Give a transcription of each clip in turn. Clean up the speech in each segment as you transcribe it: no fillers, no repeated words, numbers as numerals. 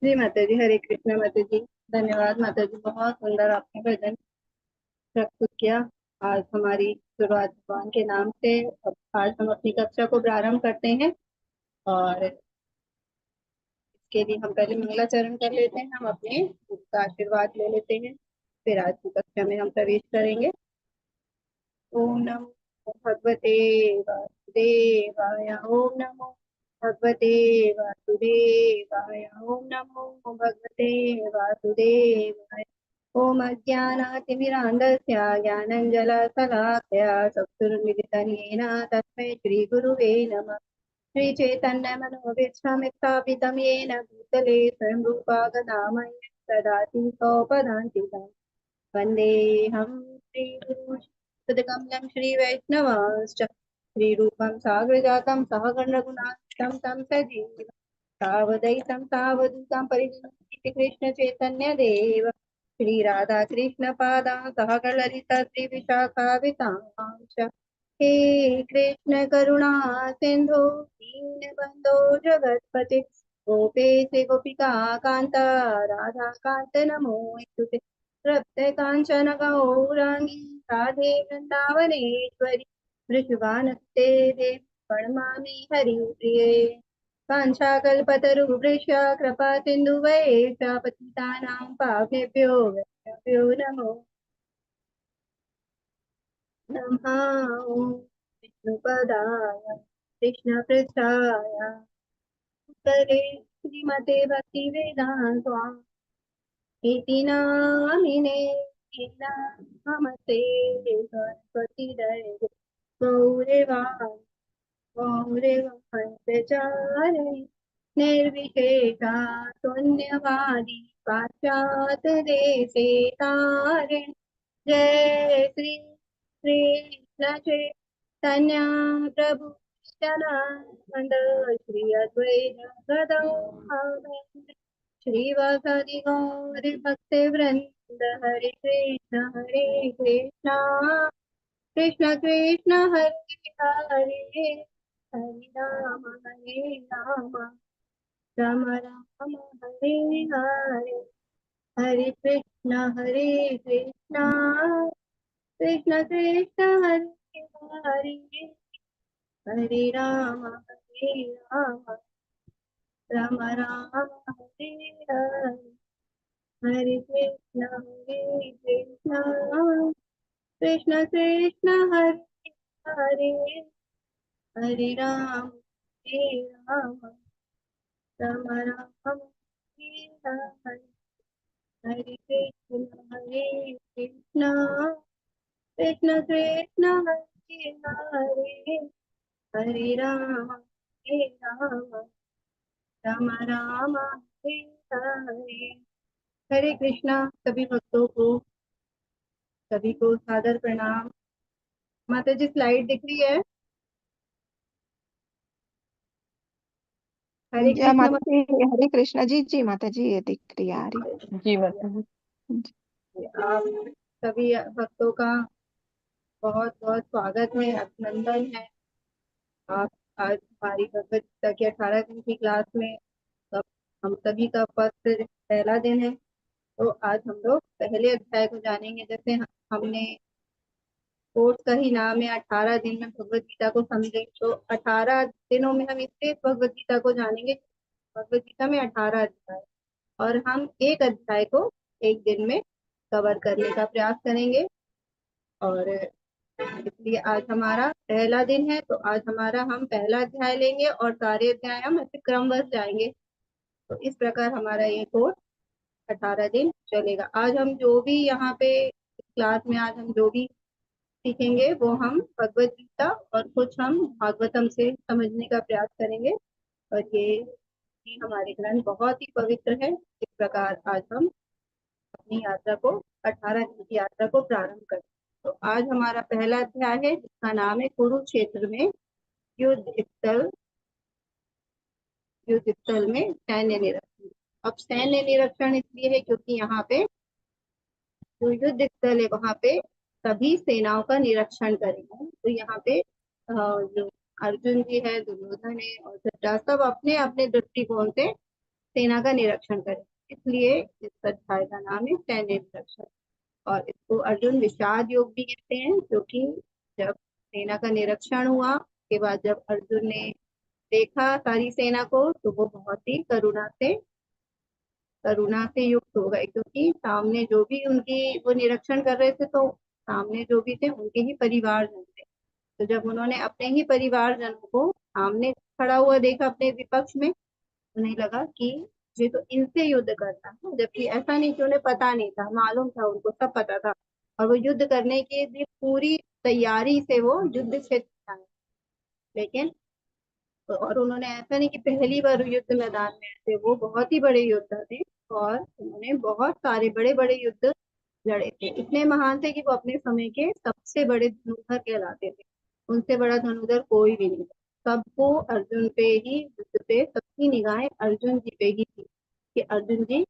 जी माता जी, हरे कृष्णा माता जी। धन्यवाद माता जी, बहुत सुंदर आपने भजन प्रस्तुत किया। आज हमारी शुरुआत भगवान के नाम से। अब आज हम अपनी कक्षा को प्रारंभ करते हैं और इसके लिए हम पहले मंगलाचरण कर लेते हैं। हम अपने गुरु का आशीर्वाद ले लेते हैं, फिर आज की कक्षा में हम प्रवेश करेंगे। ओम नमो भगवते वासुदेवाय। ओम नमो भगवते वासुदेवाय। ओम नमो भगवते वासुदेवाय। ओम अज्ञानातिमिरान्धस्य ज्ञानञ्जनशलाकया चक्षुर्मिलितं येन तस्मै श्रीगुरुवे नमः। श्रीचैतन्यमनोभीष्टं येन भूतले स्वयं रूपा गदामह्यं ददाति सौपदान्तिकम्। वन्देऽहं श्रीगुरुकमलं श्रीवैष्णवांश्च श्रीरूपं साग्रजातं सहगणरघुनाथं तं सजीवं सावधैतं सावधूतं परिजनं कृष्णचैतन्यदेव श्रीराधाकृष्णपादां सहगणललिता श्रीविशाखावितांश्च। हे कृष्ण करुणा सिन्धो दीनबन्धो जगत्पते गोपेश गोपिका कान्ता राधाकान्त नमोऽस्तुते। तप्तकाञ्चन गौराङ्गी राधे वृन्दावनेश्वरि वृषभानुते देवी प्रणमामि हरिप्रिये। काञ्चाकल्पतरुवृक्ष कृपा सिन्धुवैष पतितानां पापेभ्यो वैष्णवेभ्यो नमो नमः। ॐ विष्णुपदाय कृष्णपृष्ठाय उत्तरे श्रीमते भक्तिवेदान्त इति नामिने नमस्ते सरस्वतीदेवे गौरवाणी गौरवाणी निर्विशेषा शून्यवादी पाश्चात्य तारिण। जय श्री कृष्ण चैतन्य प्रभु नित्यानंद श्री अद्वैत गदाधर श्रीवासादि गौर भक्त वृंद। हरे कृष्ण कृष्ण कृष्ण हरे हरे हरे राम राम राम हरे हरे। हरे कृष्ण कृष्ण कृष्ण हरे हरे हरे राम राम राम हरे हरे। हरे कृष्ण कृष्ण कृष्ण हरे हरे हरे राम राम राम हरे हरे। हरे कृष्ण कृष्ण कृष्ण हरे हरे हरे राम राम राम हरे हरे। हरे कृष्णा। सभी भक्तों को, सभी को सादर प्रणाम। माता जी, स्लाइड दिख रही है? हरे जय कृष्ण। माता जी। हरे कृष्णा जी। जी माता जी, ये दिख रही आ रही। जी मतलब आप सभी भक्तों का बहुत बहुत स्वागत है, अभिनंदन है। आप आज हमारी भगवत गीता की 18 दिन की क्लास में सब हम सभी का फर्स्ट पहला दिन है। तो आज हम लोग पहले अध्याय को जानेंगे। जैसे हमने कोर्स का ही नाम है 18 दिन में भगवत गीता को समझें, तो 18 दिनों में हम इससे भगवत गीता को जानेंगे। भगवत गीता में 18 अध्याय और हम एक अध्याय को एक दिन में कवर करने का प्रयास करेंगे। और इसलिए आज हमारा पहला दिन है, तो आज हमारा हम पहला अध्याय लेंगे और सारे अध्याय हम ऐसे क्रमवश जाएंगे। तो इस प्रकार हमारा ये कोर्स 18 दिन चलेगा। आज हम जो भी यहाँ पे क्लास में आज हम जो भी सीखेंगे वो हम भगवत गीता और कुछ हम भागवतम से समझने का प्रयास करेंगे। और ये हमारे ग्रंथ बहुत ही पवित्र है। इस प्रकार आज हम अपनी यात्रा को 18 दिन की यात्रा को प्रारंभ करते हैं। तो आज हमारा पहला अध्याय है जिसका नाम है कुरुक्षेत्र में युद्ध स्थल। युद्ध स्थल में सैन्य निरीक्षण। अब सैन्य निरीक्षण इसलिए है क्योंकि यहाँ पे जो युद्ध स्थल है वहां पे सभी सेनाओं का निरीक्षण करेंगे। तो यहाँ पे जो अर्जुन जी है, दुर्योधन है और धृतराष्ट्र सब अपने अपने दृष्टिकोण से सेना का निरीक्षण करें। इसलिए इस अध्याय का नाम है सैन्य निरीक्षण। और इसको अर्जुन विषाद योग भी कहते हैं, क्योंकि जब सेना का निरीक्षण हुआ के बाद जब अर्जुन ने देखा सारी सेना को, तो वो बहुत ही करुणा से युक्त हो गए, क्योंकि सामने जो भी उनकी वो निरीक्षण कर रहे थे, तो सामने जो भी थे उनके ही परिवारजन थे। तो जब उन्होंने अपने ही परिवारजन को सामने खड़ा हुआ देखा अपने विपक्ष में, उन्हें लगा कि ये तो इनसे युद्ध करना है, जबकि ऐसा नहीं कि उन्हें पता नहीं था, मालूम था, उनको सब पता था। और वो युद्ध करने के लिए पूरी तैयारी से वो युद्ध क्षेत्र में आए। लेकिन और उन्होंने ऐसा नहीं कि पहली बार युद्ध मैदान में आए थे, वो बहुत ही बड़े योद्धा थे। और उन्होंने बहुत सारे बड़े बड़े युद्ध लड़े थे, इतने महान थे कि वो अपने समय के सबसे बड़े धनुर्धर कहलाते थे। उनसे बड़ा धनुर्धर कोई भी नहीं था। सबको अर्जुन पे ही युद्ध पे सबकी निगाहें अर्जुन जी पे ही थी, कि अर्जुन जी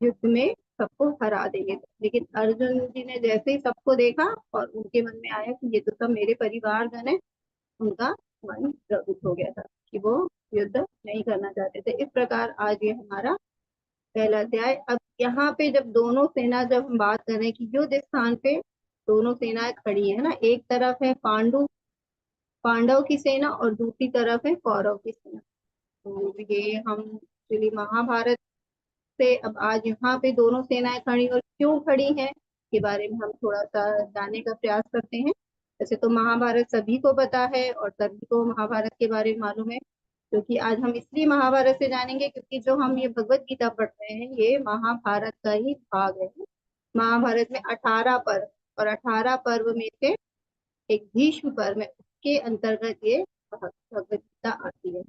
युद्ध में सबको हरा देंगे। लेकिन अर्जुन जी ने जैसे ही सबको देखा और उनके मन में आया कि ये तो सब मेरे परिवारजन है, उनका मन द्रवित हो गया था कि वो युद्ध नहीं करना चाहते थे। इस प्रकार आज ये हमारा पहला अध्याय। अब यहाँ पे जब दोनों सेना, जब हम बात कर रहे हैं कि युद्ध स्थान पे दोनों सेनाएं खड़ी है ना, एक तरफ है पांडव की सेना और दूसरी तरफ है कौरव की सेना। तो ये हम एक्चुअली महाभारत से अब आज यहाँ पे दोनों सेनाएं खड़ी और क्यों खड़ी हैं के बारे में हम थोड़ा सा जानने का प्रयास करते हैं। वैसे तो महाभारत सभी को पता है और सभी को महाभारत के बारे में मालूम है, क्योंकि आज हम इसलिए महाभारत से जानेंगे क्योंकि जो हम ये भगवत गीता पढ़ रहे हैं ये महाभारत का ही भाग है। महाभारत में 18 पर्व, और 18 पर्व में से एक भीष्म पर्व है, उसके अंतर्गत ये भगवत गीता आती है।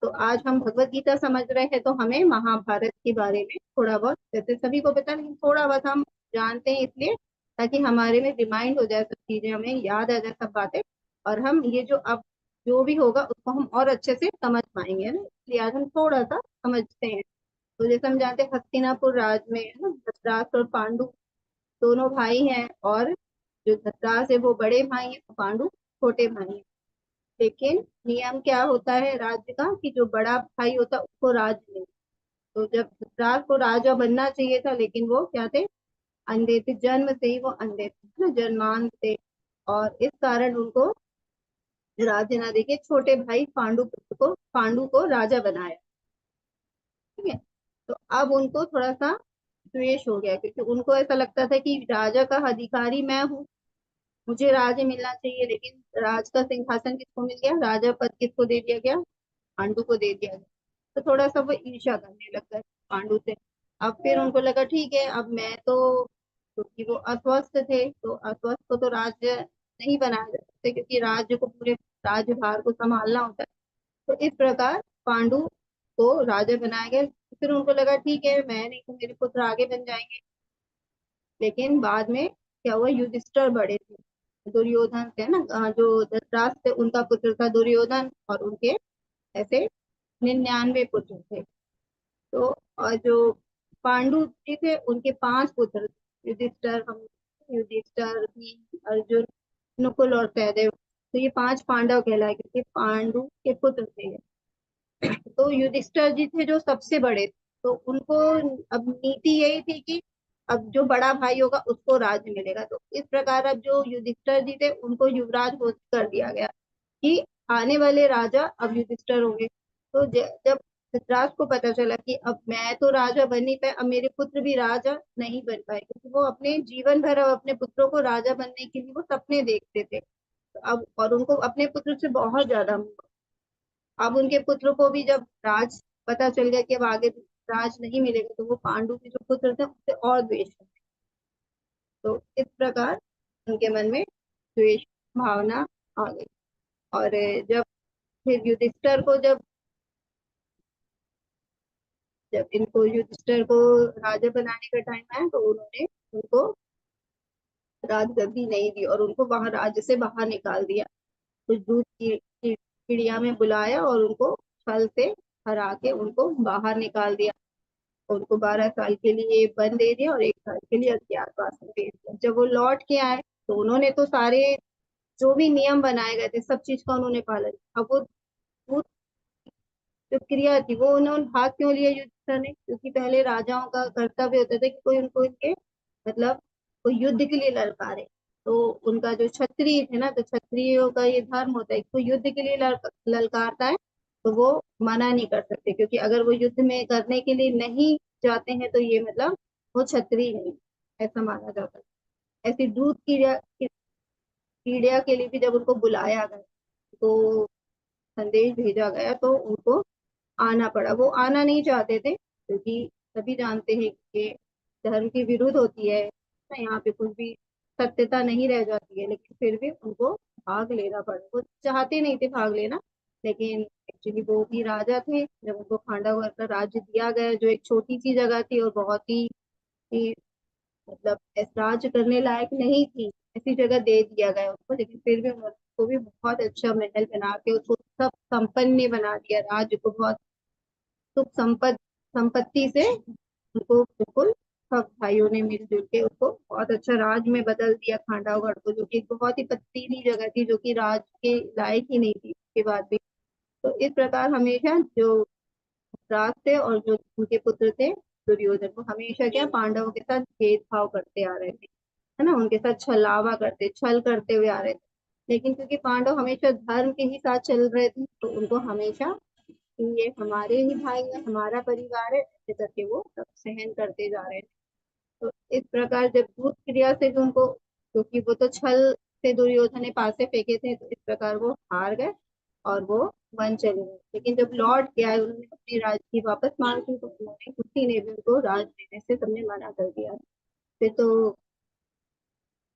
तो आज हम भगवत गीता समझ रहे हैं, तो हमें महाभारत के बारे में थोड़ा बहुत, जैसे सभी को पता है, लेकिन थोड़ा बहुत हम जानते हैं, इसलिए ताकि हमारे में रिमाइंड हो जाए सब चीजें, हमें याद आ जाए सब बातें, और हम ये जो अब जो भी होगा उसको हम और अच्छे से समझ पाएंगे, है ना। इसलिए आज हम थोड़ा सा समझते हैं। तो जैसे हम जानते हैं हस्तिनापुर राज में, है ना, धृतराष्ट्र और पांडु दोनों भाई हैं, और जो धृतराष्ट्र है वो बड़े भाई हैं, तो पांडु छोटे भाई हैं। लेकिन नियम क्या होता है राज्य का, कि जो बड़ा भाई होता है उसको राज्य मिले। तो जब धृतराष्ट्र को राजा बनना चाहिए था, लेकिन वो क्या थे, अंधे थे, जन्म से ही वो अंधे थे, ना, जन्मांध थे। और इस कारण उनको राज्य ना देके छोटे भाई पांडु को राजा बनाया। ठीक है। तो अब उनको थोड़ा सा द्वेष हो गया, क्योंकि उनको ऐसा लगता था कि राजा का अधिकारी मैं हूँ, मुझे राज्य मिलना चाहिए। लेकिन राज का सिंहासन किसको मिल गया, राजा पद किसको दे दिया गया, पांडु को दे दिया गया। तो थोड़ा सा वो ईर्ष्या करने लग गए पांडु से। अब फिर उनको लगा ठीक है, अब मैं तो, क्योंकि वो अस्वस्थ थे, तो अस्वस्थ को तो राज्य नहीं बनाया जा सकते, क्योंकि राज्य को पूरे राज्यभार को संभालना होता है। तो इस प्रकार पांडु को राजा बनाया गया। फिर उनको लगा ठीक है, मैं नहीं तो मेरे पुत्र आगे बन जाएंगे। लेकिन बाद में क्या हुआ, युधिष्ठिर बड़े थे, दुर्योधन थे ना, जो धृतराष्ट्र थे उनका पुत्र था दुर्योधन, और उनके ऐसे 99 पुत्र थे। तो और जो पांडु जी थे उनके 5 पुत्र थे, युधिष्ठिर भीम, अर्जुन, नकुल और सहदेव। तो ये 5 पांडव कहलाए, क्योंकि पांडु के पुत्र थे ये। तो युधिष्ठिर जी थे जो सबसे बड़े थे, तो उनको अब नीति यही थी कि अब जो बड़ा भाई होगा उसको राज्य मिलेगा। तो इस प्रकार अब जो युधिष्ठिर जी थे उनको युवराज घोषित कर दिया गया कि आने वाले राजा अब युधिष्ठिर होंगे। तो जब धृतराष्ट्र को पता चला कि अब मैं तो राजा बन नहीं पाए, अब मेरे पुत्र भी राजा नहीं बन पाए, क्योंकि वो अपने जीवन भर अब अपने पुत्रों को राजा बनने के लिए वो सपने देखते थे। तो अब और उनको अपने पुत्र से बहुत ज्यादा मोह। अब उनके पुत्र को भी जब राज पता चल गया कि अब आगे राज नहीं मिलेगा, तो वो पांडु के जो पुत्र थे उससे और द्वेष करते। तो इस प्रकार उनके मन में द्वेष भावना आ गई। और जब फिर युधिष्ठिर को जब जब इनको युधिष्ठिर को राजा बनाने का टाइम आया, तो उन्होंने उनको राजगद्दी नहीं दी और उनको वहां राज्य से बाहर निकाल दिया। कुछ दूध की चिड़िया में बुलाया और उनको छल से हरा के उनको बाहर निकाल दिया। उनको 12 साल के लिए बंद दे दिया और 1 साल के लिए अज्ञातवास में भेज दिया। जब वो लौट के आए, तो उन्होंने तो सारे जो भी नियम बनाए गए थे सब चीज का उन्होंने पालन किया। अब वो जो क्रिया थी वो उन्होंने भाग क्यों लिया युधिष्ठिर ने, क्योंकि पहले राजाओं का कर्तव्य होता था कि कोई उनको इनके मतलब कोई युद्ध के लिए ललकारे। तो उनका जो क्षत्रिय थे ना, तो क्षत्रियों का ये धर्म होता है कि कोई युद्ध के लिए ललकारता है तो वो मना नहीं कर सकते, क्योंकि अगर वो युद्ध में करने के लिए नहीं जाते हैं तो ये मतलब वो क्षत्रिय नहीं, ऐसा माना जाता है। ऐसी दूध कीड़िया के लिए भी जब उनको बुलाया गया तो संदेश भेजा गया तो उनको आना पड़ा। वो आना नहीं चाहते थे क्योंकि सभी जानते हैं कि ये धर्म के विरुद्ध होती है ना, यहाँ पे कुछ भी सत्यता नहीं रह जाती है, लेकिन फिर भी उनको भाग लेना पड़ा। वो चाहते नहीं थे भाग लेना, लेकिन एक्चुअली वो भी राजा थे। जब उनको खांडा का राज्य दिया गया, जो एक छोटी सी जगह थी और बहुत ही मतलब ऐश्वर्य करने लायक नहीं थी, ऐसी जगह दे दिया गया उनको, लेकिन फिर भी उन्होंने उसको भी बहुत अच्छा महल बना के उसको सब संपन्न बना दिया, राज्य को बहुत सुख संपत्ति से उनको बिल्कुल सब भाइयों ने मिलजुल के उसको बहुत अच्छा राज में बदल दिया खांडावगढ़ को, जो कि एक बहुत ही पथरीली जगह थी, जो कि राज के लायक ही नहीं थी उसके बाद भी। तो इस प्रकार हमेशा जो धृतराज थे और जो उनके पुत्र थे दुर्योधन, वो हमेशा क्या पांडवों के साथ भेदभाव करते आ रहे थे, है ना, उनके साथ छलावा करते छल करते हुए आ रहे थे। लेकिन क्योंकि पांडव हमेशा धर्म के ही साथ चल रहे थे तो उनको हमेशा कि ये हमारे ही भाई है, हमारा परिवार है, ऐसे करके वो सब सहन करते जा रहे हैं। तो इस प्रकार जब दूध क्रिया से भी उनको, क्योंकि वो तो छल से दुर्योधन ने पासे फेंके थे, तो इस प्रकार वो हार गए और वो वन चले गए। लेकिन जब लौट के आए, उन्होंने अपनी राज की वापस मांग की, तो उन्होंने किसी ने भी उनको राज देने से सबने मना कर दिया। फिर तो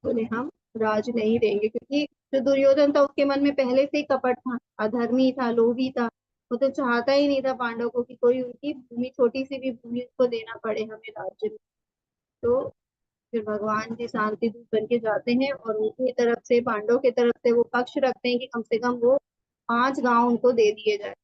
बोले हम राज नहीं देंगे, क्योंकि जो दुर्योधन था उसके मन में पहले से ही कपट था, अधर्मी था, लोभी था। वो तो चाहता ही नहीं था पांडव को कि कोई उनकी भूमि, छोटी सी भी भूमि उसको देना पड़े हमें राज्य में। तो फिर भगवान जी शांति दूत बन के जाते हैं और उनकी तरफ से, पांडव की तरफ से वो पक्ष रखते हैं कि कम से कम वो 5 गांव उनको दे दिए जाए,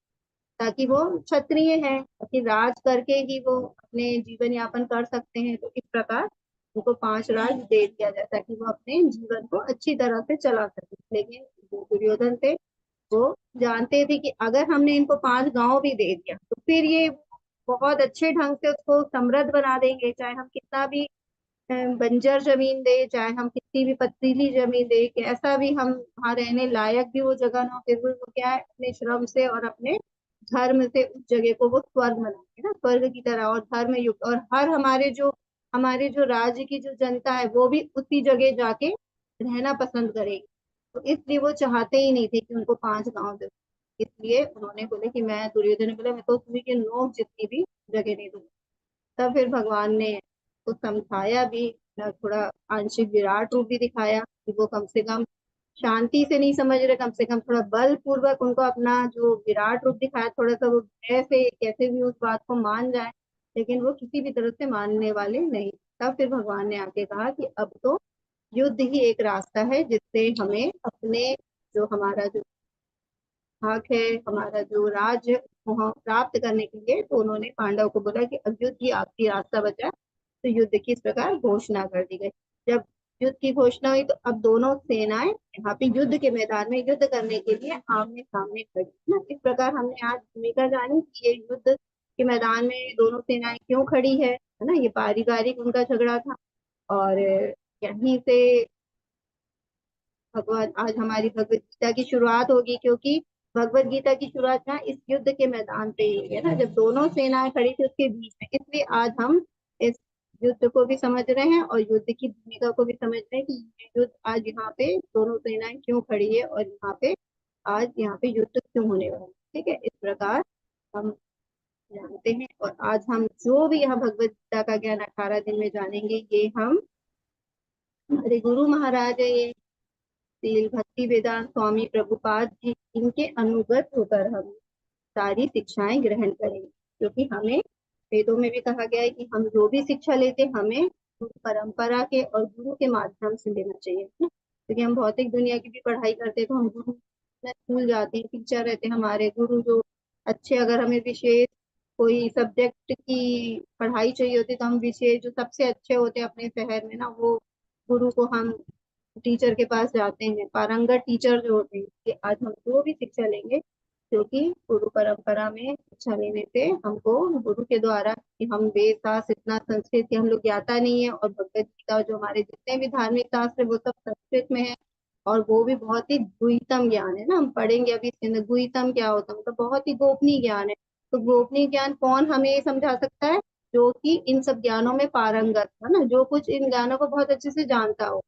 ताकि वो क्षत्रिय हैं, ताकि राज करके ही वो अपने जीवन यापन कर सकते हैं। तो इस प्रकार उनको 5 राज दे दिया जाए ताकि वो अपने जीवन को अच्छी तरह से चला सके। लेकिन जो दुर्योधन थे वो जानते थे कि अगर हमने इनको 5 गांव भी दे दिया तो फिर ये बहुत अच्छे ढंग से उसको समृद्ध बना देंगे, चाहे हम कितना भी बंजर जमीन दे, चाहे हम कितनी भी पथरीली जमीन दे, कैसा भी हम वहां रहने लायक भी वो जगह ना हो, फिर भी वो क्या है, अपने श्रम से और अपने धर्म से उस जगह को वो स्वर्ग बनाएंगे ना, स्वर्ग की तरह और धर्म युक्त। और हर हमारे जो राज्य की जो जनता है वो भी उसी जगह जाके रहना पसंद करेगी। तो इसलिए वो चाहते ही नहीं थे कि उनको 5 गांव दे। इसलिए उन्होंने बोले कि मैं, दुर्योधन ने बोला मैं तो तुम्हें की नोक जितनी भी जगह नहीं दूंगा। तब फिर भगवान ने को समझाया भी, थोड़ा आंशिक विराट रूप भी दिखाया कि वो कम से कम शांति से नहीं समझ रहे, कम से कम थोड़ा बल पूर्वक उनको अपना जो विराट रूप दिखाया, थोड़ा सा वो ऐसे कैसे भी उस बात को मान जाए, लेकिन वो किसी भी तरह से मानने वाले नहीं। तब फिर भगवान ने आके कहा कि अब तो युद्ध ही एक रास्ता है जिससे हमें अपने जो हमारा जो हक है, हमारा जो राज है वहाँ प्राप्त करने के लिए। तो उन्होंने पांडव को बोला कि अब युद्ध ही आखिरी रास्ता बचा। तो युद्ध की इस प्रकार घोषणा कर दी गई। जब युद्ध की घोषणा हुई तो अब दोनों सेनाएं यहाँ पे युद्ध के मैदान में युद्ध करने के लिए आमने सामने खड़ी ना। इस प्रकार हमने आज भूमिका जानी कि ये युद्ध के मैदान में दोनों सेनाएं क्यों खड़ी है ना, ये पारिवारिक उनका झगड़ा था। और यहीं से भगवान आज हमारी भगवत गीता की शुरुआत होगी, क्योंकि भगवत गीता की शुरुआत ना इस युद्ध के मैदान पे ही हुई है ना, जब दोनों सेनाएं खड़ी थी उसके बीच में। इसलिए आज हम इस युद्ध को भी समझ रहे हैं और युद्ध की भूमिका को भी समझ रहे हैं कि ये युद्ध आज यहाँ पे दोनों सेनाएं क्यों खड़ी है और यहाँ पे आज यहाँ पे युद्ध क्यों होने वाला है। ठीक है, इस प्रकार हम जानते हैं। और आज हम जो भी यहाँ भगवत गीता का ज्ञान 18 दिन में जानेंगे, ये हम हमारे गुरु महाराज है, ये श्रील भक्ति वेदांत स्वामी प्रभुपाद जी, इनके अनुगत होकर हम सारी शिक्षाएं ग्रहण करेंगे। क्योंकि हमें वेदों में भी कहा गया है कि हम जो भी शिक्षा लेते हमें गुरु परंपरा के और गुरु के माध्यम से लेना चाहिए ना। क्योंकि हम भौतिक दुनिया की भी पढ़ाई करते हैं तो हम गुरु में स्कूल जाते हैं, टीचर रहते हैं हमारे गुरु जो अच्छे, अगर हमें विशेष कोई सब्जेक्ट की पढ़ाई चाहिए होती है तो हम विशेष जो सबसे अच्छे होते हैं अपने शहर में ना, वो गुरु को हम टीचर के पास जाते हैं, पारंगत टीचर जो होते हैं। कि आज हम जो भी शिक्षा लेंगे क्योंकि गुरु परंपरा में शिक्षा लेने से हमको गुरु के द्वारा, कि हम वेद शास्त्र इतना संस्कृत की हम लोग ज्ञाता नहीं है, और भगवत गीता जो हमारे जितने भी धार्मिक शास्त्र है वो सब संस्कृत में है। और वो भी बहुत ही गुह्यतम ज्ञान है ना, हम पढ़ेंगे अभी इसके अंदर गुह्यतम क्या होता है, मतलब बहुत ही गोपनीय ज्ञान है। तो गोपनीय ज्ञान कौन हमें समझा सकता है? जो कि इन सब ज्ञानों में पारंगत है ना, जो कुछ इन ज्ञानों को बहुत अच्छे से जानता हो,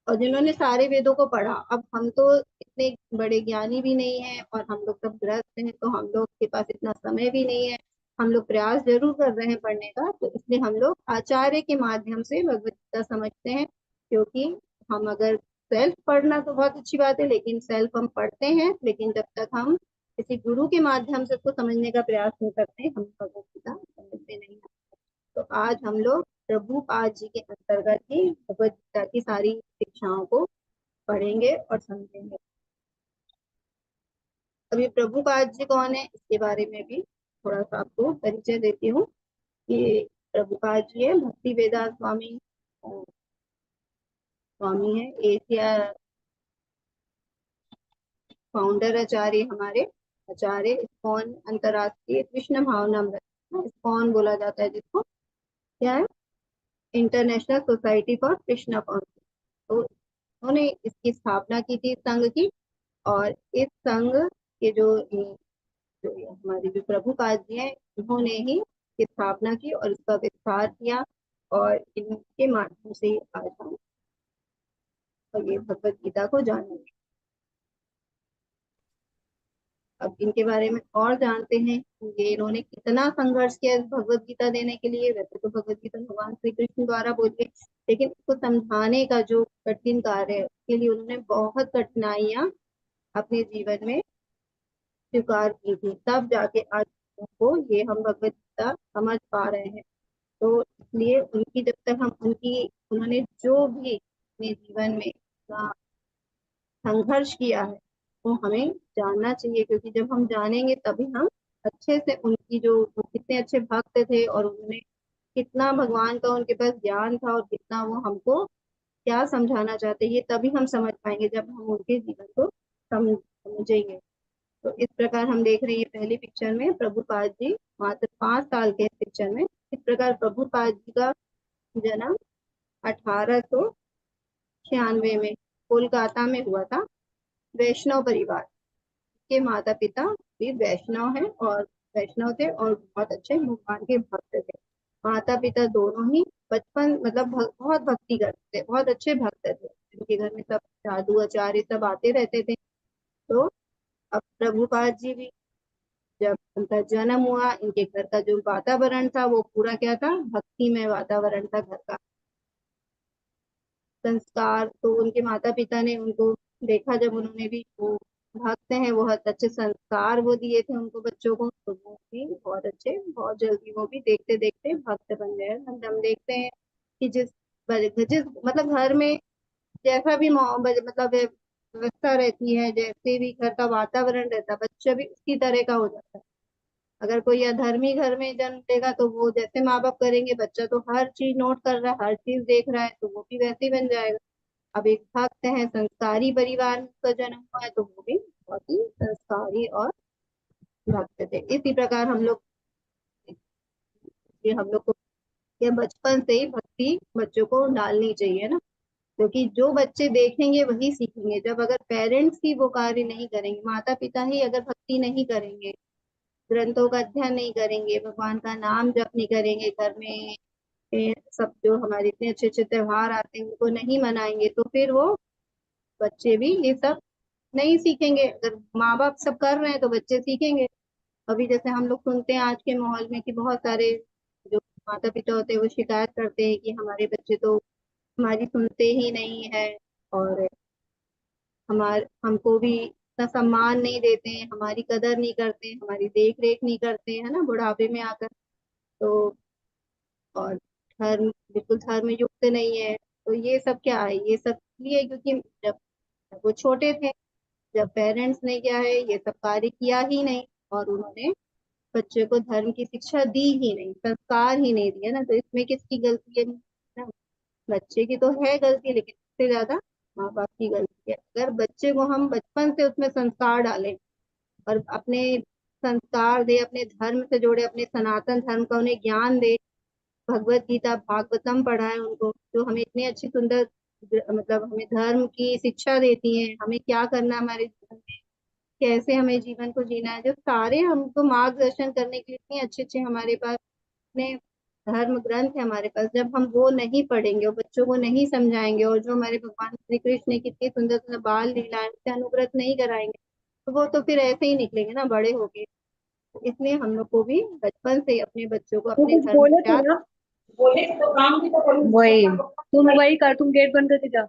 और जिन्होंने सारे वेदों को पढ़ा। अब हम तो इतने बड़े ज्ञानी भी नहीं है, और हम लोग सब गृहस्थ हैं, तो हम लोग के पास इतना समय भी नहीं है। हम लोग प्रयास जरूर कर रहे हैं पढ़ने का, तो इसलिए हम लोग आचार्य के माध्यम से भगवत गीता समझते हैं। क्योंकि हम अगर सेल्फ पढ़ना तो बहुत अच्छी बात है, लेकिन सेल्फ हम पढ़ते हैं, लेकिन जब तक हम किसी गुरु के माध्यम से उसको समझने का प्रयास नहीं करते, हम भगवत गीता समझते नहीं हैं। तो आज हम लोग प्रभुपाद जी के अंतर्गत ही भगवत गीता की सारी शिक्षाओं को पढ़ेंगे और समझेंगे। अभी प्रभुपाद जी कौन है इसके बारे में भी थोड़ा सा आपको परिचय देती हूँ। कि प्रभुपाद जी है भक्ति वेदांत स्वामी, स्वामी है एशिया, फाउंडर आचार्य हमारे, आचार्य इस्कॉन अंतरराष्ट्रीय कृष्ण भावनामृत, इस्कॉन बोला जाता है जिसको, क्या है, international society for Krishna conscious. तो उन्होंने इसकी स्थापना की थी, संघ की। और इस संघ के जो हमारे जो प्रभुपाद जी हैं, इन्होंने ही इसकी स्थापना की और इसका विस्तार किया। और इनके माध्यम से ही आज हम ये भगवत गीता को जानेंगे। अब इनके बारे में और जानते हैं, ये इन्होंने कितना संघर्ष किया इस भगवत गीता देने के लिए। वैसे तो भगवत गीता भगवान श्री कृष्ण द्वारा बोली है, लेकिन इसको समझाने का जो कठिन कार्य है, उसके लिए उन्होंने बहुत कठिनाइयां अपने जीवन में स्वीकार की थी, तब जाके आज हमको ये हम भगवत गीता समझ पा रहे हैं। तो इसलिए उनकी जब तक हम उनकी, उन्होंने जो भी अपने जीवन में इतना संघर्ष किया है वो हमें जानना चाहिए। क्योंकि जब हम जानेंगे तभी हम अच्छे से उनकी जो, वो कितने अच्छे भक्त थे, और उन्होंने कितना भगवान का उनके पास ज्ञान था, और कितना वो हमको क्या समझाना चाहते हैं, ये तभी हम समझ पाएंगे जब हम उनके जीवन को समझेंगे। तो इस प्रकार हम देख रहे हैं पहली पिक्चर में प्रभुपाद जी मात्र 5 साल के पिक्चर में, इस प्रकार प्रभुपाद जी का जन्म 1896 में कोलकाता में हुआ था। वैष्णव परिवार के माता पिता भी वैष्णव हैं, और वैष्णव थे और बहुत अच्छे भगवान के भक्त थे। माता पिता दोनों ही बचपन मतलब बहुत भक्ति करते थे, बहुत अच्छे भक्त थे। उनके घर में सब साधु आचार्य सब आते रहते थे। तो अब प्रभुपाद जी भी, जब उनका जन्म हुआ, इनके घर का जो वातावरण था वो पूरा क्या था, भक्तिमय वातावरण था घर का। संस्कार तो उनके माता पिता ने उनको देखा, जब उन्होंने भी, वो भक्त हैं, बहुत अच्छे संस्कार वो दिए थे उनको बच्चों को, तो वो भी बहुत अच्छे, बहुत जल्दी वो भी देखते देखते भक्त बन गए। हम देखते हैं कि जिस मतलब घर में जैसा भी मतलब व्यवस्था रहती है, जैसे भी घर का वातावरण रहता है, बच्चा भी उसी तरह का हो जाता है। अगर कोई अधर्मी घर में जन्म लेगा तो वो जैसे माँ बाप करेंगे, बच्चा तो हर चीज नोट कर रहा है, हर चीज देख रहा है, तो वो भी वैसे ही बन जाएगा। अब एक भक्त है, संस्कारी परिवार में उसका जन्म हुआ है, तो वो भी बहुत ही संस्कारी और भक्त थे। इसी प्रकार हम लोग, ये हम लोग को ये बचपन से ही भक्ति बच्चों को डालनी चाहिए ना। क्योंकि जो बच्चे देखेंगे वही सीखेंगे। जब अगर पेरेंट्स ही वो कार्य नहीं करेंगे, माता पिता ही अगर भक्ति नहीं करेंगे, ग्रंथों का अध्ययन नहीं करेंगे, भगवान का नाम जप नहीं करेंगे घर में, सब जो हमारे इतने अच्छे अच्छे त्योहार आते हैं उनको नहीं मनाएंगे, तो फिर वो बच्चे भी ये सब नहीं सीखेंगे। अगर माँ बाप सब कर रहे हैं तो बच्चे सीखेंगे। अभी जैसे हम लोग सुनते हैं आज के माहौल में कि बहुत सारे जो माता पिता होते हैं वो शिकायत करते हैं कि हमारे बच्चे तो हमारी सुनते ही नहीं है, और हमको भी इतना सम्मान नहीं देते हैं, हमारी कदर नहीं करते, हमारी देख रेख नहीं करते, है ना, बुढ़ापे में आकर। तो और धर्म, बिल्कुल धर्म युक्त नहीं है। तो ये सब क्या है, ये सब इसलिए क्योंकि जब वो छोटे थे, जब पेरेंट्स ने क्या है ये सब कार्य किया ही नहीं, और उन्होंने बच्चे को धर्म की शिक्षा दी ही नहीं, संस्कार ही नहीं दिया ना, तो इसमें किसकी गलती है ना? बच्चे की तो है गलती, लेकिन सबसे ज्यादा माँ बाप की गलती है। अगर बच्चे को हम बचपन से उसमें संस्कार डालें और अपने संस्कार दे, अपने धर्म से जोड़े, अपने सनातन धर्म का उन्हें ज्ञान दे। भगवत गीता भागवतम पढ़ाए उनको, जो हमें इतनी अच्छी सुंदर मतलब हमें धर्म की शिक्षा देती हैं, हमें क्या करना है हमारे जीवन में, कैसे हमें जीवन को जीना है, जो सारे हमको मार्गदर्शन करने के लिए इतने अच्छे अच्छे हमारे पास अपने धर्म ग्रंथ है हमारे पास। जब हम वो नहीं पढ़ेंगे और बच्चों को नहीं समझाएंगे, और जो हमारे भगवान श्री कृष्ण ने कितनी सुंदर सुंदर बाल लीलाएं उनसे अनुव्रत नहीं कराएंगे, तो वो तो फिर ऐसे ही निकलेंगे ना बड़े होके। इसलिए हम लोग को भी बचपन से ही अपने बच्चों को तू अपने कुछ धर्म बोले थे प्रचार। ना। बोले तो काम भी तो करूँ। वही तुम वही कर, तुम गेट बंद करके जा।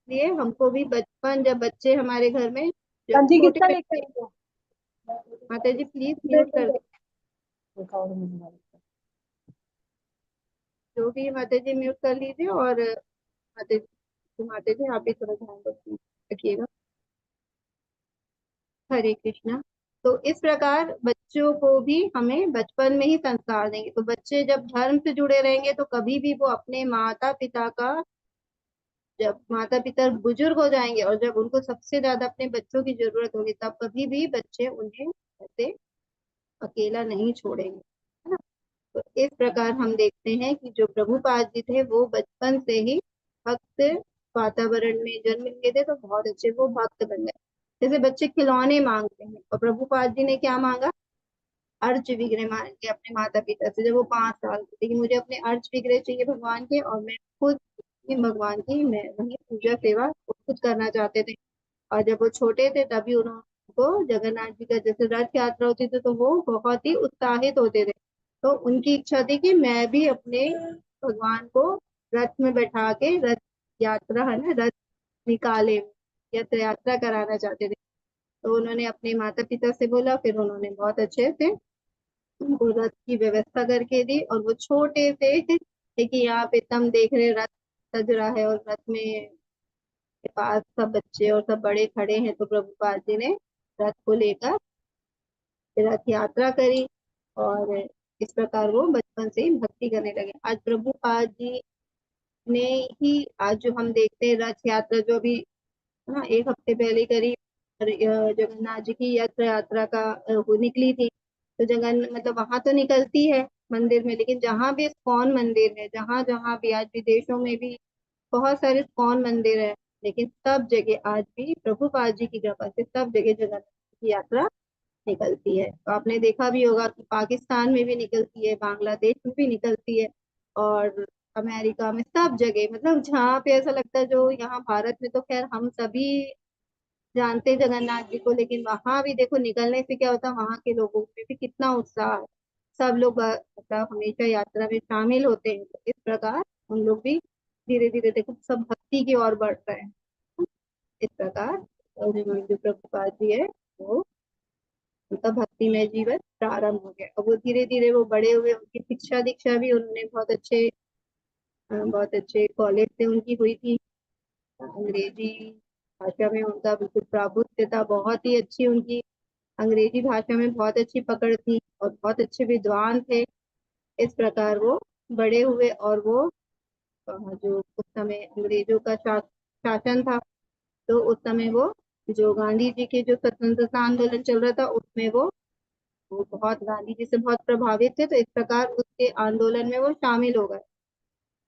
इसलिए हमको भी बचपन, जब बच्चे हमारे घर में, जब गंजी छोटे किसका लेके बच्चे। आई हो? माता जी प्लीज म्यूट कर दे। जो भी है, माता जी म्यूट कर लीजिए। और माता जी आप भी थोड़ा ध्यान रखिएगा। हरे कृष्णा। तो इस प्रकार बच्चों को भी हमें बचपन में ही संस्कार देंगे, तो बच्चे जब धर्म से जुड़े रहेंगे तो कभी भी वो अपने माता पिता का, जब माता पिता बुजुर्ग हो जाएंगे और जब उनको सबसे ज्यादा अपने बच्चों की जरूरत होगी, तब कभी भी बच्चे उन्हें ऐसे अकेला नहीं छोड़ेंगे, है ना। तो इस प्रकार हम देखते हैं कि जो प्रभुपाद जी थे वो बचपन से ही भक्त वातावरण में जन्म लिए थे, तो बहुत अच्छे वो भक्त बन गए। जैसे बच्चे खिलौने मांगते हैं, और प्रभुपाद जी ने क्या मांगा? अर्ज विग्रह मांग के अपने माता पिता से, जब वो 5 साल के थे, कि मुझे अपने अर्ज विग्रह चाहिए भगवान के, और मैं खुद ही भगवान की मैं वही पूजा सेवा वो खुद करना चाहते थे। और जब वो छोटे थे तभी उनको जगन्नाथ जी का जैसे रथ यात्रा होती थी, तो वो बहुत ही उत्साहित होते थे। तो उनकी इच्छा थी कि मैं भी अपने भगवान को रथ में बैठा के रथ यात्रा, है ना, रथ निकाले, रथ यात्रा कराना चाहते थे। तो उन्होंने अपने माता पिता से बोला, फिर उन्होंने बहुत अच्छे से उनको रथ की व्यवस्था करके दी। और वो छोटे से कि यहाँ पे तुम देख रहे रथ सज रहा है, और रथ में के पास सब बच्चे और सब बड़े खड़े हैं, तो प्रभुपाद जी ने रथ को लेकर रथ यात्रा करी। और इस प्रकार वो बचपन से ही भक्ति करने लगे। आज प्रभुपाद जी ने ही, आज जो हम देखते हैं रथ यात्रा जो भी, हाँ, 1 हफ्ते पहले करीब जगन्नाथ जी की यात्रा यात्रा का वो निकली थी। तो जगन मतलब वहां तो निकलती है मंदिर में, लेकिन जहाँ भी इस्कॉन मंदिर है, जहाँ जहाँ भी आज विदेशों में भी बहुत सारे इस्कॉन मंदिर है, लेकिन सब जगह आज भी प्रभुपाद जी की कृपा से सब जगह जगन्नाथ जी की यात्रा निकलती है। तो आपने देखा भी होगा कि पाकिस्तान में भी निकलती है, बांग्लादेश में भी निकलती है, और अमेरिका में, सब जगह, मतलब जहाँ पे ऐसा लगता है, जो यहाँ भारत में तो खैर हम सभी जानते हैं जगन्नाथ जी को, लेकिन वहां भी देखो निकलने से क्या होता है, वहां के लोगों में भी कितना उत्साह है। सब लोग मतलब हमेशा यात्रा में शामिल होते हैं। तो इस प्रकार हम लोग भी धीरे धीरे देखो सब भक्ति की ओर बढ़ रहे हैं। इस प्रकार जो प्रभुपाद जी है वो, उनका भक्तिमय जीवन प्रारंभ हो गया, और वो धीरे धीरे वो बड़े हुए, उनकी शिक्षा दीक्षा भी उन्होंने बहुत अच्छे कॉलेज से उनकी हुई थी। अंग्रेजी भाषा में उनका बिल्कुल प्राभुत्य था, बहुत ही अच्छी उनकी अंग्रेजी भाषा में बहुत अच्छी पकड़ थी, और बहुत अच्छे विद्वान थे। इस प्रकार वो बड़े हुए, और वो जो उस समय अंग्रेजों का शासन था, तो उस समय वो जो गांधी जी के जो स्वतंत्रता आंदोलन चल रहा था उसमें वो बहुत गांधी जी से बहुत प्रभावित थे, तो इस प्रकार उसके आंदोलन में वो शामिल हो गए,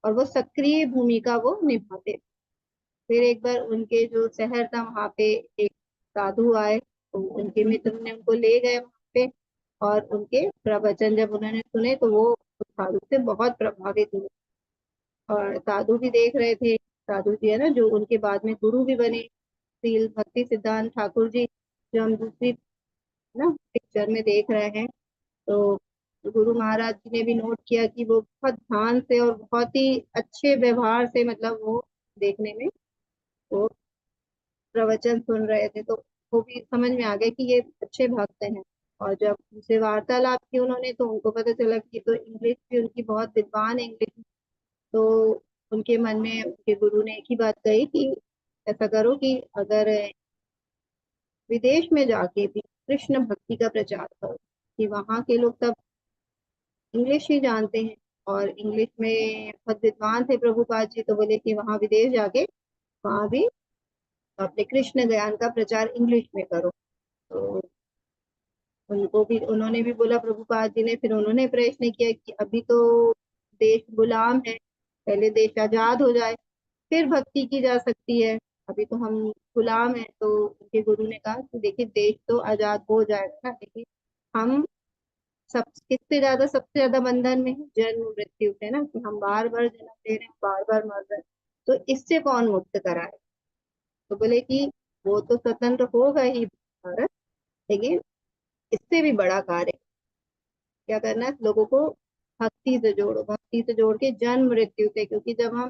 और वो सक्रिय भूमिका वो निभाते। फिर एक बार उनके जो शहर था वहां पे एक साधु आए, तो उनके मित्र ने उनको ले गए वहां पे, और उनके प्रवचन जब उन्होंने सुने तो वो उस साधु से बहुत प्रभावित हुए। और साधु भी देख रहे थे, साधु जी है ना जो उनके बाद में गुरु भी बने, श्री भक्ति सिद्धांत ठाकुर जी, जो हम दूसरी ना पिक्चर में देख रहे हैं। तो गुरु महाराज जी ने भी नोट किया कि वो बहुत ध्यान से और बहुत ही अच्छे व्यवहार से, मतलब वो देखने में वो प्रवचन सुन रहे थे, तो वो भी समझ में आ गया कि ये अच्छे भक्त हैं। और जब उनसे वार्तालाप की उन्होंने, तो उनको पता चला कि तो इंग्लिश भी उनकी बहुत विद्वान है, इंग्लिश। तो उनके मन में उनके गुरु ने एक ही बात कही कि ऐसा करो कि अगर विदेश में जाके भी कृष्ण भक्ति का प्रचार करो, कि वहाँ के लोग तब इंग्लिश ही जानते हैं, और इंग्लिश में बहुत विद्वान थे प्रभुपाद जी, तो बोले कि वहाँ विदेश जाके वहां भी अपने कृष्ण ज्ञान का प्रचार इंग्लिश में करो। तो उनको भी, उन्होंने भी बोला प्रभुपाद जी ने, फिर उन्होंने प्रश्न किया कि अभी तो देश गुलाम है, पहले देश आजाद हो जाए फिर भक्ति की जा सकती है, अभी तो हम गुलाम हैं। तो उनके गुरु ने कहा कि देखिए देश तो आजाद हो जाएगा ना, लेकिन हम सब किससे ज्यादा, सबसे ज्यादा बंधन में है जन्म मृत्यु से ना, कि हम बार बार जन्म ले रहे हैं, बार बार मर रहे हैं, तो इससे कौन मुक्त कराए। तो बोले कि वो तो स्वतंत्र होगा ही भारत, लेकिन इससे भी बड़ा कार्य क्या करना है, लोगों को भक्ति से जोड़ो, भक्ति से जोड़ के जन्म मृत्यु से, क्योंकि जब हम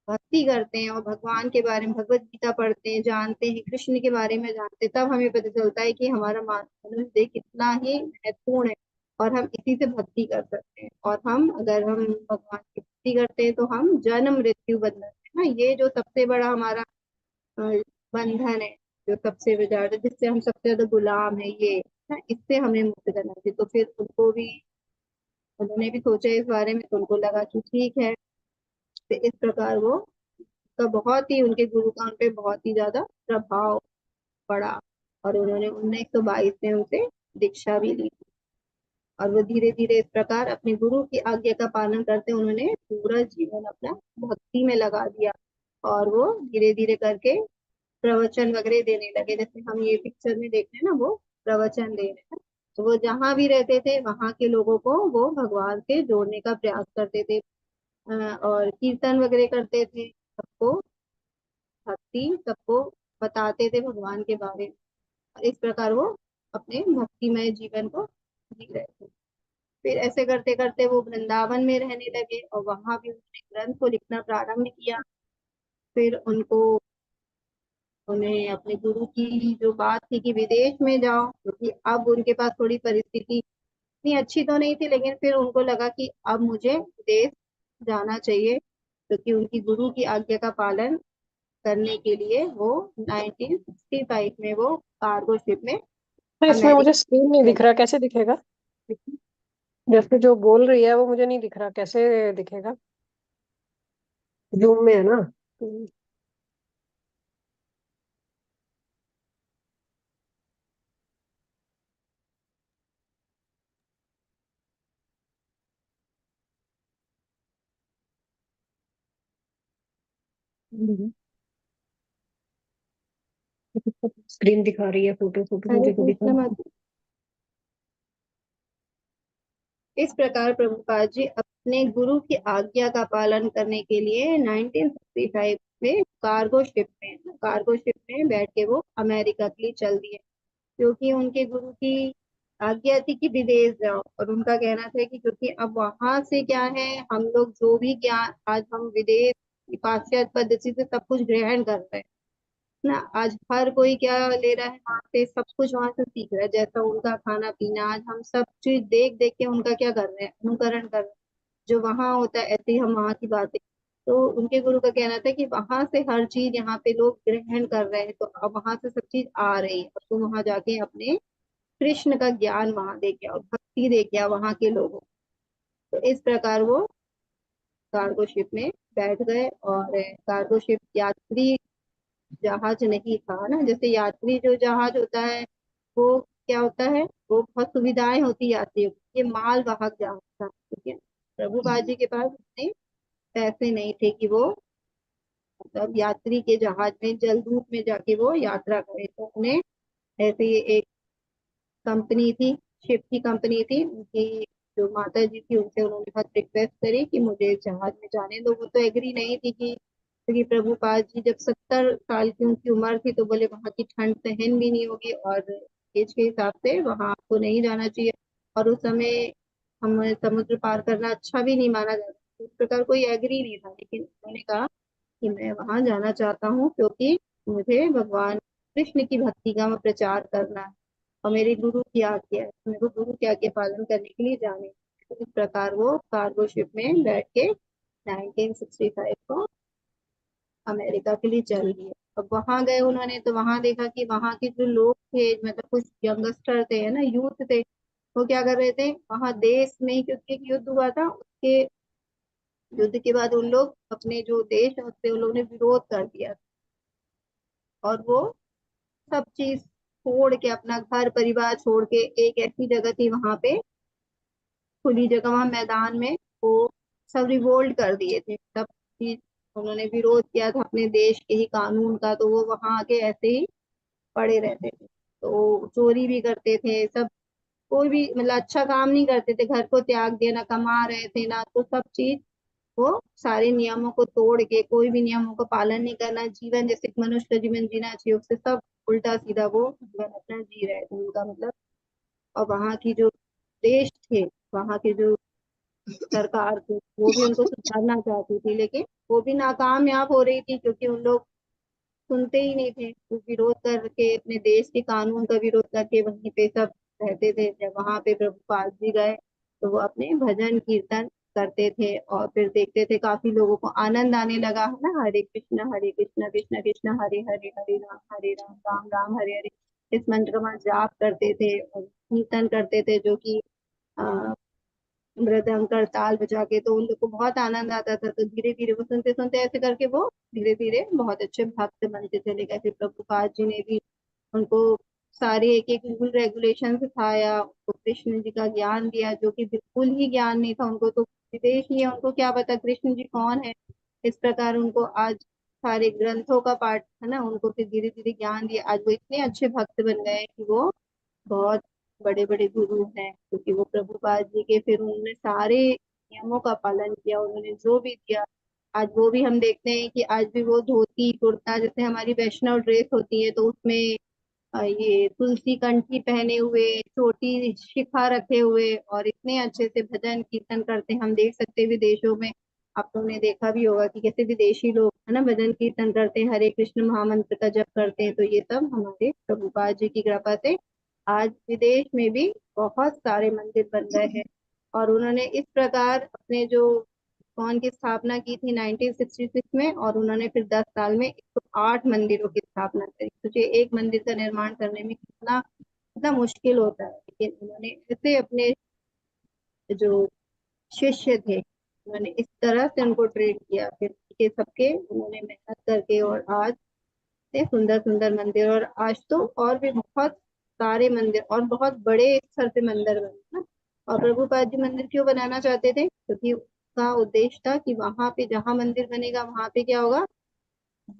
भक्ति करते हैं और भगवान के बारे में भगवत गीता पढ़ते हैं, जानते हैं, कृष्ण के बारे में जानते हैं, तब हमें पता चलता है कि हमारा मनुष्य देह कितना ही महत्वपूर्ण है और हम इसी से भक्ति कर सकते हैं। और हम अगर हम भगवान की भक्ति करते हैं तो हम जन्म मृत्यु बंधन है ना, ये जो सबसे बड़ा हमारा अ, बंधन है, जो सबसे ज्यादा, जिससे हम सबसे ज्यादा गुलाम है, ये ना, इससे हमें मुक्त करना चाहिए। तो फिर उनको भी, उन्होंने भी सोचा इस बारे में, तो उनको लगा कि ठीक है। तो इस प्रकार वो का बहुत ही, उनके गुरु का उन पे बहुत ही ज्यादा प्रभाव पड़ा, और उन्होंने 1922 में उनसे दीक्षा भी ली। और वो धीरे धीरे इस प्रकार अपने गुरु की आज्ञा का पालन करते उन्होंने पूरा जीवन अपना भक्ति में लगा दिया। और वो धीरे धीरे करके प्रवचन वगैरह देने लगे, जैसे हम ये पिक्चर में देख रहे हैं ना, वो प्रवचन दे रहे हैं। तो वो जहाँ भी रहते थे वहां के लोगों को वो भगवान से जोड़ने का प्रयास करते थे, और कीर्तन वगैरह करते थे, सबको भक्ति, सबको बताते थे भगवान के बारे में। और इस प्रकार वो अपने भक्तिमय जीवन को जी रहे थे। फिर ऐसे करते करते वो वृंदावन में रहने लगे और वहां भी उन्होंने ग्रंथ को लिखना प्रारंभ किया। फिर उनको, उन्हें अपने गुरु की जो बात थी कि विदेश में जाओ, क्योंकि अब उनके पास थोड़ी परिस्थिति इतनी अच्छी तो नहीं थी, लेकिन फिर उनको लगा कि अब मुझे विदेश जाना चाहिए, क्योंकि उनकी गुरु की आज्ञा का पालन करने के लिए वो 1965 में वो कार्गो शिप में तो इसमें मुझे अमेरिका स्क्रीन नहीं दिख चले। रहा, कैसे दिखेगा? जैसे जो बोल रही है वो मुझे नहीं दिख रहा, कैसे दिखेगा? जूम में है ना? स्क्रीन दिखा रही है, फोटो फोटो हरे मुझे तो दिखा कृष्ण रहा है। माता। इस प्रकार प्रभुपाद जी अपने गुरु की आज्ञा का पालन करने के लिए 1965 में कार्गो शिप में बैठ के वो अमेरिका के लिए चल दिए, क्योंकि उनके गुरु की आज्ञा थी कि विदेश जाओ। और उनका कहना था कि क्योंकि अब वहां से क्या है, हम लोग जो भी ज्ञान आज हम विदेश की पाश्चात्य पद्धति से सब कुछ ग्रहण कर रहे हैं ना, आज हर कोई क्या ले रहा है वहां से, सब कुछ वहां से सीख रहा है, जैसा उनका खाना पीना, आज हम सब चीज देख देख के उनका क्या कर रहे हैं, अनुकरण कर रहे हैं। जो वहां होता है ऐसे ही हम वहां की बातें। तो उनके गुरु का कहना था कि वहां से हर चीज यहाँ पे लोग ग्रहण कर रहे हैं, तो अब वहां से सब चीज आ रही है, तो वहां जाके अपने कृष्ण का ज्ञान वहां दे के आओ, भक्ति दे के आओ वहां के लोगों को। तो इस प्रकार वो कार्गो शिप में बैठ गए। और कार्गो शिप यात्री जहाज नहीं था ना, जैसे यात्री जो जहाज होता है वो क्या होता है, वो बहुत सुविधाएं होती यात्रियों को, ये माल वाहक जहाज था, ठीक है। प्रभुपाद जी के पास उतने पैसे नहीं थे कि वो मतलब यात्री के जहाज में जल धूप में जाके वो यात्रा करे, तो उन्हें ऐसे ही एक कंपनी थी, शिप की कंपनी थी उनकी, जो माता जी थी उनसे उन्होंने बहुत रिक्वेस्ट करी कि मुझे जहाज में जाने दो। वो तो एग्री नहीं थी, कि क्योंकि प्रभुपाद जी जब 70 साल की उनकी उम्र थी, तो बोले वहां की ठंड सहन भी नहीं होगी, और एज के हिसाब से वहां आपको नहीं जाना चाहिए, और उस समय हम समुद्र पार करना अच्छा भी नहीं माना जाता, इस प्रकार कोई एग्री नहीं था। लेकिन उन्होंने कहा कि मैं वहां जाना चाहता हूँ, क्योंकि मुझे भगवान कृष्ण की भक्ति का प्रचार करना है, और मेरे गुरु की आज्ञा है, तो मेरे को गुरु की आज्ञा पालन करने के लिए जाने हैं। तो इस प्रकार वो कार्गो शिप में बैठ के 1965 को अमेरिका के लिए चल दिए। अब वहां गए उन्होंने, तो वहां देखा कि वहां के जो लोग थे, मतलब कुछ यंगस्टर थे, है ना, यूथ थे, वो क्या कर रहे थे वहां देश में, क्योंकि एक युद्ध हुआ था उसके युद्ध के बाद उन लोग अपने जो देश है उससे उन लोगों ने विरोध कर दिया और वो सब चीज छोड़ के अपना घर परिवार छोड़ के एक ऐसी जगह थी वहां पे, खुली जगह, वहां मैदान में वो सब रिवोल्ट कर दिए थे, सब चीज उन्होंने विरोध किया था अपने देश के ही कानून का, तो वो वहां आके ऐसे ही पड़े रहते थे, तो चोरी भी करते थे सब, कोई भी मतलब अच्छा काम नहीं करते थे, घर को त्याग दिया, ना कमा रहे थे ना, तो सब चीज वो सारे नियमों को तोड़ के, कोई भी नियमों का पालन नहीं करना, जीवन जैसे एक मनुष्य का जीवन जीना चाहिए उससे सब उल्टा सीधा वो जीवन अपना जी रहे थे उनका मतलब। और वहाँ की जो देश थे, वहाँ के जो सरकार थी, वो भी उनको सुधारना चाहती थी, लेकिन वो भी नाकामयाब हो रही थी क्योंकि उन लोग सुनते ही नहीं थे, वो विरोध करके अपने देश के कानून का विरोध करके वहीं पे सब रहते थे। जब वहां पे प्रभुपाद जी गए तो वो अपने भजन कीर्तन करते थे और फिर देखते थे काफी लोगों को आनंद आने लगा है ना, हरे कृष्ण कृष्ण कृष्ण हरे हरे, हरे राम राम राम हरे हरे, इस मंत्र का वहाँ जाप करते थे और कीर्तन करते थे, जो कि मृदंग कर ताल बजा के, तो उन लोग को बहुत आनंद आता था, तो धीरे धीरे वो सुनते सुनते ऐसे करके वो धीरे धीरे बहुत अच्छे भक्त बनते चले गए। फिर प्रभुपाद जी ने भी उनको सारे एक एक रूल रेगुलेशन सिखाया, उनको कृष्ण जी का ज्ञान दिया, जो कि बिल्कुल ही ज्ञान नहीं था उनको, तो विदेश ही है, उनको क्या पता कृष्ण जी कौन है। इस प्रकार उनको आज सारे ग्रंथों का पाठ है ना, उनको फिर धीरे धीरे ज्ञान दिया, आज वो इतने अच्छे भक्त बन गए कि वो बहुत बड़े बड़े गुरु हैं, क्योंकि वो प्रभुपाद जी के फिर उन्होंने सारे नियमों का पालन किया, उन्होंने जो भी दिया। आज वो भी हम देखते हैं कि आज भी वो धोती कुर्ता, जैसे हमारी वैष्णव ड्रेस होती है तो उसमें ये तुलसी कंठी पहने हुए, छोटी शिखा रखे हुए और इतने अच्छे से भजन कीर्तन करते हैं, हम देख सकते हैं विदेशों में। आप लोगों ने देखा भी होगा कि कैसे विदेशी लोग है ना भजन कीर्तन करते हैं, हरे कृष्ण महामंत्र का जप करते हैं, तो ये सब हमारे प्रभुपाद जी की कृपा से आज विदेश में भी बहुत सारे मंदिर बन गए हैं। और उन्होंने इस प्रकार अपने जो कौन की स्थापना की थी 1966 में, और उन्होंने फिर 10 साल में 108 मंदिरों की स्थापना करी। सोचिए एक मंदिर का निर्माण करने में कितना कितना मुश्किल होता है, लेकिन उन्होंने ऐसे अपने जो शिष्य थे उन्होंने इस तरह से उनको ट्रेन किया, फिर के सबके उन्होंने मेहनत करके और आज इतने सुंदर सुंदर मंदिर, और आज तो और भी बहुत सारे मंदिर और बहुत बड़े स्तर पे मंदिर बने ना। और प्रभुपाद जी मंदिर क्यों बनाना चाहते थे, क्योंकि उसका उद्देश्य था कि वहां पे जहाँ मंदिर बनेगा वहां पे क्या होगा,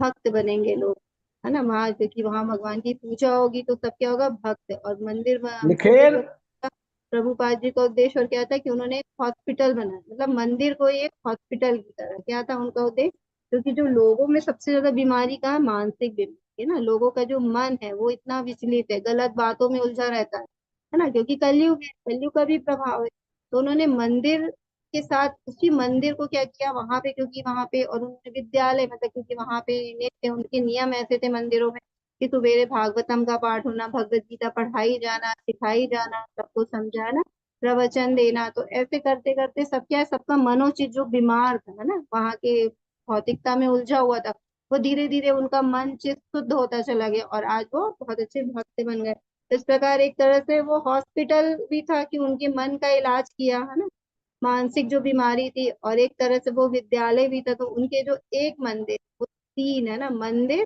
भक्त बनेंगे लोग, है ना, वहां क्योंकि वहां भगवान की पूजा होगी तो सब क्या होगा, भक्त। और मंदिर निखिल। बनने का प्रभुपाद जी का उद्देश्य और क्या था कि उन्होंने एक हॉस्पिटल बनाया, मतलब मंदिर को एक हॉस्पिटल की तरह, क्या था उनका उद्देश्य, क्योंकि जो लोगों में सबसे ज्यादा बीमारी का है, मानसिक बीमारी है ना, लोगों का जो मन है वो इतना विचलित है, गलत बातों में उलझा रहता है ना, क्योंकि कलयुग है, कलयुग का भी प्रभाव है। तो उन्होंने मंदिर के साथ उसी मंदिर को क्या किया वहां पे, क्योंकि वहां पे, और उन्होंने विद्यालय मतलब, क्योंकि वहां पे नित्य उनके नियम ऐसे थे मंदिरों में कि सुबेरे भागवतम का पाठ होना, भगवत गीता पढ़ाई जाना, सिखाई जाना, सबको समझाना, प्रवचन देना, तो ऐसे करते करते सब क्या है, सबका मनोचित जो बीमार था है ना, वहां के भौतिकता में उलझा हुआ था, वो धीरे धीरे उनका मन चित्त शुद्ध होता चला गया और आज वो बहुत अच्छे भक्त बन गए। इस प्रकार एक तरह से वो हॉस्पिटल भी था कि उनके मन का इलाज किया है ना, मानसिक जो बीमारी थी, और एक तरह से वो विद्यालय भी था, तो उनके जो एक मंदिर, वो तीन है ना, मंदिर,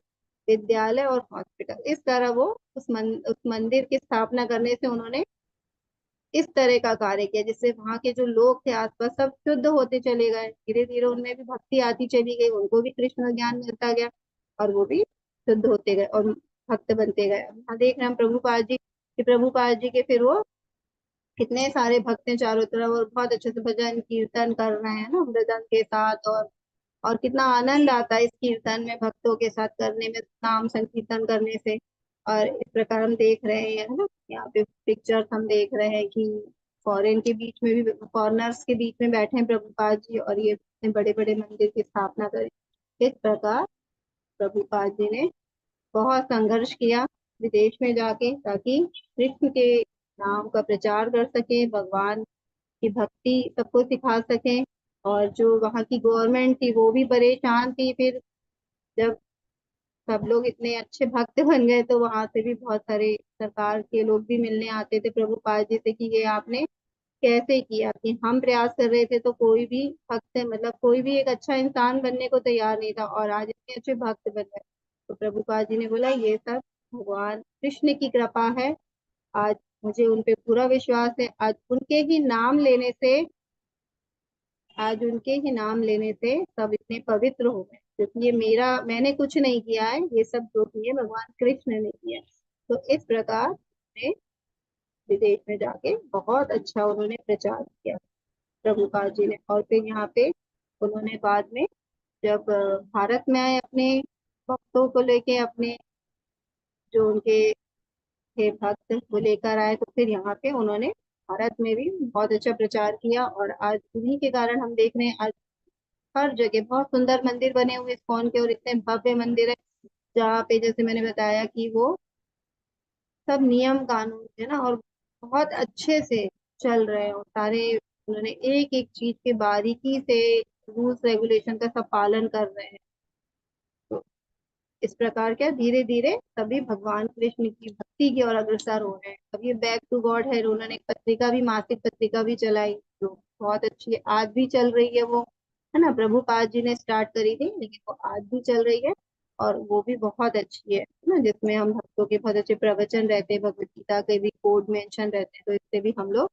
विद्यालय और हॉस्पिटल, इस तरह वो उस मंदिर की स्थापना करने से उन्होंने इस तरह का कार्य किया जिससे वहां के जो लोग थे आसपास सब शुद्ध होते चले गए, धीरे धीरे उनमें भी भक्ति आती चली गई, उनको भी कृष्ण ज्ञान मिलता गया और वो भी शुद्ध होते गए और भक्त बनते गए। अब यहाँ देख रहे हैं हम प्रभुपाद जी कि प्रभुपाद जी के फिर वो कितने सारे भक्त हैं चारों तरफ और बहुत अच्छे से भजन कीर्तन कर रहे हैं ना मृदंग के साथ, और कितना आनंद आता है इस कीर्तन में भक्तों के साथ करने में, नाम संकीर्तन करने से। और इस प्रकार हम देख रहे हैं है ना, यहाँ पे पिक्चर्स हम देख रहे हैं कि फॉरेन के बीच में भी, फॉरेनर्स के बीच में बैठे हैं प्रभुपाद जी और ये इतने बड़े बड़े मंदिर की स्थापना करी। इस प्रकार प्रभुपाद जी ने बहुत संघर्ष किया विदेश में जाके, ताकि कृष्ण के नाम का प्रचार कर सके, भगवान की भक्ति सबको सिखा सके। और जो वहाँ की गवर्नमेंट थी वो भी परेशान थी, फिर जब सब लोग इतने अच्छे भक्त बन गए तो वहां से भी बहुत सारे सरकार के लोग भी मिलने आते थे प्रभुपाद जी से कि ये आपने कैसे किया कि हम प्रयास कर रहे थे तो कोई भी भक्त मतलब कोई भी एक अच्छा इंसान बनने को तैयार नहीं था, और आज इतने अच्छे भक्त बन गए। तो प्रभुपाद जी ने बोला ये सब भगवान कृष्ण की कृपा है। आज मुझे उन पे पूरा विश्वास है। आज उनके ही नाम लेने से सब इतने पवित्र हो गए, क्योंकि ये मैंने कुछ नहीं किया है, ये सब जो किए भगवान कृष्ण ने किया है। तो इस प्रकार उन्होंने विदेश में जाके बहुत अच्छा उन्होंने प्रचार किया प्रभुपाद जी ने। और फिर यहाँ पे उन्होंने बाद में जब भारत में आए, अपने भक्तों को लेके, अपने जो उनके थे भक्त वो लेकर आए, तो फिर यहाँ पे उन्होंने भारत में भी बहुत अच्छा प्रचार किया। और आज उन्हीं के कारण हम देख रहे हैं आज हर जगह बहुत सुंदर मंदिर बने हुए इस्कॉन के, और इतने भव्य मंदिर है जहाँ पे जैसे मैंने बताया कि वो सब नियम कानून है ना, और बहुत अच्छे से चल रहे हैं। और सारे उन्होंने एक एक चीज के बारीकी से रूल्स रेगुलेशन का सब पालन कर रहे हैं। तो इस प्रकार क्या धीरे धीरे सभी भगवान कृष्ण की भक्ति की ओर अग्रसर हो रहे हैं। अब ये बैक टू गॉड है, उन्होंने एक पत्रिका भी, मासिक पत्रिका भी चलाई जो बहुत अच्छी है, आज भी चल रही है वो, है ना। प्रभुपाद जी ने स्टार्ट करी थी लेकिन वो आज भी चल रही है, और वो भी बहुत अच्छी है ना, जिसमें हम भक्तों के बहुत अच्छे प्रवचन रहते हैं, भगवत गीता के भी कोड मेंशन रहते हैं। तो इससे भी हम लोग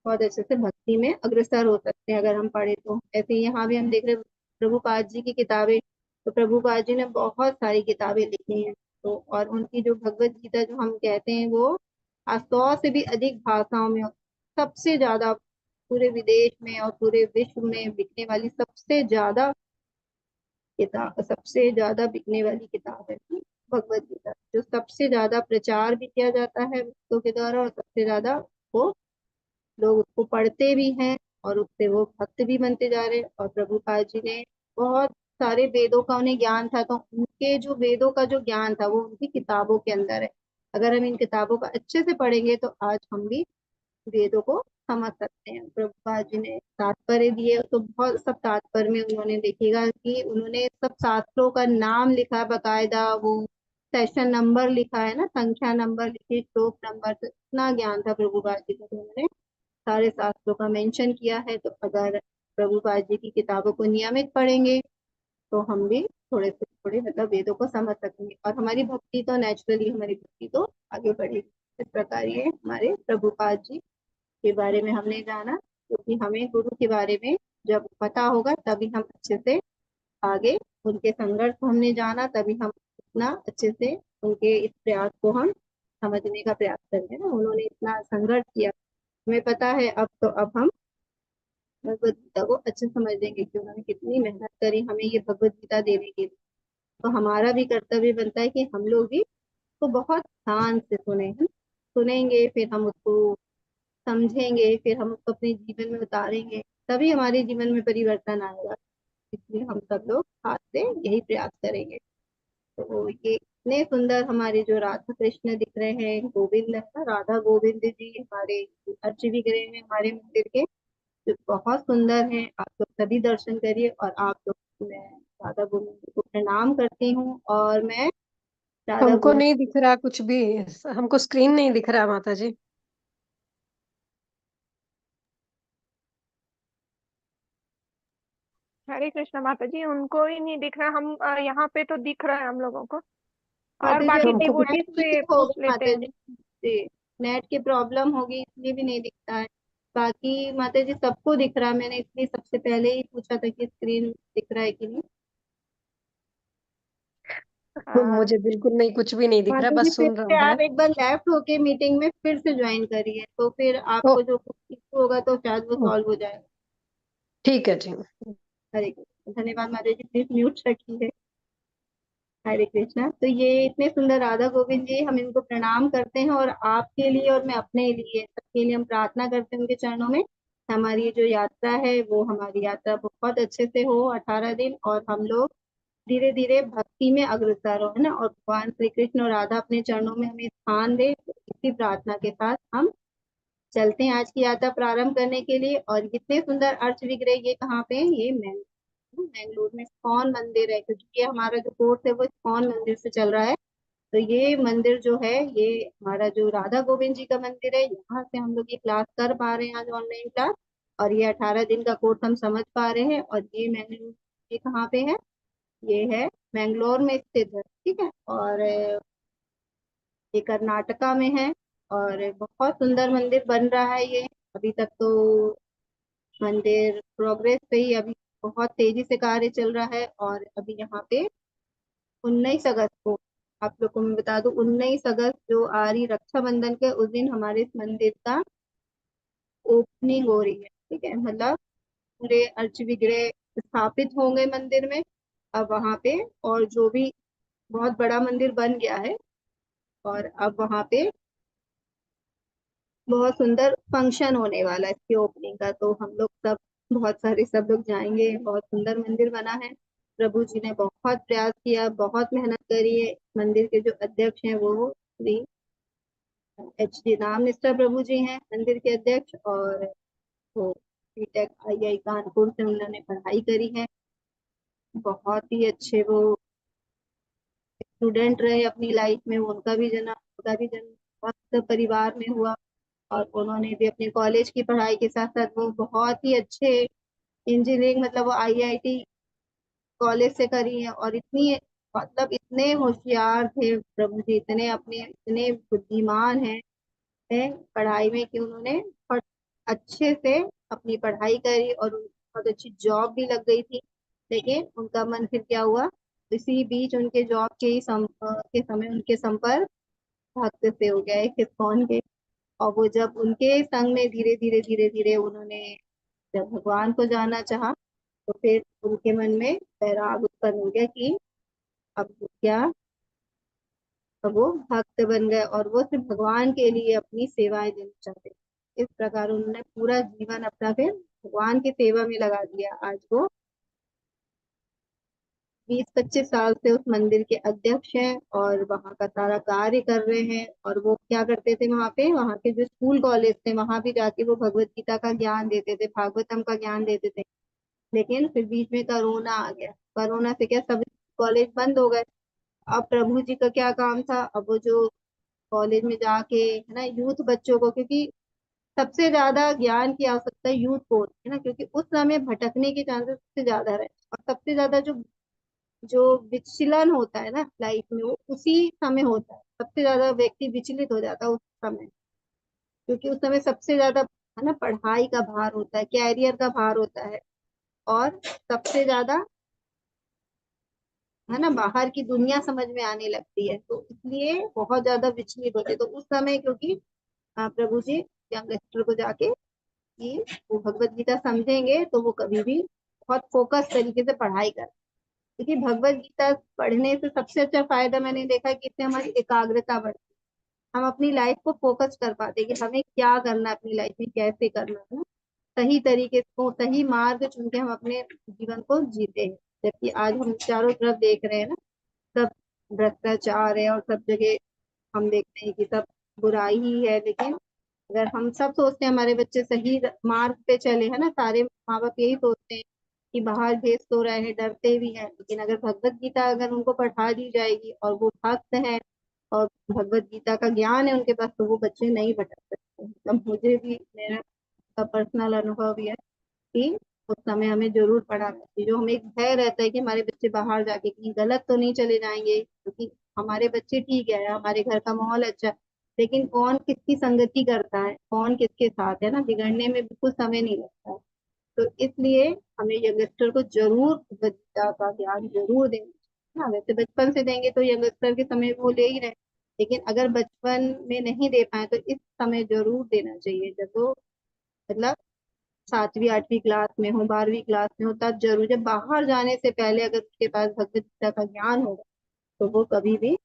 बहुत अच्छे से भक्ति में अग्रसर हो सकते हैं अगर हम पढ़े तो। ऐसे ही यहाँ भी हम देख रहे हैं प्रभुपाद जी की किताबें, तो प्रभुपाद जी ने बहुत सारी किताबें लिखी हैं। तो और उनकी जो भगवत गीता जो हम कहते हैं वो आज 100 से भी अधिक भाषाओं में, सबसे ज्यादा पूरे विदेश में और पूरे विश्व में बिकने वाली सबसे ज्यादा बिकने वाली किताब है भगवत गीता, जो सबसे ज्यादा प्रचार भी किया जाता है भक्तों के द्वारा, और सबसे ज्यादा वो लोग उसको पढ़ते भी हैं, और उससे वो भक्त भी बनते जा रहे हैं। और प्रभुपाद जी ने बहुत सारे वेदों का उन्हें ज्ञान था, तो उनके जो वेदों का जो ज्ञान था वो उनकी किताबों के अंदर है। अगर हम इन किताबों को अच्छे से पढ़ेंगे तो आज हम भी वेदों को समझ सकते हैं। प्रभुपाद जी ने तात्पर्य दिए, तो बहुत सब तात्पर्य में उन्होंने देखिएगा कि उन्होंने सब शास्त्रों का नाम लिखा बकायदा, वो सेशन नंबर लिखा है ना, संख्या नंबर लिखी, श्लोक नंबर, तो इतना ज्ञान था प्रभुपाद जी को, तो उन्होंने सारे शास्त्रों का मेंशन किया है। तो अगर प्रभुपाद जी की किताबों को नियमित पढ़ेंगे तो हम भी थोड़े से थोड़े मतलब वेदों को समझ सकेंगे, और हमारी भक्ति तो नेचुरली हमारी भक्ति तो आगे बढ़ेगी। इस प्रकार ये हमारे प्रभुपाद जी के बारे में हमने जाना, क्योंकि हमें गुरु के बारे में जब पता होगा तभी हम अच्छे से आगे, उनके संघर्ष को हमने जाना तभी हम इतना अच्छे से उनके इस प्रयास को हम समझने का प्रयास करेंगे ना। उन्होंने इतना संघर्ष किया, हमें पता है अब, तो अब हम भगवत गीता को अच्छे समझ लेंगे कि उन्होंने कितनी मेहनत करी हमें ये भगवत गीता देने के लिए। तो हमारा भी कर्तव्य बनता है कि हम लोग भी उसको बहुत ध्यान से सुने हैं, सुनेंगे, फिर हम उसको समझेंगे, फिर हम उसको अपने जीवन में उतारेंगे, तभी हमारे जीवन में परिवर्तन आएगा। इसलिए हम सब लोग हाथ से यही प्रयास करेंगे। तो ये इतने सुंदर हमारे जो राधा कृष्ण दिख रहे हैं, गोविंद है ना, राधा गोविंद जी हमारे अर्चविग्रह में हमारे मंदिर के, जो बहुत सुंदर है। आप लोग सभी दर्शन करिए, और आप लोग, मैं राधा गोविंद जी को प्रणाम करती हूँ, और मैं राधा हमको गोविंद। नहीं दिख रहा कुछ भी, हमको स्क्रीन नहीं दिख रहा माता जी। हरे कृष्ण माता जी, उनको ही नहीं दिख रहा। हम यहाँ पे तो दिख रहा है हम लोगों को, और माता जी बाकी हमको भी डिवोटीज नेट से इशू पूछ होगा लेते माता हैं। जी, जी नेट की प्रॉब्लम होगी इसलिए भी नहीं दिखता है। बाकी माता जी सबको दिख रहा है, मैंने इसलिए सबसे पहले ही पूछा था कि स्क्रीन दिख रहा है कि नहीं। आ, मुझे बिल्कुल नहीं, कुछ भी नहीं दिख रहा, माता जी बस फिर सुन से रहा है। आप एक बार लेफ्ट होके मीटिंग में फिर से ज्वाइन करिए, तो फिर ओ, आपको जो इशू होगा तो शायद वो ओ, सॉल्व हो जाएगा। ठीक है जी। हरे कृष्ण, धन्यवाद माता जी, प्लीज म्यूट रखिए। हरे कृष्णा। तो ये इतने सुंदर राधा गोविंद जी, हम इनको प्रणाम करते हैं, और आपके लिए और मैं अपने लिए सबके लिए हम प्रार्थना करते हैं उनके चरणों में। हमारी जो यात्रा है वो हमारी यात्रा बहुत अच्छे से हो, 18 दिन, और हम लोग धीरे धीरे भक्ति में अग्रसर हो, है ना, और भगवान श्री कृष्ण और राधा अपने चरणों में हमें स्थान दे। तो इसी प्रार्थना के साथ हम चलते हैं आज की यात्रा प्रारंभ करने के लिए। और कितने सुंदर अर्च विग्रह, ये कहाँ पे है? ये मैंगलोर में इस्कॉन मंदिर है, क्योंकि ये हमारा जो कोर्स है वो इस्कॉन मंदिर से चल रहा है। तो ये मंदिर जो है, ये हमारा जो राधा गोविंद जी का मंदिर है, यहाँ से हम लोग ये क्लास कर पा रहे हैं आज, ऑनलाइन क्लास। और ये 18 दिन का कोर्स हम समझ पा रहे हैं। और ये मैंने, ये कहाँ पे है, ये है मैंगलोर में स्थित है, ठीक है। और ये कर्नाटका में है। और बहुत सुंदर मंदिर बन रहा है ये। अभी तक तो मंदिर प्रोग्रेस पे ही, अभी बहुत तेजी से कार्य चल रहा है। और अभी यहाँ पे 19 अगस्त को, आप लोग को मैं बता दूं, 19 अगस्त जो आ रही रक्षाबंधन के उस दिन हमारे इस मंदिर का ओपनिंग हो रही है, ठीक है। मतलब पूरे अर्च विग्रह स्थापित होंगे मंदिर में अब वहां पे। और जो भी बहुत बड़ा मंदिर बन गया है, और अब वहां पे बहुत सुंदर फंक्शन होने वाला है इसकी ओपनिंग का। तो हम लोग सब, बहुत सारे सब लोग जाएंगे। बहुत सुंदर मंदिर बना है। प्रभु जी ने बहुत प्रयास किया, बहुत मेहनत करी है। मंदिर के जो अध्यक्ष हैं वो श्री HD राम निष्ठा प्रभु जी हैं, मंदिर के अध्यक्ष। और वो BTech IIT कानपुर से उन्होंने पढ़ाई करी है। बहुत ही अच्छे वो स्टूडेंट रहे अपनी लाइफ में। उनका भी जन्म मस्त परिवार में हुआ। और उन्होंने भी अपने कॉलेज की पढ़ाई के साथ साथ वो बहुत ही अच्छे इंजीनियरिंग, मतलब वो IIT कॉलेज से करी है। और इतनी, मतलब इतने होशियार थे प्रभु जी, इतने अपने, इतने बुद्धिमान हैं पढ़ाई में, कि उन्होंने बहुत अच्छे से अपनी पढ़ाई करी और बहुत अच्छी जॉब भी लग गई थी। लेकिन उनका मन फिर क्या हुआ, इसी बीच उनके जॉब के ही के समय उनके संपर्क भक्त से हो गया है, इस्कॉन के। और वो जब उनके संग में धीरे धीरे धीरे धीरे उन्होंने जब भगवान को जाना चाहा, तो फिर उनके मन में वैराग उत्पन्न हो गया कि अब क्या, अब वो भक्त बन गए और वो सिर्फ भगवान के लिए अपनी सेवाएं देना चाहते थे। इस प्रकार उन्होंने पूरा जीवन अपना फिर भगवान की सेवा में लगा दिया। आज वो 20-25 साल से उस मंदिर के अध्यक्ष हैं और वहाँ का सारा कार्य कर रहे हैं। और वो क्या करते थे, वहाँ पे, वहाँ के जो स्कूल कॉलेज थे, वहां भी जाके वो भगवत गीता का ज्ञान देते थे, भागवतम का ज्ञान देते थे। लेकिन फिर बीच में कोरोना आ गया। कोरोना से क्या, सब कॉलेज बंद हो गए। अब प्रभु जी का क्या काम था, अब वो जो कॉलेज में जाके, है ना, यूथ बच्चों को, क्योंकि सबसे ज्यादा ज्ञान की आवश्यकता यूथ को होती है ना, क्योंकि उस समय भटकने के चांसेस सबसे ज्यादा रहते हैं। और सबसे ज्यादा जो जो विचलन होता है ना लाइफ में, वो उसी समय होता है। सबसे ज्यादा व्यक्ति विचलित हो जाता है उस समय, क्योंकि उस समय सबसे ज्यादा, है ना, पढ़ाई का भार होता है, कैरियर का भार होता है। और सबसे ज्यादा, है ना, बाहर की दुनिया समझ में आने लगती है। तो इसलिए बहुत ज्यादा विचलित होते। तो उस समय क्योंकि प्रभु जी यंगस्टर को जाके कि वो भगवत गीता समझेंगे तो वो कभी भी बहुत फोकस तरीके से पढ़ाई कर, क्योंकि भगवत गीता पढ़ने से सबसे अच्छा फायदा मैंने देखा है कि इससे हमारी एकाग्रता बढ़ती है। हम अपनी लाइफ को फोकस कर पाते हैं कि हमें क्या करना है, अपनी लाइफ में कैसे करना है ना, सही तरीके को, सही मार्ग चुन के हम अपने जीवन को जीते हैं। जबकि आज हम चारों तरफ देख रहे हैं ना, सब भ्रष्टाचार है और सब जगह हम देखते हैं कि सब बुराई ही है। लेकिन अगर हम सब सोचते हैं हमारे बच्चे सही मार्ग पे चले, है ना, सारे माँ बाप यही सोचते हैं कि बाहर भेज तो रहे हैं, डरते भी हैं। लेकिन अगर भगवत गीता अगर उनको पढ़ा दी जाएगी और वो भक्त हैं और भगवत गीता का ज्ञान है उनके पास, तो वो बच्चे नहीं भटक सकते। मतलब मुझे भी, मेरा पर्सनल अनुभव ये है कि उस समय हमें जरूर पढ़ाना चाहिए। जो हमें एक भय रहता है कि हमारे बच्चे बाहर जाके कहीं गलत तो नहीं चले जाएंगे, क्योंकि हमारे बच्चे ठीक है, हमारे घर का माहौल अच्छा है, लेकिन कौन किसकी संगति करता है, कौन किसके साथ है ना, बिगड़ने में बिल्कुल समय नहीं लगता है। तो इसलिए हमें यंगस्टर को जरूर गीता का ज्ञान जरूर देना चाहिए। हाँ, वैसे बचपन से देंगे तो यंगस्टर के समय वो ले ही रहे, लेकिन अगर बचपन में नहीं दे पाए तो इस समय जरूर देना चाहिए, जब वो, मतलब 7वीं 8वीं क्लास में हो, 12वीं क्लास में हो, तब जरूर। जब बाहर जाने से पहले अगर उसके पास भगवत गीता का ज्ञान होगा तो वो कभी भी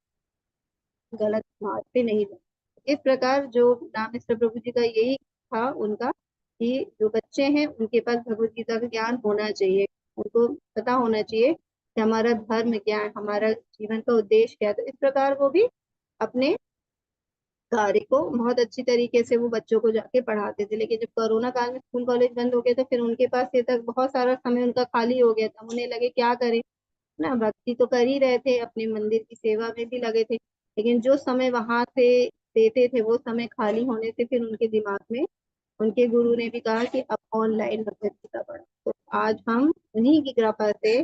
गलत मार्ग पे नहीं जाए। इस प्रकार जो रामेश्वर प्रभु जी का यही था उनका, कि जो बच्चे हैं उनके पास भगवत गीता का ज्ञान होना चाहिए। उनको पता होना चाहिए कि हमारा धर्म क्या है, हमारा जीवन का उद्देश्य क्या है। तो इस प्रकार वो भी अपने कार्य को बहुत अच्छी तरीके से वो बच्चों को जाके पढ़ाते थे। लेकिन जब कोरोना काल में स्कूल कॉलेज बंद हो गए तो फिर उनके पास ये तक बहुत सारा समय उनका खाली हो गया था। उन्हें लगे क्या करें ना, भक्ति तो कर ही रहे थे, अपने मंदिर की सेवा में भी लगे थे, लेकिन जो समय वहां से देते थे वो समय खाली होने से फिर उनके दिमाग में उनके गुरु ने भी कहा कि अब ऑनलाइन भगवत गीता पढ़ो। तो आज हम उन्हीं की कृपा से,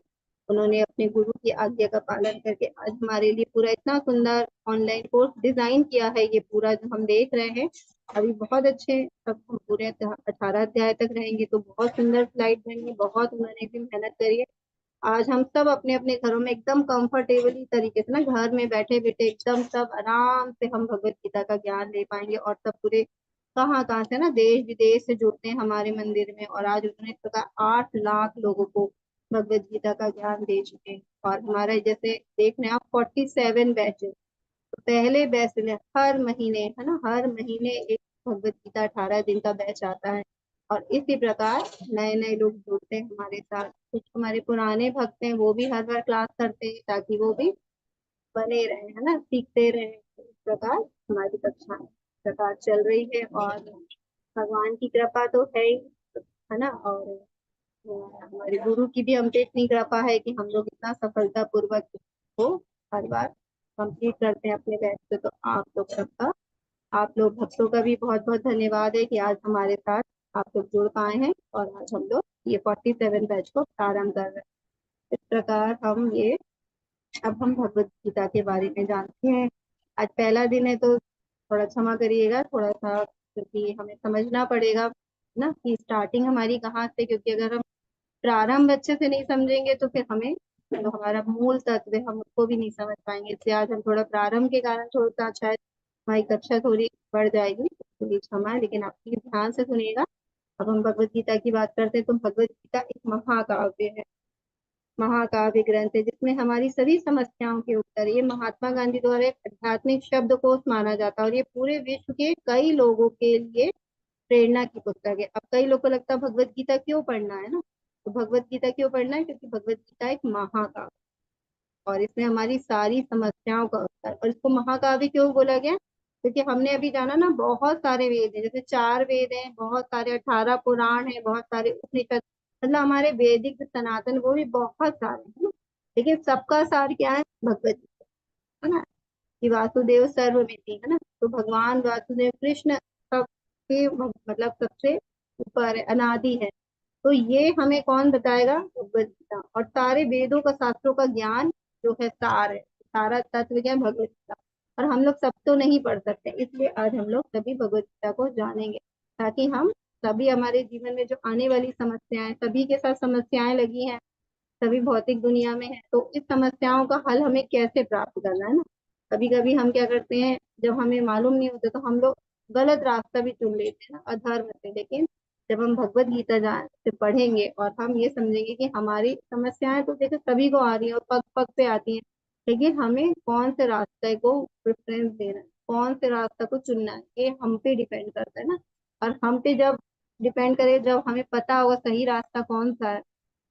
उन्होंने अपने गुरु की आज्ञा का पालन करके आज हमारे लिए पूरा इतना सुंदर ऑनलाइन कोर्स डिजाइन किया है। ये पूरा जो हम देख रहे हैं अभी बहुत अच्छे, सब हम पूरे 18 अध्याय तक रहेंगे तो बहुत सुंदर स्लाइड बनेंगे। बहुत उन्होंने भी मेहनत करी है। आज हम सब अपने अपने घरों में एकदम कंफर्टेबली तरीके से ना, घर में बैठे बैठे एकदम सब आराम से हम भगवत गीता का ज्ञान ले पाएंगे। और सब पूरे कहाँ कहाँ से ना, देश विदेश से जुड़ते हैं हमारे मंदिर में। और आज उन्होंने इस प्रकार 8 लाख लोगों को भगवत गीता का ज्ञान दे चुके हैं। और हमारा जैसे देख रहे हैं आप 47 बैचेस, तो पहले बैच में हर महीने है ना, हर महीने एक भगवत गीता 18 दिन का बैच आता है। और इसी प्रकार नए नए लोग जुड़ते हैं हमारे साथ। कुछ हमारे पुराने भक्त हैं वो भी हर बार क्लास करते हैं ताकि वो भी बने रहे, है ना, सीखते रहे। इस प्रकार हमारी कक्षाएं इस प्रकार चल रही है। और भगवान की कृपा तो है ही, है ना। और हमारे गुरु की भी हम पे इतनी कृपा है कि हम लोग इतना सफलता पूर्वक को हर बार कंप्लीट करते हैं अपने बैच से। तो आप लोग सबका, आप लोग भक्तों का भी बहुत बहुत धन्यवाद है कि आज हमारे साथ आप लोग जुड़ पाए हैं और आज हम लोग ये 47 बैच को प्रारंभ कर रहे हैं। इस प्रकार अब हम भगवत गीता के बारे में जानते हैं। आज पहला दिन है तो थोड़ा क्षमा करिएगा, थोड़ा सा क्योंकि हमें समझना पड़ेगा ना कि स्टार्टिंग हमारी कहाँ से, क्योंकि अगर हम प्रारंभ अच्छे से नहीं समझेंगे तो फिर हमें जो हमारा मूल तत्व है हम उसको भी नहीं समझ पाएंगे। इसलिए आज हम थोड़ा प्रारंभ के कारण थोड़ा सा शायद हमारी कक्षा थोड़ी बढ़ जाएगी, उसके लिए क्षमा है। लेकिन आप प्लीज ध्यान से सुनिएगा। अब हम भगवत गीता की बात करते हैं तो भगवत गीता एक महाकाव्य है, महाकाव्य ग्रंथ है जिसमें हमारी सभी समस्याओं के उत्तर। ये महात्मा गांधी द्वारा एक आध्यात्मिक शब्दकोश माना जाता है और ये पूरे विश्व के कई लोगों के लिए प्रेरणा की पुस्तक है। अब कई लोगों को लगता है भगवत गीता क्यों पढ़ना है ना, तो भगवत गीता क्यों पढ़ना है, क्योंकि भगवत गीता एक महाकाव्य और इसमें हमारी सारी समस्याओं का उत्तर। और इसको महाकाव्य क्यों बोला गया, क्योंकि हमने अभी जाना ना बहुत सारे वेद हैं, जैसे 4 वेद हैं, बहुत सारे 18 पुराण हैं, बहुत सारे उपनिषद, मतलब हमारे वैदिक सनातन वो भी बहुत सारे हैं ना। लेकिन सबका सार क्या है, भगवत गीता, है ना। कि वासुदेव सर्वमिति, है ना। तो भगवान वासुदेव कृष्ण सबके मतलब सबसे ऊपर है, अनादि है। तो ये हमें कौन बताएगा, भगवत गीता। और सारे वेदों का, शास्त्रों का ज्ञान जो है सार है, सारा तत्व क्या है, भगवत गीता। और हम लोग सब तो नहीं पढ़ सकते, इसलिए आज हम लोग सभी भगवत गीता को जानेंगे ताकि हम सभी हमारे जीवन में जो आने वाली समस्याएं, सभी के साथ समस्याएं लगी हैं, सभी भौतिक दुनिया में है, तो इस समस्याओं का हल हमें कैसे प्राप्त करना है ना। कभी कभी हम क्या करते हैं, जब हमें मालूम नहीं होता तो हम लोग गलत रास्ता भी चुन लेते हैं ना, अधर्म से। लेकिन जब हम भगवत गीता जान से पढ़ेंगे और हम ये समझेंगे कि हमारी समस्याएं तो देखो सभी को आ रही है और पग पग पे आती हैं, लेकिन हमें कौन से रास्ते को प्रेफरेंस देना है, कौन से रास्ते को चुनना है, ये हम पे डिपेंड करता है ना। और हम पे जब डिपेंड करे, जब हमें पता होगा सही रास्ता कौन सा है,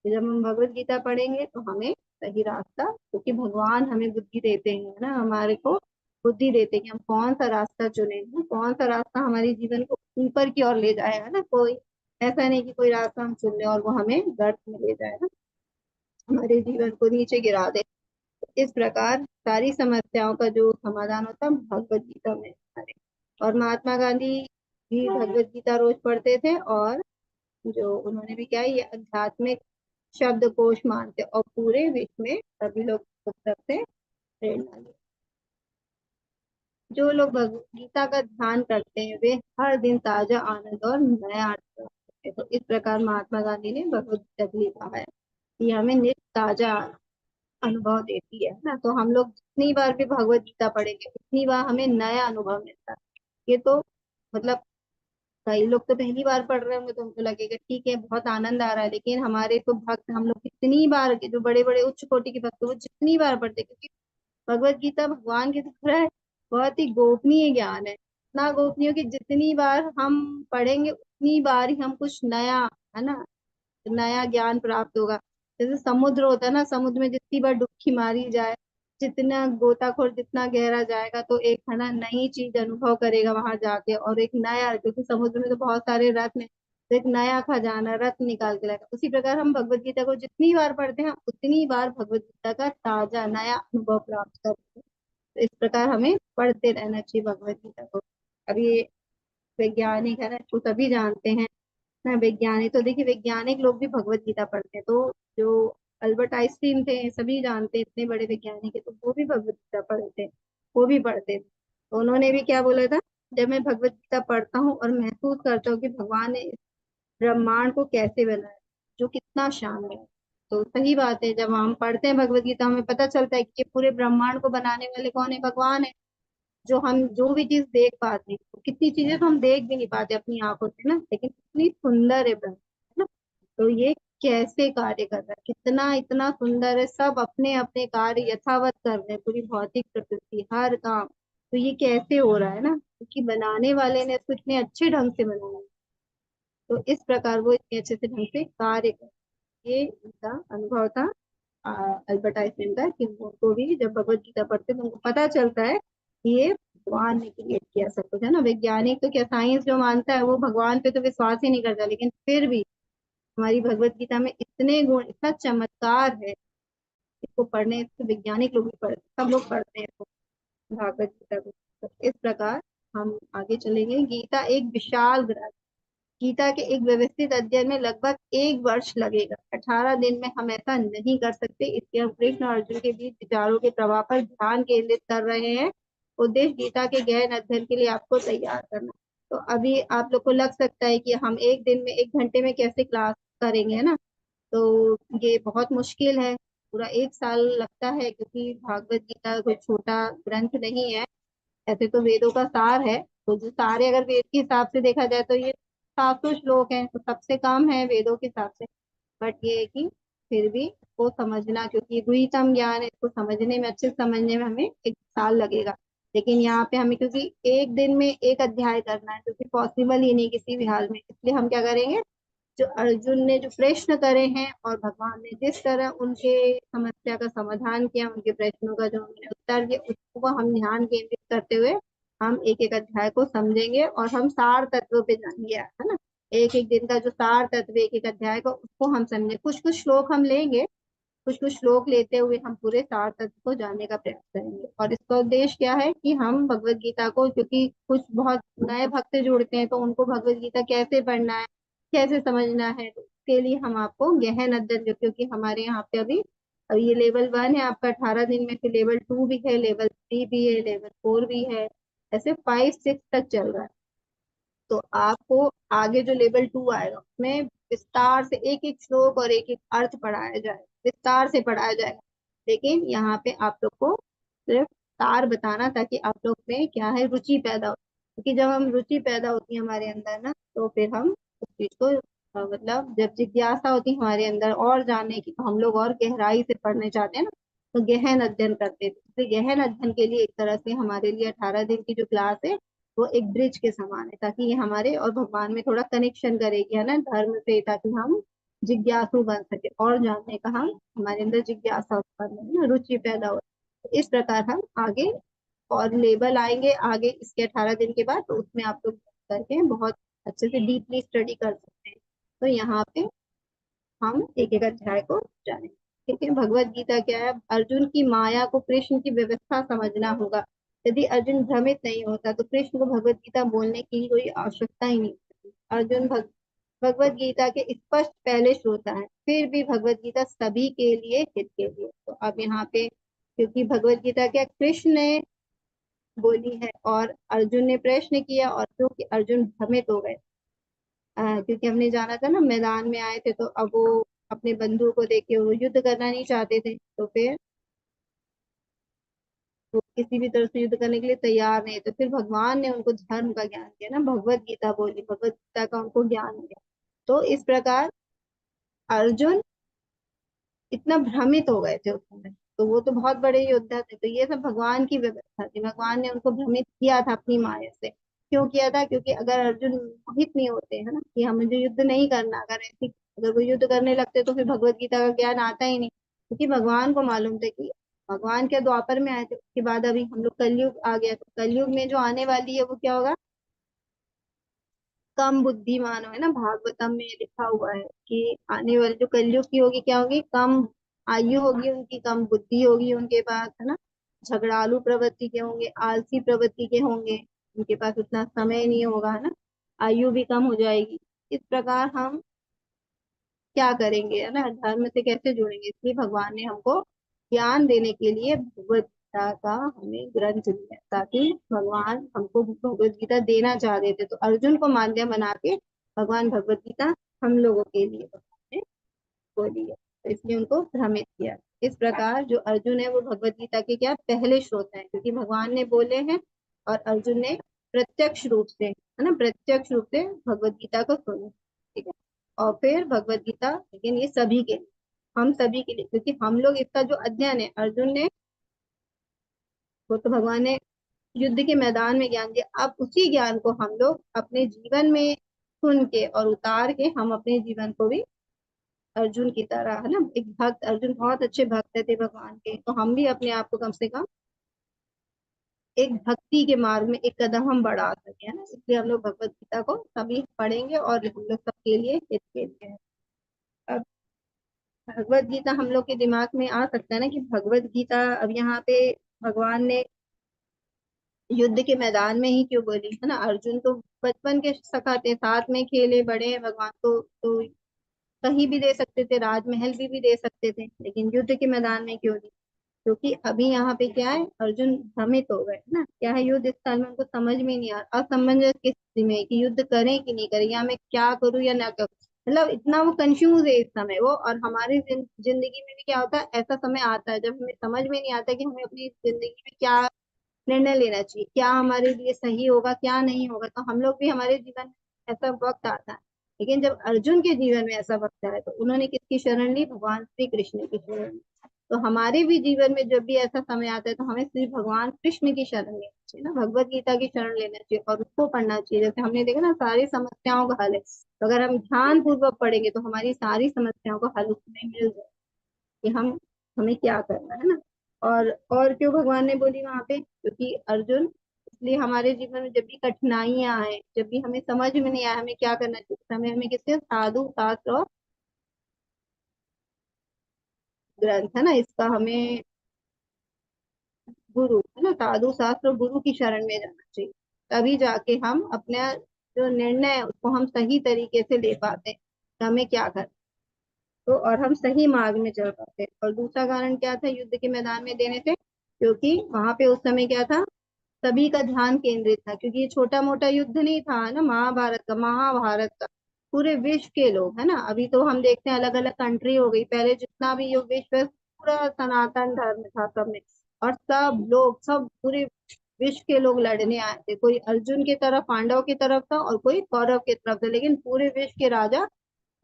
जब हम भगवत गीता पढ़ेंगे तो हमें सही रास्ता, क्योंकि भगवान हमें बुद्धि देते हैं ना, हमारे को बुद्धि देते हैं कि हम कौन सा रास्ता चुने ना, कौन सा रास्ता हमारे जीवन को ऊपर की ओर ले जाएगा ना। कोई ऐसा नहीं कि कोई रास्ता हम चुन लें और वो हमें गर्त में ले जाए ना, हमारे जीवन को नीचे गिरा दे। इस प्रकार सारी समस्याओं का जो समाधान होता है भगवत गीता में हमारे। और महात्मा गांधी भी भगवत गीता रोज पढ़ते थे और जो उन्होंने भी क्या है, ये आध्यात्मिक शब्दकोश मानते और पूरे विश्व में सभी लोग पुस्तक से प्रेरणा लेते। जो लोग भगवत गीता का ध्यान करते हैं वे हर दिन ताजा आनंद और नया अर्थ प्राप्त करते हैं। तो इस प्रकार महात्मा गांधी ने भगवत गीता के लिए कहा है कि हमें नित्य ताजा अनुभव देती है ना। तो हम लोग जितनी बार भी भगवत गीता पढ़ेंगे उतनी बार हमें नया अनुभव मिलता है। ये तो मतलब कई लोग तो पहली बार पढ़ रहे होंगे तो उनको लगेगा ठीक है बहुत आनंद आ रहा है, लेकिन हमारे तो भक्त, हम लोग कितनी बार के जो बड़े बड़े उच्च कोटि के भक्त हैं, वो जितनी बार पढ़ते हैं, क्योंकि भगवत गीता भगवान की तरह है, बहुत ही गोपनीय ज्ञान है। इतना गोपनीय कि जितनी बार हम पढ़ेंगे उतनी बार ही हम कुछ नया, है ना, नया ज्ञान प्राप्त होगा। जैसे समुद्र होता है ना, समुद्र में जितनी बार डुबकी मारी जाए, जितना गोताखोर जितना गहरा जाएगा तो एक, है ना, नई चीज अनुभव करेगा वहां जाके। और एक नया, क्योंकि समुद्र में तो बहुत सारे रत्न है, तो एक नया खजाना रत्न निकाल के लाएगा। उसी प्रकार हम भगवत गीता को जितनी बार पढ़ते हैं उतनी बार भगवत गीता का ताजा नया अनुभव प्राप्त करते हैं। तो इस प्रकार हमें पढ़ते रहना चाहिए भगवत गीता को। अब ये वैज्ञानिक है ना, इसको सभी जानते हैं ना, वैज्ञानिक तो देखिए वैज्ञानिक लोग भी भगवत गीता पढ़ते हैं। तो जो अल्बर्ट आइंस्टीन थे, सभी जानते हैं, इतने बड़े वैज्ञानिक है, तो वो भी भगवत गीता पढ़ते थे, वो भी पढ़ते थे। तो उन्होंने भी क्या बोला था, जब मैं भगवत गीता पढ़ता हूँ और महसूस करता हूँ कि भगवान ने इस ब्रह्मांड को कैसे बनाया, जो कितना शानदार है। तो सही बात है, जब हम पढ़ते हैं भगवत गीता हमें पता चलता है कि ये पूरे ब्रह्मांड को बनाने वाले कौन है, भगवान है। जो हम जो भी चीज देख पाते हैं, तो कितनी चीजें तो हम देख भी नहीं पाते अपनी आंखों से ना, लेकिन कितनी सुंदर है ब्रह्म, है ना। तो ये कैसे कार्य कर रहा है, कितना इतना सुंदर है, सब अपने अपने कार्य यथावत कर रहे हैं, पूरी भौतिक प्रकृति हर काम। तो ये कैसे हो रहा है ना, क्योंकि बनाने वाले ने इसको इतने अच्छे ढंग से बनाया है। तो इस प्रकार वो इतने अच्छे से ढंग से कार्य कर, ये उनका अनुभव था अल्बर्ट आइंस्टाइन का, कि उनको भी जब भगवत गीता पढ़ते तो उनको पता चलता है कि ये भगवान ने क्रिएट किया सब कुछ, है ना। वैज्ञानिक तो क्या, साइंस जो मानता है वो भगवान पे तो विश्वास ही नहीं करता, लेकिन फिर भी हमारी भगवत गीता में इतने गुण, इतना चमत्कार है, इसको पढ़ने इसको वैज्ञानिक लोग भी पढ़ते, सब लोग पढ़ते हैं इसको, भागवत गीता को। तो इस प्रकार हम आगे चलेंगे। गीता एक विशाल ग्रंथ, गीता के एक व्यवस्थित अध्ययन में लगभग 1 वर्ष लगेगा। 18 दिन में हम ऐसा नहीं कर सकते, इसलिए हम कृष्ण और अर्जुन के बीच विचारों के प्रवाह पर ध्यान केंद्रित कर रहे हैं। उद्देश्य गीता के गहन अध्ययन के लिए आपको तैयार करना। तो अभी आप लोग को लग सकता है कि हम एक दिन में 1 घंटे में कैसे क्लास करेंगे, है ना। तो ये बहुत मुश्किल है, पूरा 1 साल लगता है, क्योंकि भागवत गीता कोई छोटा ग्रंथ नहीं है। ऐसे तो वेदों का सार है, तो जो सारे अगर वेद के हिसाब से देखा जाए तो ये 700 श्लोक हैं, तो सबसे कम है वेदों के हिसाब से। बट ये है कि फिर भी इसको समझना, क्योंकि गुह्यतम ज्ञान है, इसको समझने में, अच्छे से समझने में हमें 1 साल लगेगा। लेकिन यहाँ पे हमें, क्योंकि एक दिन में एक अध्याय करना है, क्योंकि पॉसिबल ही नहीं किसी भी हाल में, इसलिए हम क्या करेंगे, जो अर्जुन ने जो प्रश्न करे हैं और भगवान ने जिस तरह उनके समस्या का समाधान किया, उनके प्रश्नों का जो उन्होंने उत्तर दिया, उसको हम ध्यान केंद्रित करते हुए हम एक एक अध्याय को समझेंगे और हम सार तत्व पे जाएंगे, है ना। एक एक दिन का जो सार तत्व एक एक अध्याय का, उसको हम समझे, कुछ कुछ श्लोक हम लेंगे, कुछ कुछ श्लोक लेते हुए हम पूरे सार तत्व को जानने का प्रयास करेंगे। और इसका उद्देश्य क्या है कि हम भगवत गीता को, क्योंकि कुछ बहुत नए भक्त जुड़ते हैं, तो उनको भगवत गीता कैसे पढ़ना है, कैसे समझना है, तो उसके लिए हम आपको गहन अध्ययन, क्योंकि हमारे यहाँ पे अभी ये लेवल 1 है आपका 18 दिन में, फिर लेवल 2 भी है, लेवल 3 भी है, लेवल 4 भी है, ऐसे 5 6 तक चल रहा है। तो आपको आगे जो लेवल 2 आएगा उसमें विस्तार से एक एक श्लोक और एक एक अर्थ पढ़ाया जाएगा, विस्तार से पढ़ाया जाएगा। लेकिन यहाँ पे आप लोग को सिर्फ सार बताना, ताकि आप लोग में क्या है, रुचि पैदा हो। क्योंकि जब हम रुचि पैदा होती है हमारे अंदर ना, तो फिर हम उस चीज को मतलब जब जिज्ञासा होती है हमारे अंदर और जानने की, तो हम लोग और गहराई से पढ़ने चाहते हैं ना, तो गहन अध्ययन करते हैं। तो गहन अध्ययन के लिए एक तरह से हमारे लिए 18 दिन की जो क्लास है वो एक ब्रिज के समान है, ताकि ये हमारे और भगवान में थोड़ा कनेक्शन करेगी, है ना, धर्म से, ताकि हम जिज्ञासु बन सके और जानने का हम हमारे अंदर जिज्ञासा उत्पन्न हो, ना, रुचि पैदा हो। तो इस प्रकार हम आगे और लेवल आएंगे आगे इसके 18 दिन के बाद, तो उसमें आप लोग करके बहुत अच्छे से डीपली स्टडी कर सकते हैं। तो यहाँ पे हम एक एक अध्याय को जाने, ठीक है। भगवत गीता क्या है, अर्जुन की माया को कृष्ण की व्यवस्था समझना होगा। यदि अर्जुन भ्रमित नहीं होता तो कृष्ण को भगवत गीता बोलने की कोई आवश्यकता ही नहीं होती। अर्जुन भगवत गीता के स्पष्ट पहले श्रोता है, फिर भी भगवत गीता सभी के लिए, हित के लिए। तो अब यहाँ पे क्योंकि भगवत गीता क्या कृष्ण ने बोली है और अर्जुन ने प्रश्न किया, और क्योंकि अर्जुन भ्रमित हो गए, क्योंकि हमने जाना था ना, मैदान में आए थे, तो अब वो अपने बंधु को देख के वो युद्ध करना नहीं चाहते थे, तो फिर वो किसी भी तरह से युद्ध करने के लिए तैयार नहीं, तो फिर भगवान ने उनको धर्म का ज्ञान दिया ना, भगवत गीता बोली, भगवत गीता का उनको ज्ञान दिया। तो इस प्रकार अर्जुन इतना भ्रमित हो गए थे उस समय, तो वो तो बहुत बड़े योद्धा थे, तो ये सब भगवान की व्यवस्था थी, भगवान ने उनको भ्रमित किया था अपनी माया से। क्यों किया था, क्योंकि अगर अर्जुन मोहित नहीं होते, है ना, कि हमें जो युद्ध नहीं करना, अगर ऐसी अगर वो युद्ध करने लगते तो फिर भगवत गीता का ज्ञान आता ही नहीं। क्योंकि भगवान को मालूम था कि भगवान क्या द्वापर में आए थे, उसके बाद अभी हम लोग कलयुग आ गया, तो कलयुग में जो आने वाली है वो क्या होगा, कम बुद्धिमान है ना, भागवतम में लिखा हुआ है कि आने वाली जो कलयुग की होगी क्या होगी, कम आयु होगी उनकी, कम बुद्धि होगी उनके पास, है ना। झगड़ालू प्रवृत्ति के होंगे, आलसी प्रवृत्ति के होंगे, उनके पास उतना समय नहीं होगा, है ना, आयु भी कम हो जाएगी। इस प्रकार हम क्या करेंगे, है ना, धर्म से कैसे जुड़ेंगे? इसलिए भगवान ने हमको ज्ञान देने के लिए भगवत गीता का हमें ग्रंथ दिया, ताकि भगवान हमको भगवत गीता देना चाह रहे थे, तो अर्जुन को माध्यम बना के भगवान भगवत गीता हम लोगों के लिए भगवान ने बोली है, तो इसलिए उनको भ्रमित किया। इस प्रकार जो अर्जुन है वो भगवत गीता के क्या पहले श्रोता है, क्योंकि भगवान ने बोले हैं और अर्जुन ने प्रत्यक्ष रूप से, है ना, प्रत्यक्ष रूप से भगवत गीता को सुना, ठीक है। और फिर भगवत गीता, लेकिन ये सभी के लिए, हम सभी के लिए, क्योंकि हम लोग इसका जो अध्ययन है, अर्जुन ने, वो तो भगवान ने युद्ध के मैदान में ज्ञान दिया, अब उसी ज्ञान को हम लोग अपने जीवन में सुन के और उतार के हम अपने जीवन को भी अर्जुन की तरह, है ना, एक भक्त, अर्जुन बहुत अच्छे भक्त थे भगवान के, तो हम भी अपने आप को कम से कम एक भक्ति के मार्ग में एक कदम हम बढ़ा सके, है ना, इसलिए हम लोग भगवत गीता को सभी पढ़ेंगे और हम लोग सबके लिए हित के लिए है। अब भगवत गीता हम लोग के दिमाग में आ सकता है ना कि भगवत गीता अब यहाँ पे भगवान ने युद्ध के मैदान में ही क्यों बोली, है ना, अर्जुन तो बचपन के सखा थे, साथ में खेले बड़े हैं, भगवान तो कहीं भी दे सकते थे, राजमहल भी दे सकते थे, लेकिन युद्ध के मैदान में क्यों दी? क्योंकि अभी यहाँ पे क्या है, अर्जुन भ्रमित हो गए, है ना, क्या है, युद्ध स्थल में उनको समझ में नहीं आ रहा, असमंजस की स्थिति में कि युद्ध करें कि नहीं करें, या मैं क्या करूं या ना करूं, मतलब इतना वो कंफ्यूज है इस समय वो। और हमारी जिंदगी में भी क्या होता है, ऐसा समय आता है जब हमें समझ में नहीं आता कि हमें अपनी जिंदगी में क्या निर्णय लेना चाहिए, क्या हमारे लिए सही होगा क्या नहीं होगा, तो हम लोग भी, हमारे जीवन में ऐसा वक्त आता है। लेकिन जब अर्जुन के जीवन में ऐसा वक्त आया तो उन्होंने किसकी शरण ली? भगवान श्री कृष्ण की शरण ली। तो हमारे भी जीवन में जब भी ऐसा समय आता है तो हमें सिर्फ भगवान कृष्ण की शरण लेना चाहिए ना, भगवत गीता की शरण लेना चाहिए और उसको पढ़ना चाहिए। जैसे हमने देखा ना, सारी समस्याओं का हल है, तो अगर हम ध्यान पूर्वक पढ़ेंगे तो हमारी सारी समस्याओं का हल उसमें मिल जाए कि हमें क्या करना है ना। और क्यों भगवान ने बोली वहां पे? क्योंकि अर्जुन, इसलिए हमारे जीवन में जब भी कठिनाइयां आए, जब भी हमें समझ में नहीं आया हमें क्या करना चाहिए, हमें किससे? साधु शास्त्र और ग्रंथ, है ना, इसका हमें गुरु, है ना, साधु शास्त्र और गुरु की शरण में जाना चाहिए, तभी जाके हम अपना जो निर्णय है उसको हम सही तरीके से ले पाते हैं कि हमें क्या करना, तो और हम सही मार्ग में चल पाते हैं। और दूसरा कारण क्या था युद्ध के मैदान में देने से? क्योंकि वहां पे उस समय क्या था, सभी का ध्यान केंद्रित था, क्योंकि ये छोटा मोटा युद्ध नहीं था, है ना, महाभारत का, महाभारत का, पूरे विश्व के लोग, है ना, अभी तो हम देखते हैं अलग अलग कंट्री हो गई, पहले जितना भी ये विश्व है पूरा सनातन धर्म था सब में, और सब लोग, सब पूरे विश्व के लोग लड़ने आए थे, कोई अर्जुन की तरफ, पांडव की तरफ था और कोई कौरव की तरफ था, लेकिन पूरे विश्व के राजा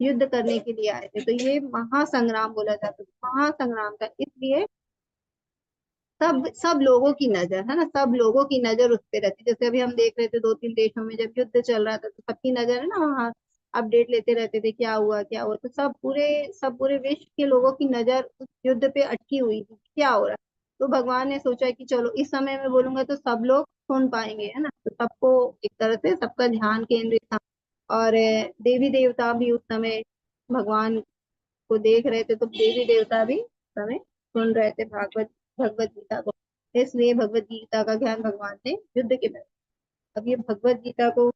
युद्ध करने के लिए आए थे, तो ये महासंग्राम बोला जाता था, महासंग्राम था, इसलिए सब सब लोगों की नजर, है ना, सब लोगों की नजर उस पे रहती, जैसे अभी हम देख रहे थे दो तीन देशों में जब युद्ध चल रहा था तो सबकी नजर, है ना, वहाँ अपडेट लेते रहते थे क्या हुआ क्या हुआ, तो सब पूरे विश्व के लोगों की नजर उस युद्ध पे अटकी हुई थी क्या हो रहा है। तो भगवान ने सोचा कि चलो इस समय में बोलूंगा तो सब लोग सुन पाएंगे, है ना, तो सबको एक तरह से सबका ध्यान केंद्रित था। और देवी देवता भी उस समय भगवान को देख रहे थे, तो देवी देवता भी समय सुन रहे थे भागवत भगवत गीता को, इसलिए भगवत गीता का ज्ञान भगवान ने युद्ध के में। अब ये भगवत गीता को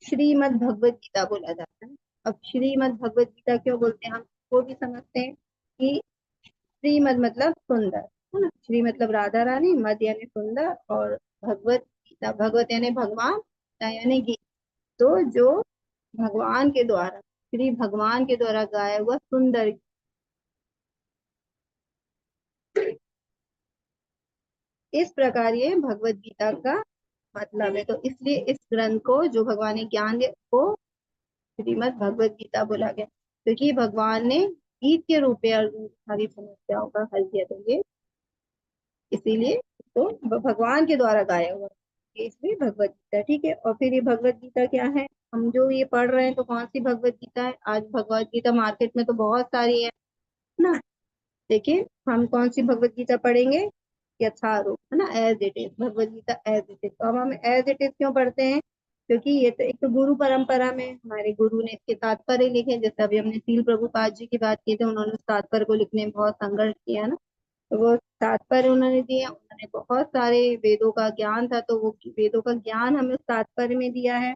श्रीमद् भगवत गीता बोला जाता है। अब श्रीमद् भगवत गीता क्यों बोलते हैं, हम वो भी समझते हैं कि श्रीमद् मतलब सुंदर, है ना, श्री मतलब राधा रानी, मद यानी सुंदर, और भगवत गीता, भगवत यानी भगवान, गीता यानी गीत, तो जो भगवान के द्वारा, श्री भगवान के द्वारा गाया हुआ सुंदर, इस प्रकार ये भगवत गीता का मतलब है। तो इसलिए इस ग्रंथ को, जो भगवान ने ज्ञान दिया, को श्रीमद् भगवत गीता बोला गया, क्योंकि भगवान ने गीत के रूप में अर्जुन की सारी समस्याओं का हल किया, तो ये इसीलिए तो भगवान के द्वारा गाया हुआ है, ये इसलिए भगवत गीता, ठीक है। और फिर ये भगवत गीता क्या है, हम जो ये पढ़ रहे हैं तो कौन सी भगवत गीता है? आज भगवत गीता मार्केट में तो बहुत सारी है ना, देखिए हम कौन सी भगवत गीता पढ़ेंगे? यथारूप, है ना, as it is, Bhagavad Gita as it is. तो अब हम एज इट इज क्यों पढ़ते हैं? क्योंकि ये तो एक तो गुरु परंपरा में हमारे गुरु ने इसके तात्पर्य लिखे, जैसे अभी हमने शील प्रभुपाद जी की बात की थी, उन्होंने उस तात्पर्य को लिखने में बहुत संघर्ष किया है ना, तो वो तात्पर्य उन्होंने दिया। उन्होंने बहुत सारे वेदों का ज्ञान था, तो वो वेदों का ज्ञान हमें उस तात्पर्य में दिया है।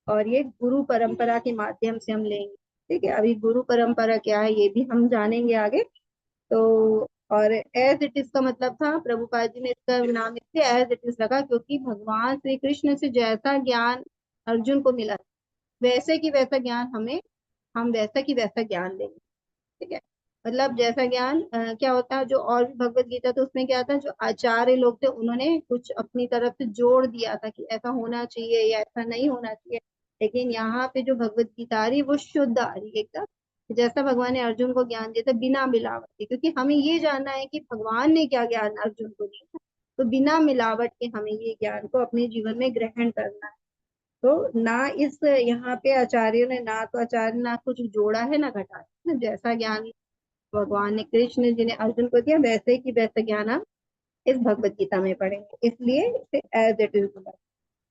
और ये गुरु परंपरा के माध्यम से हम लेंगे। ठीक है, अभी गुरु परंपरा क्या है ये भी हम जानेंगे आगे। तो और एज इट इज का मतलब था, प्रभुपाद जी ने इसका नाम इसलिए एज इट इज रखा क्योंकि भगवान श्री कृष्ण से जैसा ज्ञान अर्जुन को मिला, वैसे की वैसा ज्ञान हमें, हम वैसा की वैसा ज्ञान देंगे। ठीक है, मतलब जैसा ज्ञान क्या होता है, जो और भी भगवत गीता तो उसमें क्या था, जो आचार्य लोग थे उन्होंने कुछ अपनी तरफ से जोड़ दिया था कि ऐसा होना चाहिए या ऐसा नहीं होना चाहिए। लेकिन यहाँ पे जो भगवत गीता आ रही वो शुद्ध आ रही है एकदम, जैसा भगवान ने अर्जुन को ज्ञान दिया था बिना मिलावट के, क्योंकि हमें ये जानना है कि भगवान ने क्या ज्ञान अर्जुन को दिया था। तो बिना मिलावट के हमें ये ज्ञान को अपने जीवन में ग्रहण करना है। तो ना इस यहाँ पे आचार्यों ने, ना तो आचार्य ना कुछ जोड़ा है ना घटा है ना, जैसा ज्ञान भगवान ने कृष्ण जी ने अर्जुन को दिया वैसे ही वैसा ज्ञान हम इस भगवत गीता में पढ़ेंगे, इसलिए इसे एज इट इज बोला।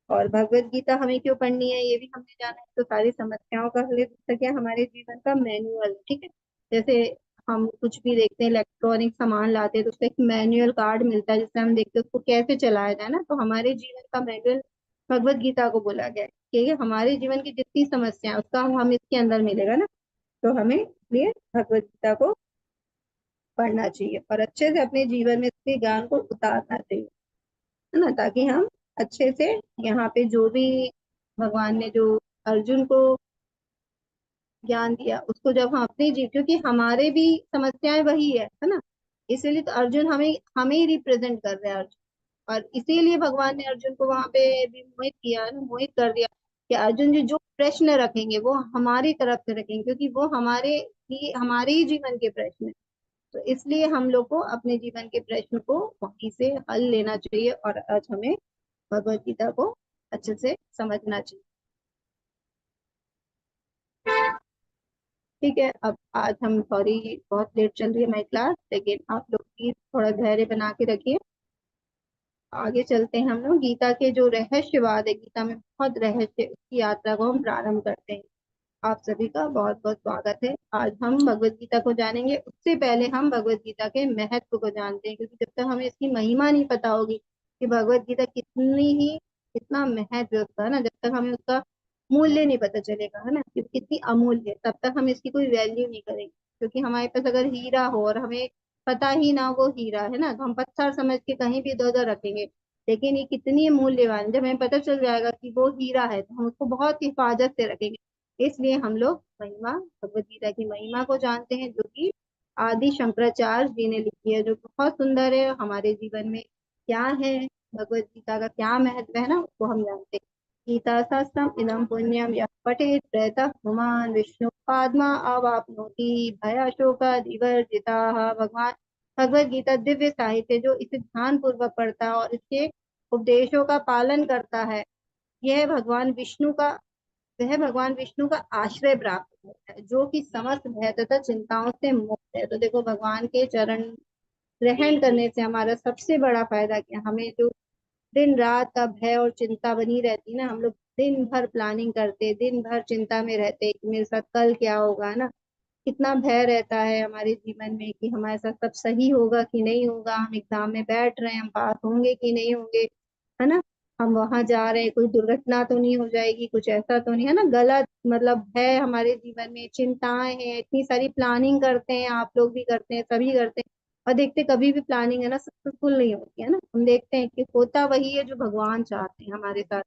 और भगवत गीता हमें क्यों पढ़नी है ये भी हमने जाना है। तो सारी समस्याओं का हल पुस्तक है, हमारे जीवन का मैनुअल। ठीक है, जैसे हम कुछ भी देखते हैं, इलेक्ट्रॉनिक सामान लाते हैं तो उसका एक मैनुअल कार्ड मिलता है जिससे हम देखते हैं उसको कैसे चलाया जाए ना। तो हमारे जीवन का मैनुअल भगवत गीता को बोला गया है कि ये हमारे जीवन की जितनी समस्या है उसका हम इसके अंदर मिलेगा ना। तो हमें इसलिए भगवत गीता को पढ़ना चाहिए और अच्छे से अपने जीवन में इसके ज्ञान को उतारना चाहिए, है ना, ताकि हम अच्छे से यहाँ पे जो भी भगवान ने जो अर्जुन को ज्ञान दिया उसको जब हम अपने जीव, क्योंकि हमारे भी समस्याएं वही है ना। इसीलिए तो अर्जुन हमें हमें ही रिप्रेजेंट कर रहा है अर्जुन। और इसीलिए भगवान ने अर्जुन को वहां पे भी मोहित किया ना, मोहित कर दिया कि अर्जुन जी जो प्रश्न रखेंगे वो हमारी तरफ से रखेंगे, क्योंकि वो हमारे ही जीवन के प्रश्न है। तो इसलिए हम लोग को अपने जीवन के प्रश्न को वहीं से हल लेना चाहिए और आज हमें भगवत गीता को अच्छे से समझना चाहिए। ठीक है, अब आज हम, सॉरी बहुत लेट चल रही है हमारी क्लास, लेकिन आप लोग प्लीज थोड़ा धैर्य बना के रखिए। आगे चलते हैं हम लोग गीता के जो रहस्यवाद है, गीता में बहुत रहस्य, उसकी यात्रा को हम प्रारंभ करते हैं। आप सभी का बहुत बहुत स्वागत है। आज हम भगवत गीता को जानेंगे, उससे पहले हम भगवत गीता के महत्व को जानते हैं, क्योंकि जब तक हमें इसकी महिमा नहीं पता होगी कि भगवत गीता कितना महत्व है उसका, है ना, जब तक हमें उसका मूल्य नहीं पता चलेगा, है ना, कि कितनी अमूल्य है, तब तक हम इसकी कोई वैल्यू नहीं करेंगे। क्योंकि हमारे पास अगर हीरा हो और हमें पता ही ना वो हीरा है ना, तो हम पत्थर समझ के कहीं भी इधर उधर रखेंगे। लेकिन ये कितनी मूल्यवान है, जब हमें पता चल जाएगा कि वो हीरा है तो हम उसको बहुत हिफाजत से रखेंगे। इसलिए हम लोग महिमा, भगवत गीता की महिमा को जानते हैं, जो कि आदि शंकराचार्य जी ने लिखी है, जो बहुत सुंदर है। हमारे जीवन में क्या है, भगवत गीता का क्या महत्व है ना, उसको हम जानते हैं। गीता शास्त्रम इदम पुण्यम यः पठेत् प्रयतः पुमान् विष्णु पाद्मा अवाप्नोति भयाशोका दिवर्जिताः। भगवान भगवत गीता दिव्य साहित्य, जो इसे ध्यान पूर्वक पढ़ता है और इसके उपदेशों का पालन करता है, यह भगवान विष्णु का वह भगवान विष्णु का आश्रय प्राप्त होता है, जो कि समस्त भय तथा चिंताओं से मुक्त है। तो देखो, भगवान के चरण ग्रहण करने से हमारा सबसे बड़ा फायदा क्या, हमें जो दिन रात का भय और चिंता बनी रहती ना, हम लोग दिन भर प्लानिंग करते, दिन भर चिंता में रहते कि मेरे साथ कल क्या होगा ना, कितना भय रहता है हमारे जीवन में कि हमारे साथ सब सही होगा कि नहीं होगा, हम एग्जाम में बैठ रहे हैं, हम पास होंगे कि नहीं होंगे, है ना, हम वहां जा रहे हैं कोई दुर्घटना तो नहीं हो जाएगी, कुछ ऐसा तो नहीं है ना, गलत मतलब है हमारे जीवन में, चिंताएं हैं, इतनी सारी प्लानिंग करते हैं, आप लोग भी करते हैं, सभी करते हैं। और देखते कभी भी प्लानिंग है ना सक्सेसफुल नहीं होती है ना, हम देखते हैं कि होता वही है जो भगवान चाहते हैं हमारे साथ,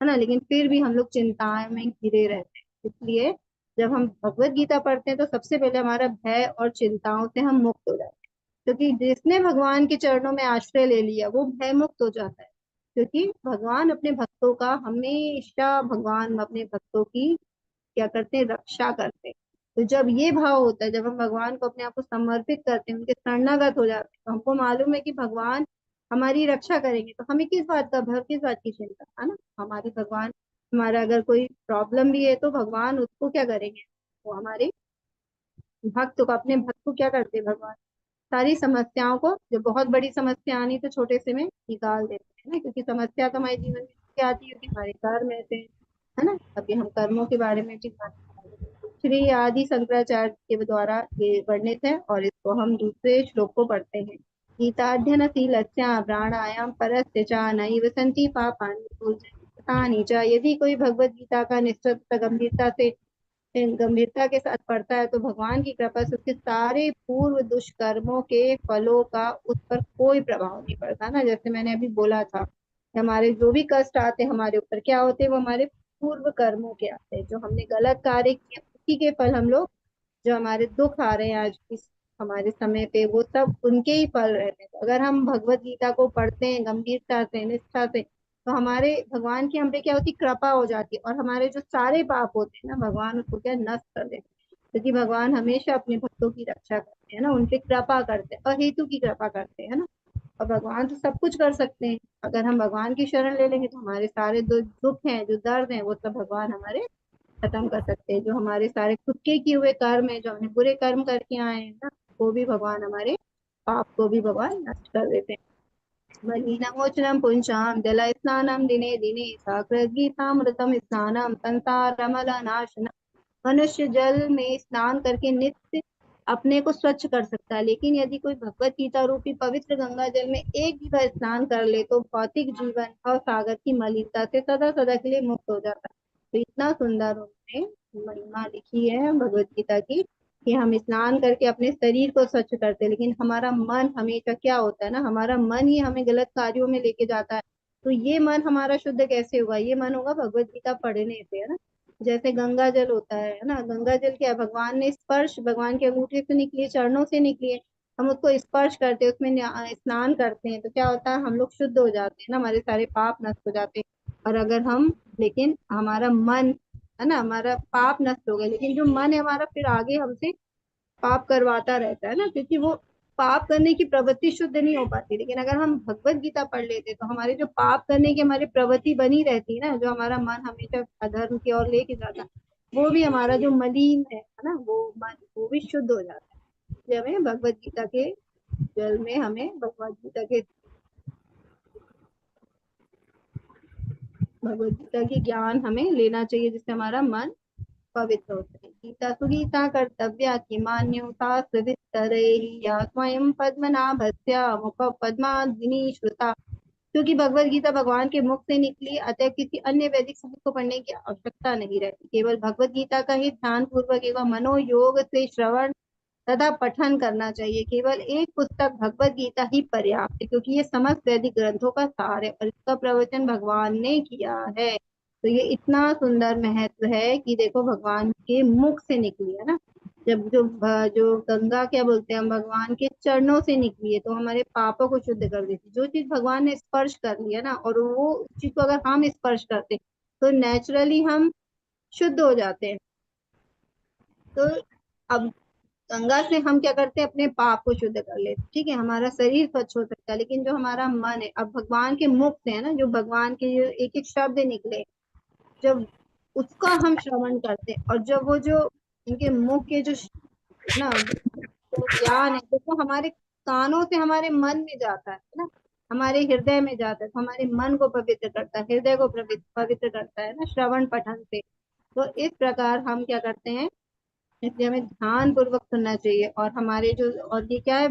है ना, लेकिन फिर भी हम लोग चिंताएं में घिरे रहते हैं। इसलिए जब हम भगवत गीता पढ़ते हैं तो सबसे पहले हमारा भय और चिंताओं से हम मुक्त हो जाते हैं, क्योंकि जिसने भगवान के चरणों में आश्रय ले लिया वो भय मुक्त हो जाता है। क्योंकि भगवान अपने भक्तों का हमेशा, भगवान अपने भक्तों की क्या करते हैं, रक्षा करते हैं। तो जब ये भाव होता है, जब हम भगवान को अपने आप को समर्पित करते हैं, उनके शरणागत हो जाते हैं, तो हमको मालूम है कि भगवान हमारी रक्षा करेंगे, तो हमें किस बात का भय, किस बात की चिंता, है ना, हमारी भगवान, हमारा अगर कोई प्रॉब्लम भी है तो भगवान उसको क्या करेंगे, वो हमारे भक्त को, अपने भक्त को क्या करते हैं भगवान, सारी समस्याओं को, जो बहुत बड़ी समस्या आनी तो छोटे से में निकाल देते हैं ना, क्योंकि समस्या तो हमारे जीवन में क्या आती है कि हमारे कर्म ऐसे हैं, है ना। अभी हम कर्मों के बारे में भी बात करेंगे। श्री आदि शंकराचार्य के द्वारा ये वर्णित है और इसको हम दूसरे श्लोक को पढ़ते हैं। गीताध्ययनशीलस्य प्राणायाम परस्य च नैव सन्ति पापानि तानि च। यदि कोई भगवत गीता का निश्चित गंभीरता के साथ पढ़ता है तो भगवान की कृपा से उसके सारे पूर्व दुष्कर्मों के फलों का उस पर कोई प्रभाव नहीं पड़ता ना। जैसे मैंने अभी बोला था कि हमारे जो भी कष्ट आते हैं हमारे ऊपर, क्या होते हैं, वो हमारे पूर्व कर्मों के आते हैं। जो हमने गलत कार्य किए उसी के फल हम लोग, जो हमारे दुख आ रहे हैं आज इस हमारे समय पे, वो सब उनके ही फल रहते हैं। तो अगर हम भगवत गीता को पढ़ते हैं गंभीरता से, निष्ठा से, तो हमारे भगवान की हम पे क्या होती, कृपा हो जाती है। और हमारे जो सारे पाप होते हैं ना, भगवान उसको क्या नष्ट कर देते हैं। क्योंकि भगवान हमेशा अपने भक्तों की रक्षा करते हैं ना, उनपे कृपा करते हैं, अहेतु की कृपा करते हैं ना। और भगवान तो सब कुछ कर सकते हैं। अगर हम भगवान की शरण ले लेंगे तो हमारे सारे दुख हैं, जो दर्द हैं, वो सब भगवान हमारे खत्म कर सकते हैं। जो हमारे सारे खुद के किए हुए कर्म है, जो हमने बुरे कर्म करके आए हैं ना, वो भी भगवान हमारे पाप को भी भगवान नष्ट कर देते हैं। मलिनमोचनम पुंसाम जल स्नानम दिने दिने साकृत स्नानम संसारमलनाशनम। मनुष्य जल में स्नान करके नित्य अपने को स्वच्छ कर सकता है, लेकिन यदि कोई भगवत गीता रूपी पवित्र गंगा जल में एक भी बार स्नान कर ले तो भौतिक जीवन और सागर की मलिनता से सदा सदा के लिए मुक्त हो जाता है। तो इतना सुंदर उन्होंने महिमा लिखी है भगवत गीता की कि हम स्नान करके अपने शरीर को स्वच्छ करते हैं, लेकिन हमारा मन हमेशा क्या होता है ना, हमारा मन ही हमें गलत कार्यों में लेके जाता है। तो ये मन हमारा शुद्ध कैसे होगा, ये मन होगा भगवत गीता पढ़ने से, है ना। जैसे गंगा जल होता है ना, गंगा जल क्या है, भगवान ने स्पर्श, भगवान के अंगूठे से निकली है, चरणों से निकली है, हम उसको स्पर्श करते हैं, उसमें स्नान करते हैं, तो क्या होता है, हम लोग शुद्ध हो जाते हैं ना, हमारे सारे पाप नष्ट हो जाते हैं। और अगर हम, लेकिन हमारा मन है ना, हमारा पाप नष्ट हो गए, लेकिन जो मन है हमारा फिर आगे हमसे पाप करवाता रहता है ना, क्योंकि वो पाप करने की प्रवृत्ति शुद्ध नहीं हो पाती। लेकिन अगर हम भगवत गीता पढ़ लेते तो हमारे जो पाप करने की हमारी प्रवृत्ति बनी रहती है ना, जो हमारा मन हमेशा अधर्म की ओर लेके जाता है, वो भी हमारा जो मलिन है ना, वो मन, वो भी शुद्ध हो जाता है। इसलिए हमें भगवत गीता के जल में, हमें भगवत गीता के ज्ञान हमें लेना चाहिए, जिससे हमारा मन पवित्र होते हैं। गीता सुगीता कर्तव्या किमान्योता सविस्तरैः या स्वयं पद्मनाभस्य मुख पद्मादिनी श्रुता। क्योंकि भगवत गीता भगवान के मुख से निकली, अतः किसी अन्य वैदिक साहित्य को पढ़ने की आवश्यकता नहीं रहती। केवल भगवत गीता का ही ध्यान पूर्वक एवं मनोयोग से श्रवण तथा पठन करना चाहिए। केवल एक पुस्तक भगवत गीता ही पर्याप्त है, क्योंकि ये समस्त वैदिक ग्रंथों का सार है और इसका प्रवचन भगवान ने किया है। तो ये इतना सुंदर महत्व है कि देखो, भगवान के मुख से निकली है ना। जब जो गंगा क्या बोलते हैं, हम भगवान के चरणों से निकली है, तो हमारे पापों को शुद्ध कर देती। जो चीज भगवान ने स्पर्श कर लिया ना, और वो चीज को अगर हम स्पर्श करते तो नेचुरली हम शुद्ध हो जाते हैं। तो अब गंगा से हम क्या करते हैं, अपने पाप को शुद्ध कर लेते हैं, ठीक है, हमारा शरीर स्वच्छ हो सकता है। लेकिन जो हमारा मन है, अब भगवान के मुख से है ना, जो भगवान के जो एक एक शब्द निकले, जब उसका हम श्रवण करते हैं, और जब वो जो उनके मुख के जो ना जो ज्ञान है, देखो हमारे कानों से हमारे मन में जाता है ना, हमारे हृदय में जाता है, तो हमारे मन को पवित्र करता है, हृदय को पवित्र करता है ना, श्रवण पठन से। तो इस प्रकार हम क्या करते हैं, इसलिए हमें ध्यान पूर्वक सुनना चाहिए। और हमारे जो, और ये क्या है,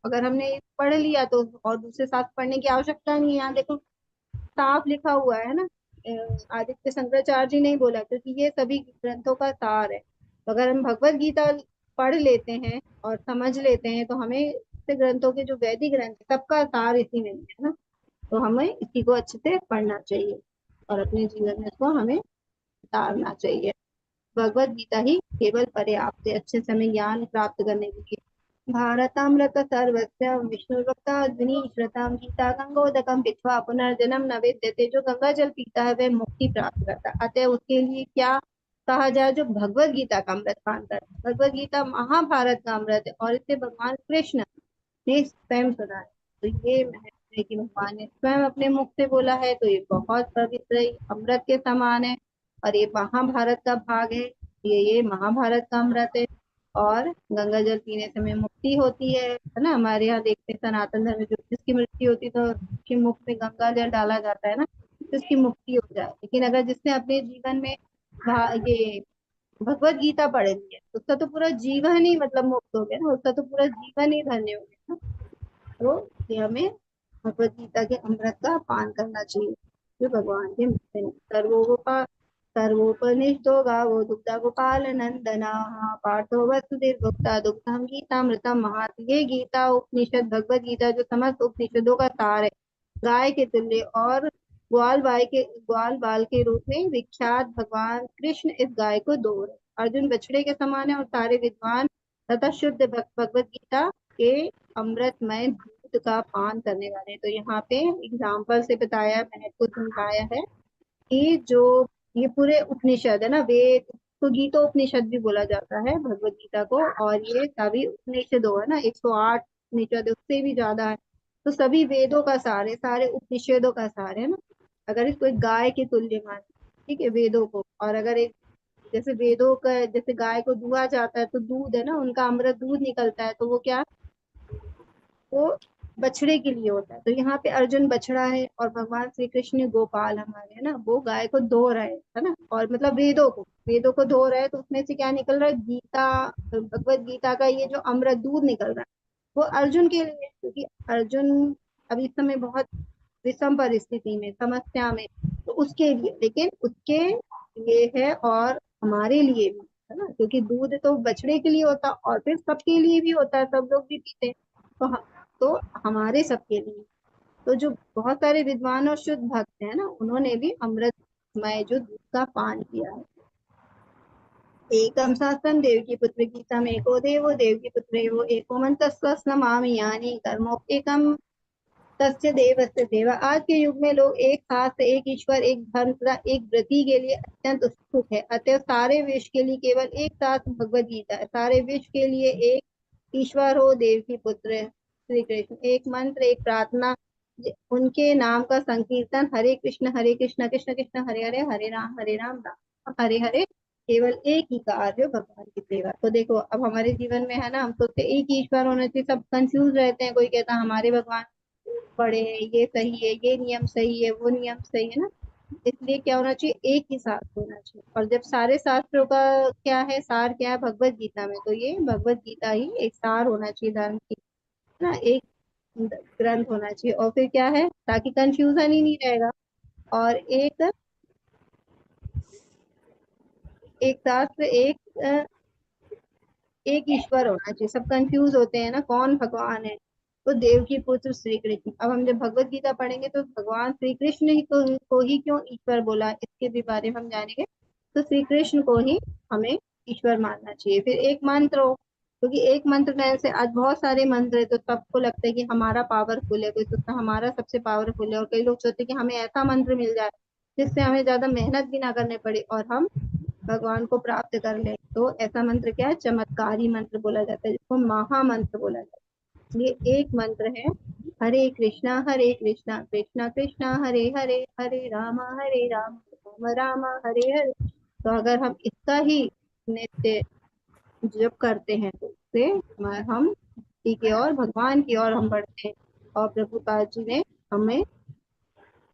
अगर हमने पढ़ लिया तो और दूसरे साथ पढ़ने की आवश्यकता नहीं है। यहाँ देखो साफ लिखा हुआ है ना, आदित्य शंकराचार्य जी ने ही बोला, क्योंकि ये सभी ग्रंथों का सार है। तो अगर हम भगवत गीता पढ़ लेते हैं और समझ लेते हैं, तो हमें से ग्रंथों के जो वैदिक ग्रंथ है, सबका सार इसी में है ना। तो हमें इसी को अच्छे से पढ़ना चाहिए और अपने जीवन में इसको हमें उतारना चाहिए। भगवत गीता ही केवल पर्याप्त है अच्छे समय ज्ञान प्राप्त करने के लिए। भारतामृत सर्वस्य विष्णुभक्ताग्नि श्रताम गीता गंगोदकम पित्वा पुनर्जन्म न विद्यते। जो गंगा जल पीता है वह मुक्ति प्राप्त करता है, अतः उसके लिए क्या कहा जाए, जो भगवत गीता का अमृत पान करता है। भगवत गीता महाभारत का अमृत है और इसे भगवान कृष्ण ने स्वयं सुना है। तो ये महत्व है कि भगवान ने स्वयं अपने मुख से बोला है, तो ये बहुत पवित्र है, अमृत के समान है। और ये महाभारत का भाग है, ये महाभारत का अमृत है। और गंगा जल पीने से हमें मुक्ति होती है ना। हमारे यहाँ देखते हैं सनातन धर्म में, जो जिसकी मृत्यु होती है तो उसके मुख में गंगा जल डाला जाता है ना, तो उसकी मुक्ति हो जाए। लेकिन अगर जिसने अपने जीवन में ये भगवत गीता पढ़ ली है, तो उसका तो पूरा जीवन ही मतलब मुक्त हो गया ना, उसका तो पूरा जीवन ही धन्य हो गया ना। तो ये हमें भगवत गीता के अमृत का पान करना चाहिए जो भगवान के मुख में। सर्वोपनिषदो गावो दुग्धा गोपाल नंदना पार्थो वसुदेवभुक्ता दुग्धम गीतामृतम महात। ये गीता उपनिषद भगवत गीता जो समस्त उपनिषदों का सार है, गाय के तुल्य और ग्वाल बाल के रूप में विख्यात भगवान कृष्ण इस गाय को दो है। अर्जुन बछड़े के समान है और सारे विद्वान तथा शुद्ध भक्त भगवत गीता के अमृतमय दूध का पान करने वाले हैं। तो यहाँ पे एग्जाम्पल से बताया, महत्व समझाया है कि जो ये पूरे उपनिषद है ना, वेद तो गीतोपनिषद भी बोला जाता है भगवत गीता को, और ये सभी उपनिषदों है ना, 108 उपनिषद उससे भी ज्यादा है। तो सभी वेदों का सार है, सारे उपनिषदों का सार है ना। अगर इसको एक गाय के तुल्य मान, ठीक है, वेदों को, और अगर एक जैसे वेदों का जैसे गाय को दुहा जाता है तो दूध है ना, उनका अमृत दूध निकलता है, तो वो क्या, वो बछड़े के लिए होता है। तो यहाँ पे अर्जुन बछड़ा है और भगवान श्री कृष्ण गोपाल हमारे है ना, वो गाय को धो रहे हैं है ना, और मतलब वेदों को धो रहे हैं। तो उसमें से क्या निकल रहा है, गीता, भगवत गीता का ये जो अमृत दूध निकल रहा है वो अर्जुन के लिए है, क्योंकि अर्जुन अभी इस समय बहुत विषम परिस्थिति में, समस्या में, तो उसके लिए, लेकिन उसके लिए है और हमारे लिए भी है ना, क्योंकि दूध तो बछड़े के लिए होता और फिर सबके लिए भी होता है, सब लोग भी पीते हैं। तो तो हमारे सबके लिए, तो जो बहुत सारे विद्वान और शुद्ध भक्त हैं ना, उन्होंने भी अमृतमय जो दूध का पान किया है। एकम शास्त्रम देवकी पुत्र गीता में एको देवो देवकी पुत्र एवो एको मंत्र नमामि यानी कर्मोक्तम तस्य देवस्य देव। आज के युग में लोग एक शास्त्र, एक ईश्वर, एक धर्म तथा एक व्रति के लिए अत्यंत उत्सुक है। अतः सारे विश्व के लिए केवल एक शास्त्र भगवद गीता है। सारे विश्व के लिए एक ईश्वर हो, देव की पुत्र श्री कृष्ण, एक मंत्र, एक प्रार्थना, उनके नाम का संकीर्तन, हरे कृष्ण कृष्ण कृष्ण हरे हरे, हरे राम राम हरे हरे, केवल एक ही कार्य हो, भगवान की सेवा। तो देखो अब हमारे जीवन में है ना, हम सोचते एक ही ईश्वर होना चाहिए, सब कंफ्यूज रहते हैं, कोई कहता हमारे भगवान बड़े हैं, ये सही है, ये नियम सही है, वो नियम सही है ना। इसलिए क्या होना चाहिए, एक ही शास्त्र होना चाहिए। और जब सारे शास्त्रों का क्या है, सार क्या है भगवत गीता में, तो ये भगवत गीता ही एक सार होना चाहिए धर्म की, है ना, एक ग्रंथ होना चाहिए। और फिर क्या है, ताकि कंफ्यूजन ही नहीं रहेगा, और एक शास्त्र, एक ईश्वर होना चाहिए। सब कंफ्यूज होते हैं ना, कौन भगवान है, तो देव की पुत्र श्री कृष्ण। अब हम जब भगवत गीता पढ़ेंगे तो भगवान श्री कृष्ण ही को ही क्यों ईश्वर बोला, इसके भी बारे में हम जानेंगे। तो श्री कृष्ण को ही हमें ईश्वर मानना चाहिए। फिर एक मंत्र हो, क्योंकि एक मंत्र में से आज बहुत सारे मंत्र है, तो सबको लगता है कि हमारा पावरफुल है, कोई सोचता है हमारा सबसे पावरफुल है, और कई लोग सोचते हैं कि हमें ऐसा मंत्र मिल जाए जिससे हमें ज्यादा मेहनत भी ना करने पड़े और हम भगवान को प्राप्त कर ले। तो ऐसा मंत्र क्या है, चमत्कारी मंत्र बोला जाता है, जिसको महामंत्र बोला जाता है। ये एक मंत्र है, हरे कृष्णा कृष्णा कृष्णा हरे हरे, हरे राम राम हरे हरे। तो अगर हम इसका ही नित्य जप करते हैं तो उससे हम भक्ति की ओर, भगवान की ओर हम बढ़ते हैं। और प्रभुपाद जी ने हमें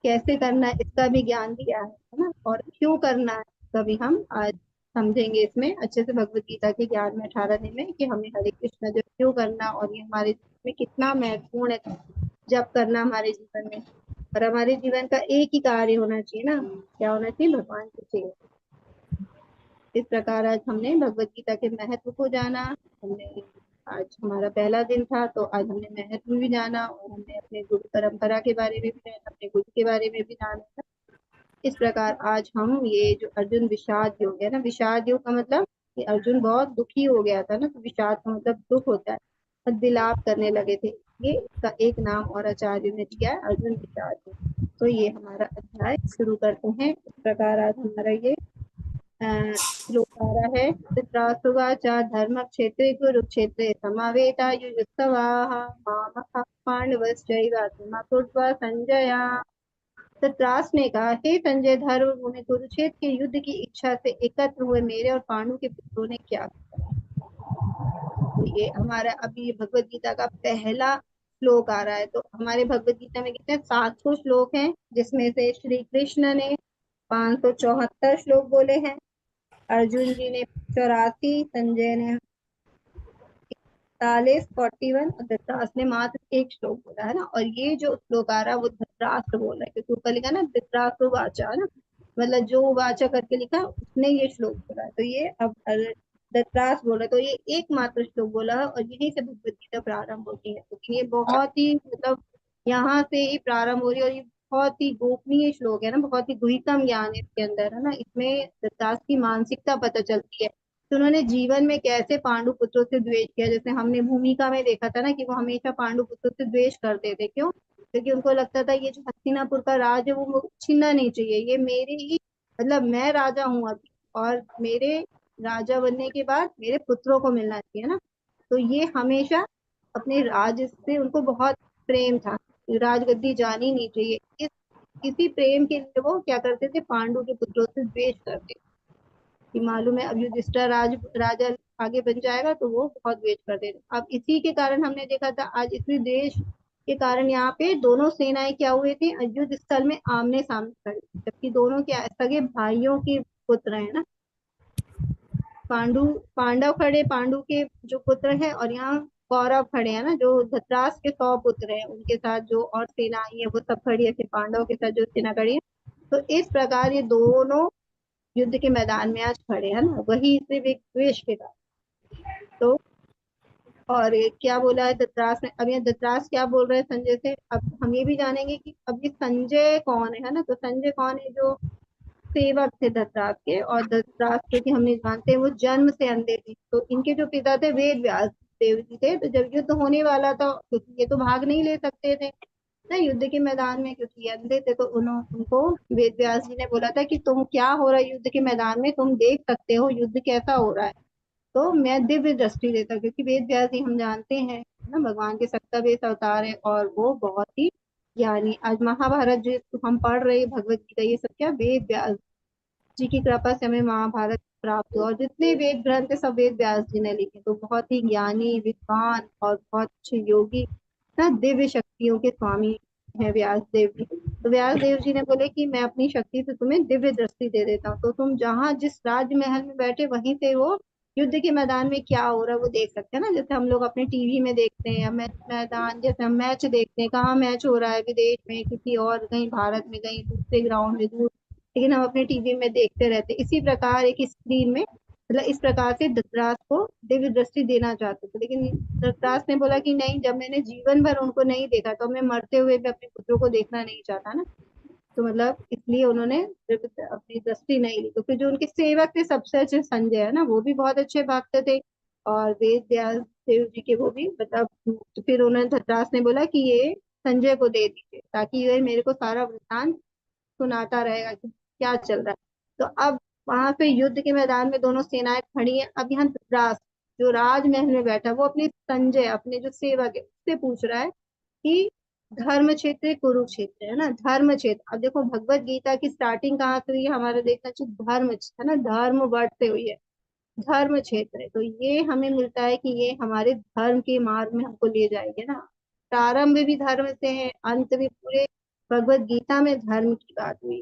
कैसे करना है इसका भी ज्ञान दिया है ना, और क्यों करना है इसका भी हम आज समझेंगे इसमें अच्छे से, भगवत गीता के ज्ञान में 18 दिन में, कि हमें हरे कृष्ण जब क्यों करना, और ये हमारे जीवन में कितना महत्वपूर्ण है जब करना हमारे जीवन में। और हमारे जीवन का एक ही कार्य होना चाहिए ना, क्या होना चाहिए, भगवान की सेवा। इस प्रकार आज हमने भगवत गीता के महत्व को जाना। हमने, आज हमारा पहला दिन था, तो आज हमने महत्व भी जाना, और हमने अपने गुरु परंपरा के बारे में भी जाना, अपने गुरु के बारे में भी जाना। इस प्रकार आज हम ये जो अर्जुन विषाद योग है ना, विषाद योग का मतलब कि अर्जुन बहुत दुखी हो गया था ना, तो विषाद का मतलब दुख होता है, और विलाप करने लगे थे, ये इसका एक नाम और आचार्य ने दिया है, अर्जुन विषाद योग। तो ये हमारा अध्याय शुरू करते हैं। इस प्रकार आज हमारा ये श्लोक आ रहा है, धृतराष्ट्रवाच धर्म क्षेत्रे कुरुक्षेत्रे समावेतायुयुत्सवाः मामकाः पांडवश्चैव कृत्वा संजय। धृतराष्ट्र ने कहा, हे संजय, धर्म भूमि कुरुक्षेत्र के युद्ध की इच्छा से एकत्र हुए मेरे और पांडु के पुत्रों ने क्या किया। ये हमारा अभी भगवत गीता का पहला श्लोक आ रहा है। तो हमारे भगवत गीता में कितने 700 श्लोक हैं, जिसमें से श्री कृष्ण ने 574 श्लोक बोले हैं, अर्जुन जी ने 84, संजय ने 41 और धृतराष्ट्र ने मात्र एक श्लोक बोला है ना। और ये जो श्लोक आ रहा है वो धृतराष्ट्र बोल रहा है, क्योंकि ऊपर लिखा ना धृतराष्ट्र वाचा है ना, मतलब जो वाचा करके लिखा है, उसने ये श्लोक बोला है। तो ये अब धृतराष्ट्र बोल रहे, तो ये एकमात्र श्लोक बोला है और यहीं से भगवत गीता प्रारंभ होती है। क्योंकि ये बहुत ही मतलब यहाँ से ही प्रारंभ हो रही है, और ये बहुत ही गोपनीय श्लोक है ना, बहुत ही गुह्यतम ज्ञान है इसके अंदर है ना। इसमें धृतराष्ट्र की मानसिकता पता चलती है, तो उन्होंने जीवन में कैसे पांडु पुत्रों से द्वेष किया। जैसे हमने भूमिका में देखा था ना कि वो हमेशा पांडु पुत्रों से द्वेष करते थे। क्यों? क्योंकि उनको लगता था ये जो हस्तिनापुर का राज है वो छीनना नहीं चाहिए, ये मेरे ही मतलब मैं राजा हूँ अभी, और मेरे राजा बनने के बाद मेरे पुत्रों को मिलना चाहिए ना। तो ये हमेशा अपने राज से उनको बहुत प्रेम था, राजगद्दी जानी नहीं चाहिए। इसी प्रेम के लिए वो क्या करते थे, पांडु के पुत्रों से द्वेष करते, कि मालूम है अब युधिष्ठिर राजा आगे बन जाएगा तो वो बहुत वेट कर देगा। अब इसी के कारण हमने देखा था आज इसी देश के कारण यहाँ पे दोनों सेनाएं क्या हुए थे, युद्ध स्थल में आमने सामने खड़ी थी, जबकि दोनों क्या सगे भाइयों के पुत्र है ना। पांडव खड़े, पांडु के जो पुत्र है, और यहाँ कौरव खड़े हैं ना, जो धृतराष्ट्र के 100 पुत्र हैं, उनके साथ जो और सेना आई है वो सब खड़ी है, फिर पांडवों के साथ जो सेना खड़ी है। तो इस प्रकार ये दोनों युद्ध के मैदान में आज खड़े हैं ना, वही सिर्फ एक द्वेष के कारण। तो और ये क्या बोला है धृतराष्ट्र ने, अब ये धृतराष्ट्र क्या बोल रहे हैं संजय से। अब हम ये भी जानेंगे कि अब ये संजय कौन है ना। तो संजय कौन है, जो सेवक थे धृतराष्ट्र के, और धृतराष्ट्र की हमने जानते हैं वो जन्म से अंधे थे। तो इनके जो पिता थे वेद व्यास देव जी थे। तो जब युद्ध होने वाला था, क्योंकि ये तो भाग नहीं ले सकते थे ना युद्ध के मैदान में, क्योंकि ये अंधे थे, तो उनको वेद व्यास जी ने बोला था कि तुम क्या हो रहा है युद्ध के मैदान में, तुम देख सकते हो युद्ध कैसा हो रहा है, तो मैं दिव्य दृष्टि देता। क्योंकि वेद व्यास जी हम जानते हैं ना भगवान के सप्तवेश अवतार है, और वो बहुत ही ज्ञानी। आज महाभारत जो हम पढ़ रहे हैं भगवत गीता, ये सब क्या वेद व्यास जी की कृपा से हमें महाभारत प्राप्त हुआ। और जितने वेद ग्रंथ है सब वेद व्यास जी ने लिखे। तो बहुत ही ज्ञानी विद्वान और बहुत अच्छे योगी ना, दिव्य शक्तियों के स्वामी है व्यास देव जी। तो व्यास देव जी ने बोले कि मैं अपनी शक्ति से तुम्हें दिव्य दृष्टि दे देता हूँ, तो तुम जहाँ जिस राजमहल में बैठे वहीं से वो युद्ध के मैदान में क्या हो रहा है वो देख सकते हैं ना। जैसे हम लोग अपने टीवी में देखते हैं, या मैदान जैसे हम मैच देखते हैं, कहाँ मैच हो रहा है विदेश में, किसी और कहीं भारत में, कहीं दूसरे ग्राउंड में दूर, लेकिन हम अपने टीवी में देखते रहते। इसी प्रकार एक स्क्रीन में मतलब इस प्रकार से धृतराष्ट्र को दिव्य दृष्टि देना चाहते थे। लेकिन धृतराष्ट्र ने बोला कि नहीं, जब मैंने जीवन भर उनको नहीं देखा तो मैं मरते हुए भी अपने पुत्रों को देखना नहीं चाहता ना। तो मतलब इसलिए उन्होंने अपनी दृष्टि नहीं ली। तो फिर जो उनके सेवक थे सबसे अच्छे संजय है ना, वो भी बहुत अच्छे भक्त थे, और वेद व्यास देव जी के वो भी मतलब। तो फिर उन्होंने धृतराष्ट्र ने बोला कि ये संजय को दे दीजिए, ताकि ये मेरे को सारा वृत्तांत सुनाता रहेगा कि क्या चल रहा है। तो अब वहां पे युद्ध के मैदान में दोनों सेनाएं खड़ी हैं। अब यहाँ धृतराष्ट्र जो राजमहल में बैठा, वो अपने संजय अपने जो सेवक है उससे पूछ रहा है कि धर्म क्षेत्र कुरुक्षेत्र है ना, धर्म क्षेत्र। अब देखो भगवत गीता की स्टार्टिंग कहाँ से हुई है, हमारा देखना चाहिए धर्म है ना, धर्म वर्ड से हुई है, धर्म क्षेत्र है। तो ये हमें मिलता है कि ये हमारे धर्म के मार्ग में हमको ले जाएंगे ना। प्रारंभ भी धर्म से है, अंत भी पूरे भगवत गीता में धर्म की बात हुई।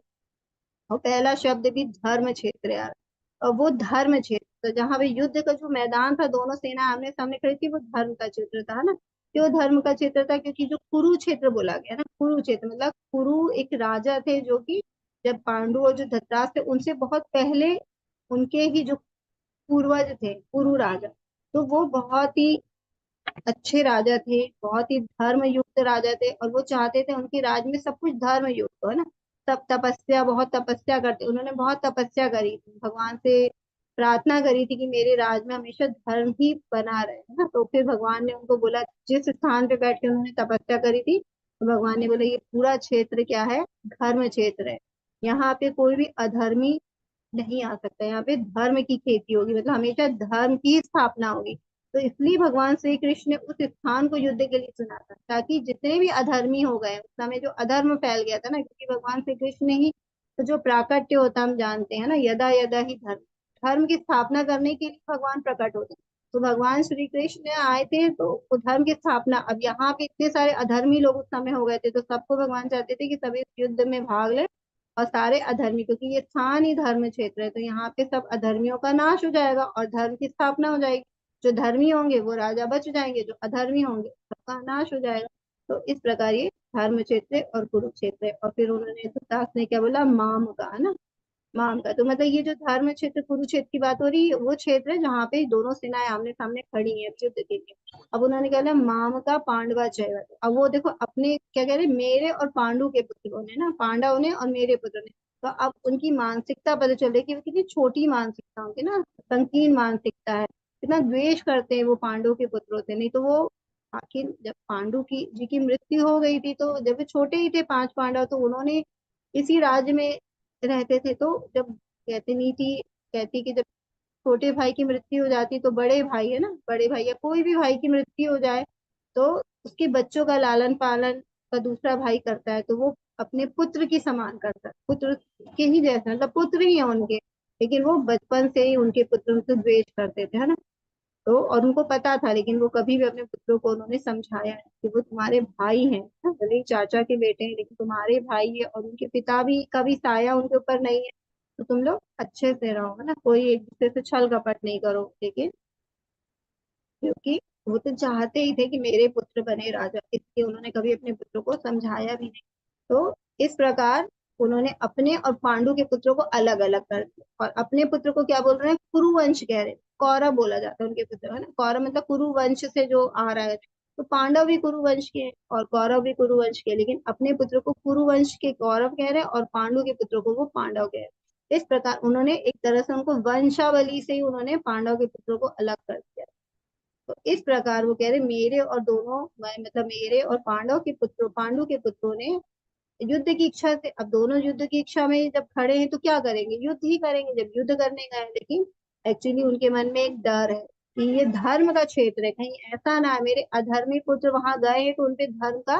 और पहला शब्द भी धर्म क्षेत्र यार, और वो धर्म क्षेत्र, तो जहाँ पे युद्ध का जो मैदान था, दोनों सेना आमने सामने खड़ी थी, वो धर्म का क्षेत्र था ना। क्यों धर्म का क्षेत्र था? क्योंकि जो कुरुक्षेत्र बोला गया ना, कुरुक्षेत्र मतलब कुरु एक राजा थे, जो कि जब पांडु और जो धृतराष्ट्र थे उनसे बहुत पहले उनके ही जो पूर्वज थे कुरु राजा, तो वो बहुत ही अच्छे राजा थे, बहुत ही धर्म युक्त राजा थे, और वो चाहते थे उनके राज में सब कुछ धर्म युक्त हो ना। सब तपस्या, बहुत तपस्या करते, उन्होंने बहुत तपस्या करी थी, भगवान से प्रार्थना करी थी कि मेरे राज में हमेशा धर्म ही बना रहे है ना। तो फिर भगवान ने उनको बोला, जिस स्थान पे बैठ के उन्होंने तपस्या करी थी, तो भगवान ने बोला ये पूरा क्षेत्र क्या है, धर्म क्षेत्र है, यहाँ पे कोई भी अधर्मी नहीं आ सकता, यहाँ पे धर्म की खेती होगी, मतलब हमेशा धर्म की स्थापना होगी। तो इसलिए भगवान श्री कृष्ण ने उस स्थान को युद्ध के लिए चुना था, ताकि जितने भी अधर्मी हो गए, उस समय जो अधर्म फैल गया था ना, क्योंकि भगवान श्री कृष्ण ने ही तो जो प्राकट्य होता हम जानते हैं ना, यदा यदा ही धर्म, धर्म की स्थापना करने के लिए भगवान प्रकट होते हैं। तो भगवान श्री कृष्ण आए थे तो वो धर्म की स्थापना। अब यहाँ पे इतने सारे अधर्मी लोग उस समय हो गए थे, तो सबको भगवान चाहते थे कि सभी इस युद्ध में भाग ले, और सारे अधर्मी, क्योंकि ये स्थान ही धर्म क्षेत्र है, तो यहाँ पे सब अधर्मियों का नाश हो जाएगा और धर्म की स्थापना हो जाएगी। जो धर्मी होंगे वो राजा बच जाएंगे, जो अधर्मी होंगे सबका नाश हो जाएगा। तो इस प्रकार ये धर्म क्षेत्र और कुरुक्षेत्र है। और फिर उन्होंने धृतराष्ट्र ने क्या बोला, माम का, है ना, माम का। तो मतलब ये जो धर्म क्षेत्र कुरुक्षेत्र की बात हो रही है, वो क्षेत्र है जहाँ पे दोनों सेनाएं आमने सामने खड़ी हैं युद्ध के लिए। अब उन्होंने क्या बोला, माम का पांडवा चैव। अब वो देखो अपने क्या कह रहे, मेरे और पांडु के पुत्रों ने ना, पांडव ने और मेरे पुत्र ने। तो अब उनकी मानसिकता पता चल रही है कि वो कितनी छोटी मानसिकता उनकी ना, संकीर्ण मानसिकता है। कितना द्वेष करते हैं वो पांडु के पुत्रों से। नहीं तो वो आखिर जब पांडु की जी की मृत्यु हो गई थी, तो जब वे छोटे ही थे 5 पांडव, तो उन्होंने इसी राज्य में रहते थे। तो जब कहते नीति कहती कि जब छोटे भाई की मृत्यु हो जाती, तो बड़े भाई, है ना, बड़े भाई या कोई भी भाई की मृत्यु हो जाए, तो उसके बच्चों का लालन पालन का दूसरा भाई करता है। तो वो अपने पुत्र की समान करता है, पुत्र के ही जैसा, मतलब पुत्र ही है उनके। लेकिन वो बचपन से ही उनके पुत्र उनसे द्वेष करते थे, है ना। तो और उनको पता था, लेकिन वो कभी भी अपने पुत्रों को उन्होंने समझाया नहीं कि वो तुम्हारे भाई हैं, ना, भले ही चाचा के बेटे हैं, लेकिन तुम्हारे भाई है, और उनके पिता भी का भी साया उनके ऊपर नहीं है। तो तुम लोग अच्छे से रहो, है ना, कोई एक दूसरे से छल कपट नहीं करो। लेकिन क्योंकि वो तो चाहते ही थे कि मेरे पुत्र बने राजा, इसलिए उन्होंने कभी अपने पुत्रों को समझाया भी नहीं। तो इस प्रकार उन्होंने अपने और पांडु के पुत्रों को अलग अलग कर दिया। और अपने पुत्र को क्या बोल रहे हैं, कुरुवंश कह रहे हैं, कौरव बोला जाता है उनके पुत्र, है ना। कौरव मतलब कुरुवंश से जो आ रहा है। तो पांडव भी कुरुवंश के हैं और कौरव भी कुरुवंश के हैं, लेकिन अपने पुत्र को कुरुवंश के कौरव कह रहे हैं और पांडु के पुत्रों को वो पांडव कह रहे हैं। इस प्रकार उन्होंने एक तरह से उनको वंशावली से ही उन्होंने पांडव के पुत्रों को अलग कर दिया। तो इस प्रकार वो कह रहे मेरे और दोनों, मतलब मेरे और पांडव के पुत्रों, पांडु के पुत्रों ने युद्ध की इच्छा से, अब दोनों युद्ध की इच्छा में जब खड़े हैं तो क्या करेंगे, युद्ध ही करेंगे जब युद्ध करने गए हैं। लेकिन एक्चुअली उनके मन में एक डर है कि ये धर्म का क्षेत्र है, कहीं ऐसा ना है मेरे अधर्मी पुत्र वहां गए हैं तो उनपे धर्म का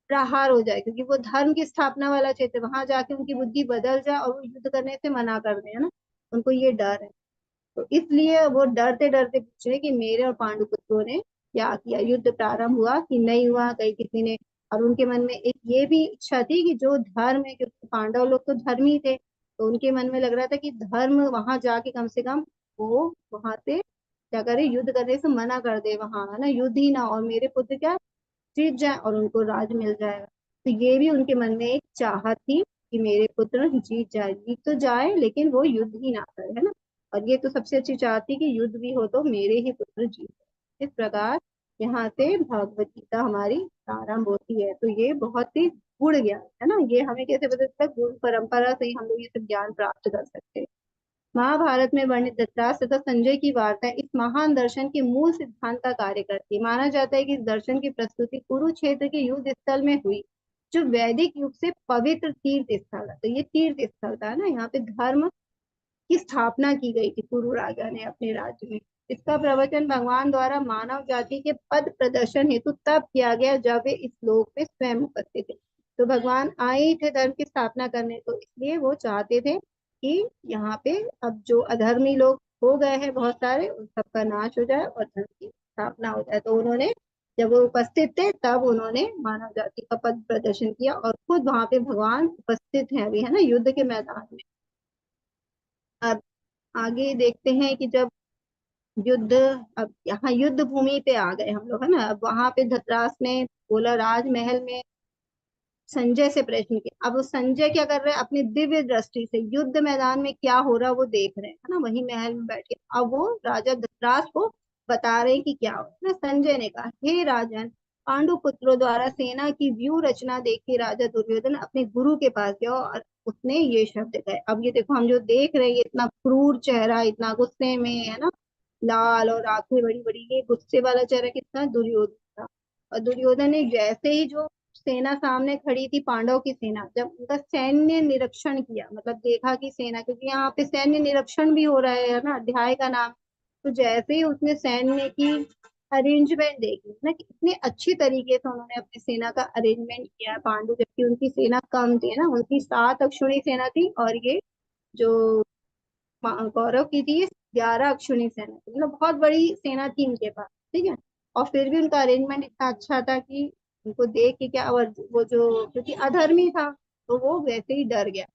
प्रहार हो जाए, क्योंकि वो धर्म की स्थापना वाला क्षेत्र, वहां जाके उनकी बुद्धि बदल जाए और वो युद्ध करने से मना कर दे, है ना। उनको ये डर है। तो इसलिए वो डरते डरते पूछे कि मेरे और पांडु पुत्रों ने क्या किया, युद्ध प्रारंभ हुआ कि नहीं हुआ, कहीं किसी ने। और उनके मन में एक ये भी इच्छा थी कि जो धर्म है, क्योंकि पांडव लोग तो धर्मी थे, तो उनके मन में लग रहा था कि धर्म वहां जाके कम से कम वो वहां से क्या करे, युद्ध करने से मना कर दे वहां, है ना, युद्ध ही ना, और मेरे पुत्र क्या जीत जाए और उनको राज मिल जाएगा। तो ये भी उनके मन में एक चाहत थी कि मेरे पुत्र जीत जाए, जीत तो जाए लेकिन वो युद्ध ही ना करे, है ना। और ये तो सबसे अच्छी चाहत थी कि युद्ध भी हो तो मेरे ही पुत्र जीत जाए। इस प्रकार यहाँ से भगवत गीता हमारी प्रारंभ होती है। तो ये बहुत ही गुण ज्ञान है ना, ये हमें कैसे पता चलता है, गुरु परंपरा से ही हम लोग ये सब ज्ञान प्राप्त कर सकते हैं। महाभारत में वर्णित धृतराष्ट्र तथा संजय की वार्ता इस महान दर्शन के मूल सिद्धांत का कार्य करती है। माना जाता है कि इस दर्शन की प्रस्तुति कुरुक्षेत्र के युद्ध स्थल में हुई, जो वैदिक युग से पवित्र तीर्थ स्थल है। तो ये तीर्थ स्थल था ना, यहाँ पे धर्म की स्थापना की गई थी कुरु राजा ने अपने राज्य में। इसका प्रवचन भगवान द्वारा मानव जाति के पद प्रदर्शन हेतु तब किया गया जब वे इस लोक पे स्वयं उपस्थित थे। तो भगवान आए ही थे धर्म की स्थापना करने, तो इसलिए वो चाहते थे कि यहाँ पे अब जो अधर्मी लोग हो गए हैं बहुत सारे, उन सबका नाश हो जाए और धर्म की स्थापना हो जाए। तो उन्होंने जब वो उपस्थित थे तब उन्होंने मानव जाति का पद प्रदर्शन किया, और खुद वहां पे भगवान उपस्थित हैं अभी, है ना, युद्ध के मैदान में। अब आगे देखते हैं कि जब युद्ध, अब यहाँ युद्ध भूमि पे आ गए हम लोग, है ना। अब वहां पे धृतराष्ट्र ने बोला, राजमहल में संजय से प्रश्न किया। अब वो संजय क्या कर रहे हैं, अपनी दिव्य दृष्टि से युद्ध मैदान में क्या हो रहा है वो देख रहे हैं, है ना, वही महल में बैठ के। अब वो राजा धृतराष्ट्र को बता रहे हैं कि क्या हो रहा है। संजय ने कहा, हे राजन, पांडु पुत्रों द्वारा सेना की व्यू रचना देखी राजा दुर्योधन अपने गुरु के पास गया और उसने ये शब्द कहे। अब ये देखो, हम जो देख रहे हैं, इतना क्रूर चेहरा, इतना गुस्से में, है ना, लाल और आंखें बड़ी बड़ी, ये गुस्से वाला चेहरा कितना, दुर्योधन था। और दुर्योधन ने जैसे ही जो सेना सामने खड़ी थी, पांडव की सेना, जब उनका सैन्य निरीक्षण किया, मतलब देखा कि सेना, क्योंकि यहाँ पे सैन्य निरीक्षण भी हो रहा है ना, अध्याय का नाम। तो जैसे ही उसने सैन्य की अरेंजमेंट देखी ना, कि इतने अच्छी तरीके से उन्होंने अपनी सेना का अरेंजमेंट किया है पांडु, जबकि उनकी सेना कम थी ना, उनकी 7 अक्षुणी सेना थी और ये जो गौरव की थी 11 अक्षुणी सेना थी, मतलब बहुत बड़ी सेना थी उनके पास, ठीक है। और फिर भी उनका अरेंजमेंट इतना अच्छा था कि उनको देख के क्या, और वो जो क्योंकि अधर्मी था तो वो वैसे ही डर गया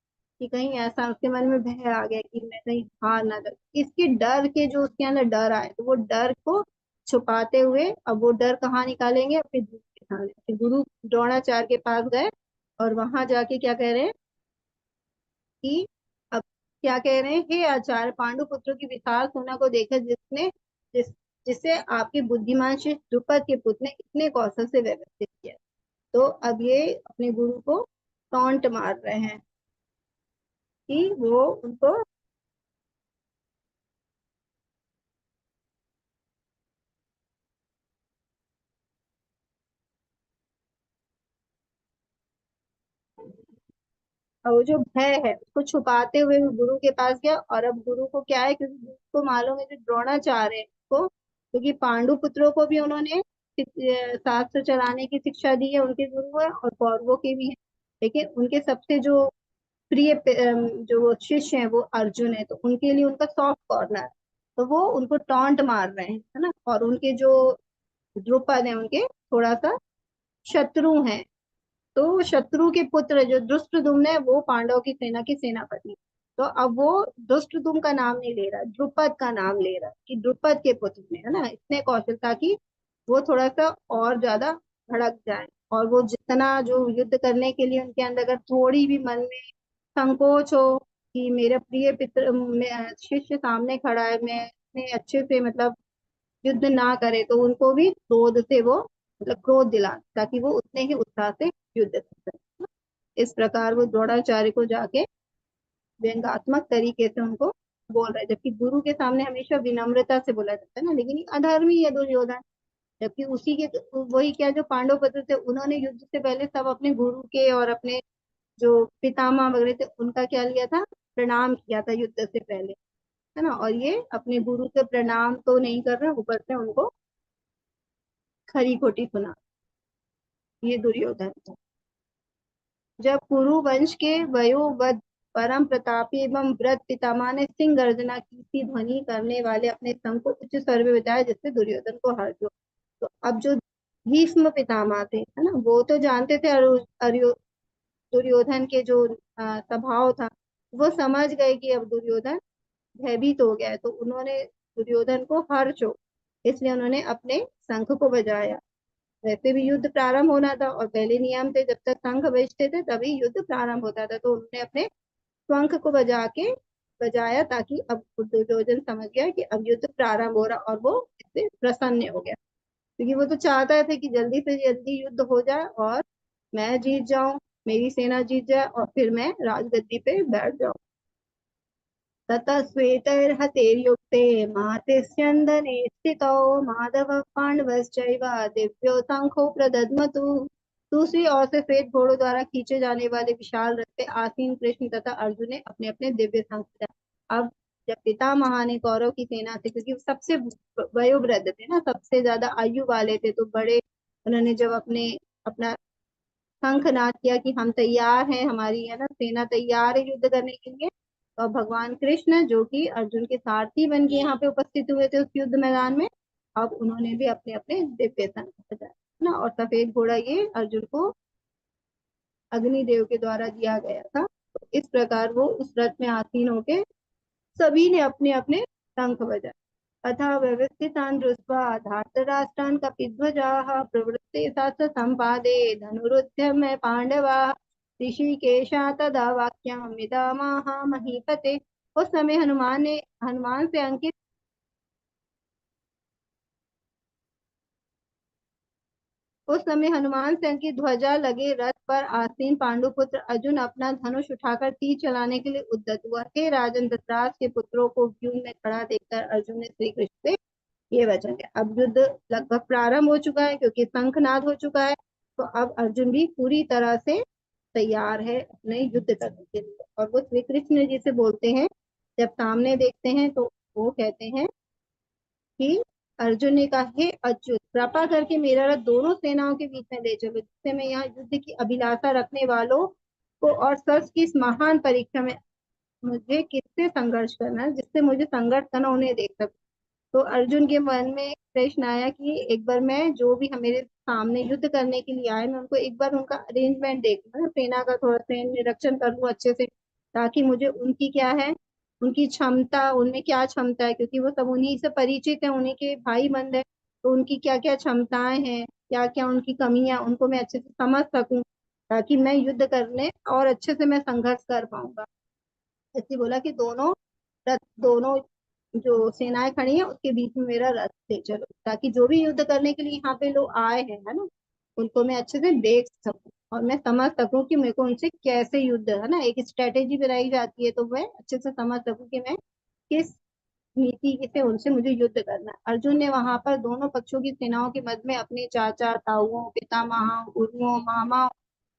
कि कहीं ऐसा उसके मन में भय आ गया कि मैं कहीं हार ना जाऊं, इसके डर के जो उसके अंदर डर आए, तो वो डर को छुपाते हुए अब वो डर कहाँ निकालेंगे, अपने गुरु के सामने। अपने गुरु द्रोणाचार्य के पास गए और वहां जाके क्या कह रहे हैं कि अब क्या कह रहे हैं, हे आचार्य, पांडु पुत्रों की विशाल सेना को देखकर जिसे आपके बुद्धिमान शिष्य द्रुपद के पुत्र ने इतने कौशल से व्यवस्थित किया। तो अब ये अपने गुरु को टॉन्ट मार रहे हैं कि वो उनको और वो जो भय है उसको छुपाते हुए वो गुरु के पास गया। और अब गुरु को क्या है, क्योंकि गुरु को मालूम है जो द्रोणाचार्य है को, क्योंकि पांडु पुत्रों को भी उन्होंने शास्त्र चलाने की शिक्षा दी है, उनके गुरु है, और कौरवों के भी है। लेकिन उनके सबसे जो प्रिय जो वो शिष्य हैं वो अर्जुन है, तो उनके लिए उनका सॉफ्ट कॉर्नर, तो वो उनको टॉन्ट मार रहे हैं, है ना। और उनके जो द्रुपद है उनके थोड़ा सा शत्रु हैं। तो शत्रु के पुत्र जो धृष्टद्युम्न है वो पांडवों की सेना के सेनापति। तो अब वो धृष्टद्युम्न का नाम नहीं ले रहा, द्रुपद का नाम ले रहा कि द्रुपद के पुत्र में, है ना, इतने कौशल ताकि वो थोड़ा सा और ज्यादा भड़क जाए। और वो जितना जो युद्ध करने के लिए उनके अंदर अगर थोड़ी भी मन में संकोच हो कि मेरा प्रिय पित्र शिष्य सामने खड़ा है, मैं इतने अच्छे से मतलब युद्ध ना करे, तो उनको भी क्रोध से वो मतलब क्रोध दिला, ताकि वो उतने ही उत्साह से युद्ध कर सके। इस प्रकार वो द्रोणाचार्य को जाके व्यंग्यात्मक तरीके से उनको बोल रहे, जबकि गुरु के सामने हमेशा विनम्रता से बोला जाता है ना, लेकिन ये अधर्मी है दुर्योधन। जबकि उसी के वही क्या, जो पांडव पुत्र थे उन्होंने युद्ध से पहले सब अपने गुरु के और अपने जो पितामह वगैरह थे उनका क्या लिया था, प्रणाम किया था युद्ध से पहले, है ना। और ये अपने गुरु से प्रणाम तो नहीं कर रहे, ऊपर से उनको खरी खोटी सुना, ये दुर्योधन था। जब कुरु वंश के वयोवृद्ध परम प्रतापी एवं वृद्ध पितामह ने सिंह गर्जना की सी ध्वनि करने वाले अपने संग को उच्च स्वर में बजाया, जिससे दुर्योधन को हर्ष हो। तो अब जो भीष्म पितामह थे, है ना, वो तो जानते थे दुर्योधन के जो स्वभाव था, वो समझ गए कि अब दुर्योधन भयभीत हो गया है, तो उन्होंने दुर्योधन को हर्ष हो, इसलिए उन्होंने अपने शंख को बजाया। वैसे भी युद्ध प्रारंभ होना था और पहले नियम थे जब तक शंख बजते थे तभी युद्ध प्रारंभ होता था, तो उन्होंने अपने शंख को बजाया, ताकि अब दुर्योधन समझ गया कि अब युद्ध प्रारंभ हो रहा, और वो इससे प्रसन्न हो गया, क्योंकि वो तो चाहता था कि जल्दी से जल्दी युद्ध हो जाए और मैं जीत जाऊं, मेरी सेना जीत जाए और फिर मैं राजगद्दी पे बैठ जाऊं। ततः श्वेतैर्हतैर्युक्ते मातस्यन्दने स्थितौ माधवः पाण्डवश्चैव दिव्यो शंखो प्रदद्मतु। दूसरी ओर से श्वेत घोड़ों द्वारा खींचे जाने वाले विशाल रथ पे आसीन कृष्ण तथा अर्जुन ने अपने अपने दिव्य शंख बजाए। अब जब पितामह ने कौरव की सेना से, क्योंकि वो सबसे वयोवृद्ध थे ना, सबसे ज्यादा आयु वाले थे, तो बड़े उन्होंने जब अपना शंखनाद किया कि हम तैयार हैं, हमारी है ना सेना तैयार है युद्ध करने के लिए, तो अब भगवान कृष्ण जो कि अर्जुन के सारथी बन के यहाँ पे उपस्थित हुए थे उस युद्ध मैदान में, अब उन्होंने भी अपने अपने दिव्य शंख बजाए, है ना। और सफेद घोड़ा ये अर्जुन को अग्निदेव के द्वारा दिया गया था। तो इस प्रकार वो उस रथ में आसीन होके सभी ने अपने अपने शंख बजाए। अतः व्यवस्थितान् दृष्ट्वा धार्तराष्ट्रान् कपिध्वजाः प्रवृत्ते शास्त्र संपादे धनुरुद्यम्य पांडवाः ऋषिकेशा तदा वाक्यम् इदमाह महीपते। उस समय हनुमान से अंकित ध्वजा लगे रथ पर आसीन पांडुपुत्र अर्जुन अपना धनुष उठाकर तीर चलाने के लिए उद्यत हुआ। हे राजन, धृतराष्ट्र के पुत्रों को व्यूह में खड़ा देखकर अर्जुन ने श्री कृष्ण से ये वचन है। अब युद्ध लगभग प्रारंभ हो चुका है, क्योंकि शंखनाद हो चुका है, तो अब अर्जुन भी पूरी तरह से तैयार है अपने युद्ध करने के लिए। और वो श्री कृष्ण जी से बोलते हैं, जब सामने देखते हैं तो वो कहते हैं कि अर्जुन ने कहा, हे अच्युत, कृपा करके मेरा रथ दोनों सेनाओं के बीच में ले चलो, जिससे मैं यहाँ युद्ध की अभिलाषा रखने वालों को और सच की इस महान परीक्षा में मुझे किससे संघर्ष करना है, जिससे मुझे संघर्ष करना उन्हें देख सकूं। तो अर्जुन के मन में एक प्रश्न आया कि एक बार मैं जो भी मेरे सामने युद्ध करने के लिए आए, मैं उनको एक बार उनका अरेंजमेंट देख लूं, सेना का थोड़ा सा निरीक्षण कर लूं अच्छे से, ताकि मुझे उनकी क्या है, उनकी क्षमता, उनमें क्या क्षमता है, क्योंकि वो सब उन्हीं से परिचित है, उन्हीं के भाई बंद है, तो उनकी क्या क्या क्षमताएं हैं, क्या क्या उनकी कमियां, उनको मैं अच्छे से समझ सकूं, ताकि मैं युद्ध करने और अच्छे से मैं संघर्ष कर पाऊंगा। ऐसे बोला कि दोनों रथ, दोनों जो सेनाएं खड़ी हैं उसके बीच में मेरा रथ ले चलो, ताकि जो भी युद्ध करने के लिए यहाँ पे लोग आए हैं, है ना, उनको मैं अच्छे से देख सकूं और मैं समझ सकूं कि मेरे को उनसे कैसे युद्ध, है ना, एक स्ट्रेटेजी बनाई जाती है, तो मैं अच्छे से समझ सकूं कि मैं किस नीति से उनसे मुझे युद्ध करना है। अर्जुन ने वहां पर दोनों पक्षों की सेनाओं के मध्य में अपने चाचा, ताऊओं, पितामह, गुरुओं, मामा,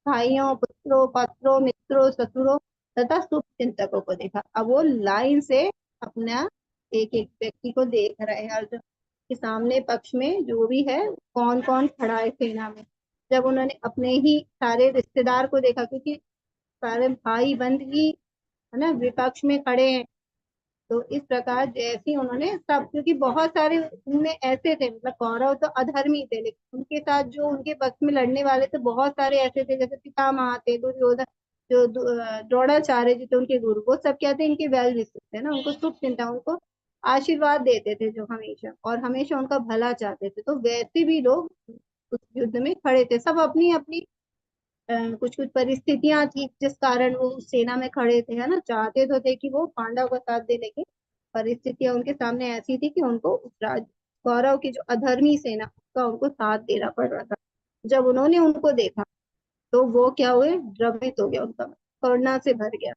भाइयों, पुत्रों, पत्रों, मित्रों, ससुरों तथा शुभ चिंतकों को देखा। अब वो लाइन से अपना एक एक व्यक्ति को देख रहे हैं अर्जुन के सामने पक्ष में जो भी है, कौन कौन खड़ा है सेना में। जब उन्होंने अपने ही सारे रिश्तेदार को देखा, क्योंकि सारे भाई बंद ही, है ना, विपक्ष में खड़े हैं, तो इस प्रकार जैसे ही उन्होंने सब, क्योंकि बहुत सारे उनमें ऐसे थे, मतलब कौरव तो अधर्मी थे, लेकिन उनके साथ जो उनके पक्ष में लड़ने वाले थे बहुत सारे ऐसे थे, जैसे पितामह थे, दुर्योधन, जो द्रोणाचार्य जी थे उनके गुरु, वो सब क्या थे, इनके वेल विशेष थे ना, उनको शुभ चिंता, उनको आशीर्वाद देते थे जो हमेशा, और हमेशा उनका भला चाहते थे, तो वैसे भी लोग उस युद्ध में खड़े थे, सब अपनी अपनी कुछ कुछ परिस्थितियां थी जिस कारण वो उस सेना में खड़े थे, है ना, चाहते तो थे कि वो पांडव का साथ दे, लेकिन परिस्थितियां उनके सामने ऐसी थी कि उनको उस राज कौरव की जो अधर्मी सेना का उनको साथ देना पड़ रहा था। जब उन्होंने उनको देखा तो वो क्या हुए, द्रवित हो गया, उनका मन करुणा से भर गया।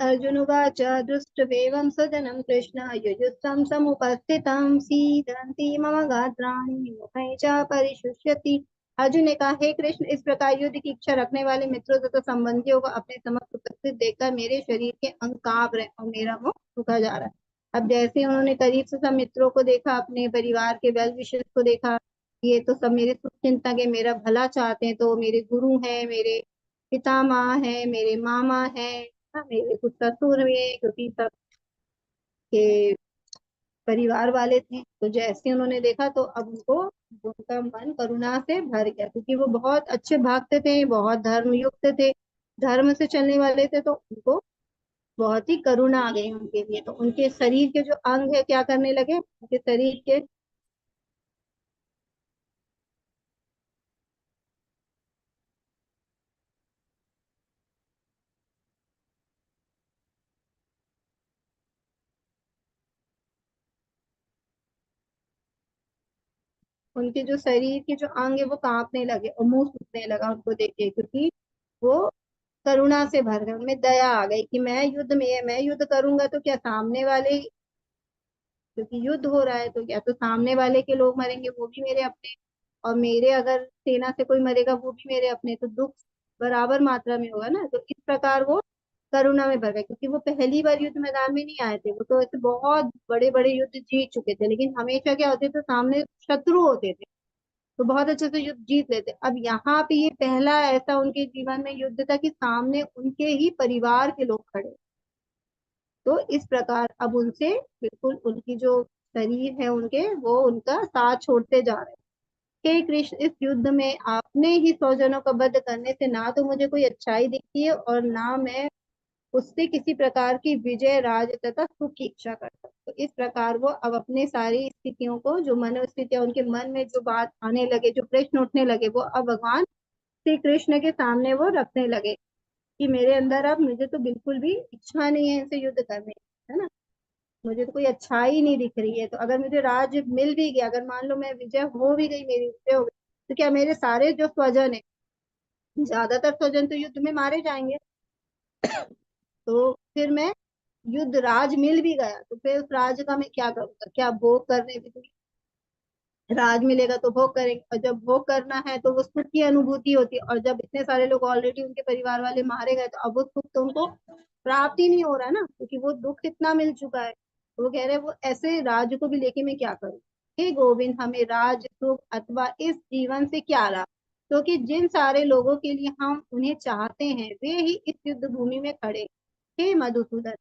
अर्जुनुवाच दृष्ट्वेवं सजनं कृष्ण युयुत्सं समुपस्थितं सीदन्ति मम गात्राणि मुखैः च परिशुष्यति। अर्जुन ने कहा, हे कृष्ण, इस प्रकार युद्ध की इच्छा रखने वाले मित्रों तथा संबंधियों को अपने समक्ष उपस्थित देखकर मेरे शरीर के अंग कांप रहे और मेरा मुख सूखा जा रहा है। अब जैसे उन्होंने करीब से सब मित्रों को देखा, अपने परिवार के वेल विशेष को देखा, ये तो सब मेरे शुभचिंतक है, मेरा भला चाहते हैं, तो मेरे गुरु हैं, मेरे पितामह है, मेरे मामा है, हाँ, मेरे कुछ ससुर भी है, क्योंकि सब के परिवार वाले थे। तो जैसे उन्होंने देखा तो अब उनको, उनका मन करुणा से भर गया, क्योंकि वो बहुत अच्छे भक्त थे, बहुत धर्मयुक्त थे, धर्म से चलने वाले थे, तो उनको बहुत ही करुणा आ गई उनके लिए। तो उनके शरीर के जो अंग है क्या करने लगे, उनके शरीर के, उनके जो शरीर के जो अंग है वो कांपने लगे और मुंह सूखने लगा उनको देख के, क्योंकि वो करुणा से भर गए, उनमें दया आ गई कि मैं युद्ध में है, मैं युद्ध करूंगा तो क्या सामने वाले, क्योंकि युद्ध हो रहा है तो क्या तो सामने वाले के लोग मरेंगे, वो भी मेरे अपने, और मेरे अगर सेना से कोई मरेगा वो भी मेरे अपने, तो दुख बराबर मात्रा में होगा ना। तो इस प्रकार वो करुणा में भर गए, क्योंकि वो पहली बार युद्ध मैदान में नहीं आए थे, वो तो ऐसे बहुत बड़े बड़े युद्ध जीत चुके थे, लेकिन हमेशा क्या होते थे, सामने शत्रु होते थे, तो बहुत अच्छे से युद्ध जीत लेते। अब यहाँ पे ये पहला ऐसा उनके जीवन में युद्ध था कि सामने उनके ही परिवार के लोग खड़े, तो इस प्रकार अब उनसे बिल्कुल उनकी जो शरीर है उनके, वो उनका साथ छोड़ते जा रहे हैं। हे कृष्ण, इस युद्ध में आपने ही स्वजनों का वध करने से ना तो मुझे कोई अच्छाई दिखती है और ना मैं उससे किसी प्रकार की विजय, राज तथा सुख की इच्छा करता। तो इस प्रकार वो अब अपने सारी स्थितियों को, जो मनोस्थितियां उनके मन में जो बात आने लगे, जो प्रश्न उठने लगे, वो अब भगवान श्री कृष्ण के सामने वो रखने लगे कि मेरे अंदर अब, मुझे तो बिल्कुल भी इच्छा नहीं है इनसे युद्ध करने की, है ना, मुझे तो कोई अच्छाई नहीं दिख रही है। तो अगर मुझे राज मिल भी गया, अगर मान लो मैं विजय हो भी गई, मेरी विजय हो गई, तो क्या मेरे सारे जो स्वजन है, ज्यादातर स्वजन तो युद्ध में मारे जाएंगे, तो फिर मैं, युद्ध राज मिल भी गया तो फिर उस राज का मैं क्या करूंगा, क्या भोग करने भी, राज मिलेगा तो भोग करेंगे, और जब भोग करना है तो वो सुख की अनुभूति होती है, और जब इतने सारे लोग ऑलरेडी उनके परिवार वाले मारे गए, तो अब वो सुख तो उनको प्राप्त ही नहीं हो रहा ना, क्योंकि वो दुख इतना मिल चुका है। तो वो कह रहे हैं, वो ऐसे राज को भी लेके मैं क्या करूं, हे गोविंद, हमें राज, सुख अथवा इस जीवन से क्या लाभ, क्योंकि जिन सारे लोगों के लिए हम उन्हें चाहते हैं वे ही इस युद्ध भूमि में खड़े। हे मधुसूदन,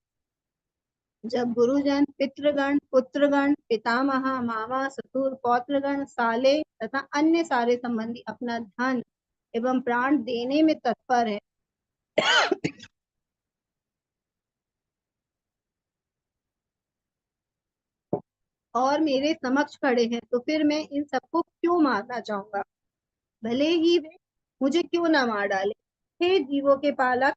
जब गुरुजन, पितृगण, पुत्रगण, पितामह, मामा, ससुर, पौत्रगण, साले तथा अन्य सारे संबंधी अपना धन एवं प्राण देने में तत्पर है और मेरे समक्ष खड़े हैं, तो फिर मैं इन सबको क्यों मारना चाहूंगा, भले ही वे मुझे क्यों ना मार डाले। हे जीवों के पालक,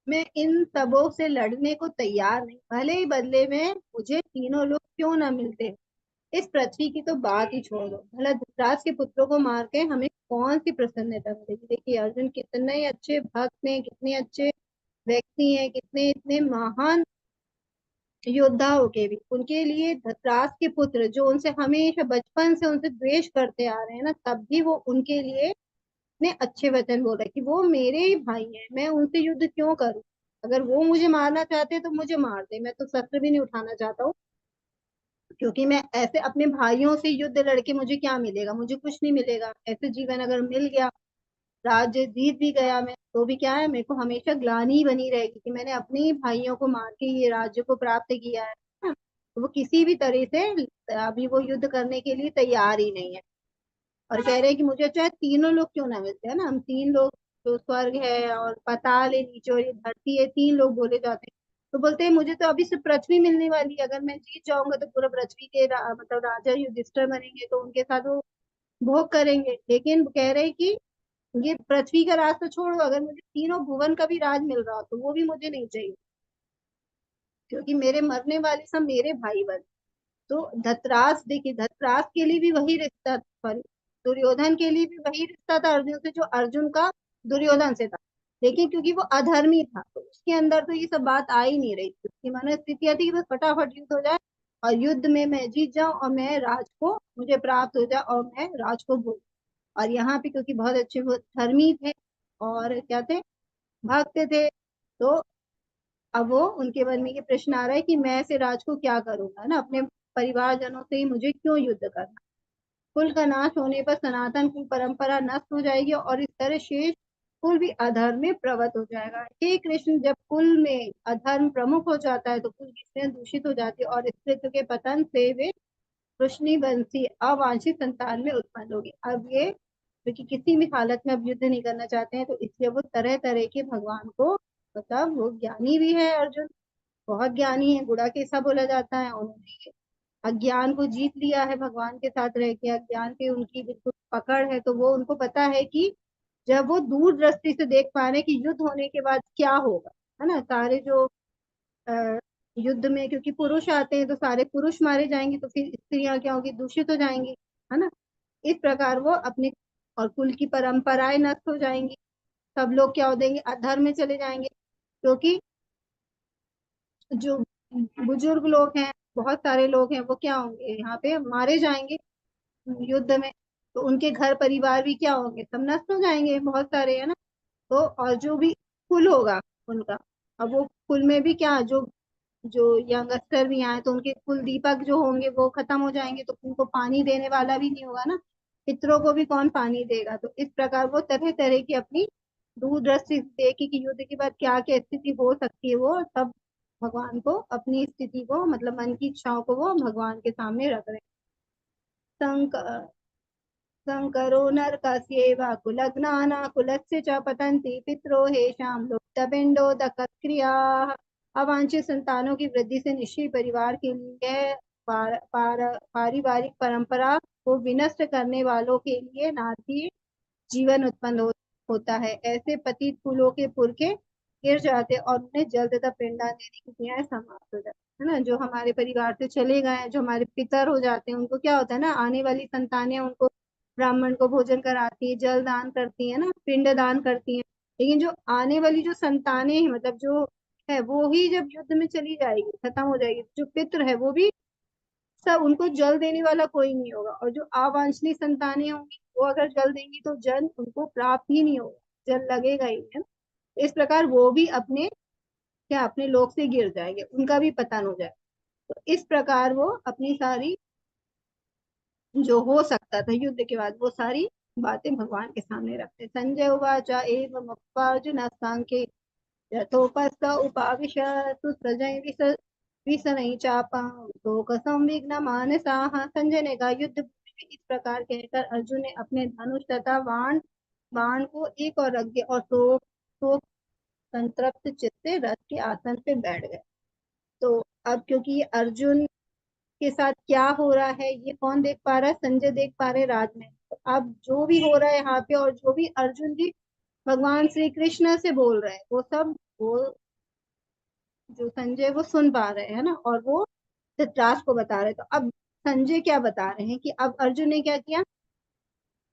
मैं इन सबों से लड़ने को तैयार नहीं, भले ही बदले में मुझे तीनों लोग क्यों ना मिलते। इस पृथ्वी की तो बात ही छोड़ दो, भला धृतराज के पुत्रों को मार के हमें कौन सी प्रसन्नता मिलेगी। देखिए अर्जुन कितने अच्छे भक्त हैं, कितने अच्छे व्यक्ति हैं, कितने इतने महान योद्धा होके भी उनके लिए धृतराज के पुत्र जो उनसे हमेशा बचपन से उनसे द्वेष करते आ रहे हैं ना, तब भी वो उनके लिए इतने अच्छे वचन बोल रहे हैं कि वो मेरे ही भाई हैं, मैं उनसे युद्ध क्यों करूं। अगर वो मुझे मारना चाहते हैं तो मुझे मार दे, मैं तो शस्त्र भी नहीं उठाना चाहता हूँ, क्योंकि मैं ऐसे अपने भाइयों से युद्ध लड़के मुझे क्या मिलेगा, मुझे कुछ नहीं मिलेगा। ऐसे जीवन अगर मिल गया, राज्य जीत भी गया मैं, तो भी क्या है, मेरे को हमेशा ग्लानि बनी रहेगी कि मैंने अपने ही भाइयों को मार के ये राज्य को प्राप्त किया है ना? तो वो किसी भी तरह से अभी वो युद्ध करने के लिए तैयार ही नहीं है। और कह रहे हैं कि मुझे चाहे तीनों लोग क्यों ना मिलते हैं ना, हम तीन लोग, जो स्वर्ग है और पाताल है नीचे और ये धरती है, तीन लोग बोले जाते हैं। तो बोलते हैं मुझे तो अभी से पृथ्वी मिलने वाली है, अगर मैं जीत जाऊंगा तो पूरा पृथ्वी के मतलब राजा युधिष्ठिर बनेंगे, तो उनके साथ वो भोग करेंगे। लेकिन कह रहे हैं कि ये पृथ्वी का राज तो छोड़ो, अगर मुझे तीनों भुवन का भी राज मिल रहा हो तो वो भी मुझे नहीं चाहिए, क्योंकि मेरे मरने वाले सब मेरे भाई बन। तो धतरास, देखिए धतरास के लिए भी वही रिश्ता, सॉरी, दुर्योधन के लिए भी वही रिश्ता था अर्जुन से जो अर्जुन का दुर्योधन से था। लेकिन क्योंकि वो अधर्मी था तो उसके अंदर तो ये सब बात आ ही नहीं रही थी, उसकी मनोस्थितियां थी कि बस फटाफट युद्ध हो जाए और युद्ध में मैं जीत जाऊं और मैं राज को मुझे प्राप्त हो जाए और मैं राज को भोग। और यहाँ पे क्योंकि बहुत अच्छे वो धर्मी थे और क्या थे, भक्त थे, तो अब वो उनके मन में ये प्रश्न आ रहा है कि मैं ऐसे राज को क्या करूंगा ना, अपने परिवारजनों से ही मुझे क्यों युद्ध करना। कुल का नाश होने पर सनातन कुल परंपरा नष्ट हो जाएगी और इस तरह शेष कुल भी अधर्म में प्रवृत्त हो जाएगा। हे कृष्ण, जब कुल में अधर्म प्रमुख हो जाता है तो कुल की स्त्रियां दूषित हो जाती है और स्त्रीत्व के पतन से वे वंशी अवांछित संतान में उत्पन्न होगी। अब ये क्योंकि किसी भी हालत में अब युद्ध नहीं करना चाहते हैं, तो इसलिए वो तरह तरह के भगवान को, मतलब वो ज्ञानी भी है अर्जुन, बहुत ज्ञानी है, गुड़ा केसा बोला जाता है। उन्होंने अज्ञान को जीत लिया है भगवान के साथ रह के, अज्ञान पे उनकी बिल्कुल पकड़ है, तो वो उनको पता है कि जब वो दूर दृष्टि से देख पा रहे हैं कि युद्ध होने के बाद क्या होगा, है ना, सारे जो युद्ध में क्योंकि पुरुष आते हैं तो सारे पुरुष मारे जाएंगे, तो फिर स्त्रियां क्या होगी, दूषित हो जाएंगी, है ना। इस प्रकार वो अपने और कुल की परंपराएं नष्ट हो जाएंगी, सब लोग क्या हो देंगे, अधर्म में चले जाएंगे, क्योंकि जो बुजुर्ग लोग हैं, बहुत सारे लोग हैं, वो क्या होंगे, यहाँ पे मारे जाएंगे युद्ध में, तो उनके घर परिवार भी क्या होंगे, सब नष्ट हो जाएंगे, बहुत सारे, है ना। तो और जो भी कुल होगा उनका, अब वो कुल में भी क्या, जो जो यंगस्टर भी आए तो उनके कुल दीपक जो होंगे वो खत्म हो जाएंगे, तो उनको पानी देने वाला भी नहीं होगा ना, पितरों को भी कौन पानी देगा। तो इस प्रकार वो तरह तरह की अपनी दूरदृष्टि से देखी कि युद्ध के बाद क्या क्या स्थिति हो सकती है, वो सब भगवान को अपनी स्थिति को, मतलब मन की इच्छाओं को वो भगवान के सामने रख रहे हैं। संकरो नरकस्येव कुलघ्नाना कुलस्य च पतन्ति पितरो हेषां लुप्तपिण्डोदकक्रियाः। अवांछित संतानों की वृद्धि से निश्चय परिवार के लिए पारिवारिक परंपरा को विनष्ट करने वालों के लिए नारकीय जीवन उत्पन्न होता है। ऐसे पतित कुलों के पुरखे गिर जाते और उन्हें जल तथा पिंडदान देने की क्रियाएं समाप्त हो जाती है ना। जो हमारे परिवार से चले गए हैं, जो हमारे पितर हो जाते हैं, उनको क्या होता है ना, आने वाली संतानें उनको ब्राह्मण को भोजन कराती है, जल दान करती है ना, पिंड दान करती है। लेकिन जो आने वाली जो संतानें हैं, मतलब जो है, वो ही जब युद्ध में चली जाएगी, खत्म हो जाएगी, जो पितृ है वो भी सब, उनको जल देने वाला कोई नहीं होगा। और जो अवांछनीय संतानें होंगी वो अगर जल देंगी तो जल उनको प्राप्त ही नहीं होगा, जल लगेगा ही है। इस प्रकार वो भी अपने क्या, अपने लोक से गिर जाएंगे, उनका भी पतन हो जाए। तो इस प्रकार वो अपनी सारी जो हो सकता था युद्ध के बाद वो सारी बातें भगवान के सामने रखते। संजय उवाच एवं अर्जुन सांख्ये यथोपस्थ उपाविशतु सजय विसनई चापा शोक संविघ्न मानसाः। संजय ने कहा, युद्ध भूमि में इस प्रकार कहकर अर्जुन ने अपने धनुष तथा बाण बाण को एक और रख दिया और शोक शोक संतृप्त चित्त से रथ के आसन पे बैठ गए। तो अब क्योंकि अर्जुन के साथ क्या हो रहा है ये कौन देख पा रहा है? संजय देख पा रहे राज में। तो अब जो भी हो रहा है यहाँ पे और जो भी अर्जुन जी भगवान श्री कृष्ण से बोल रहे हैं वो सब वो जो संजय वो सुन पा रहे हैं ना, और वो धृतराष्ट्र को बता रहे हैं। तो अब संजय क्या बता रहे हैं कि अब अर्जुन ने क्या किया,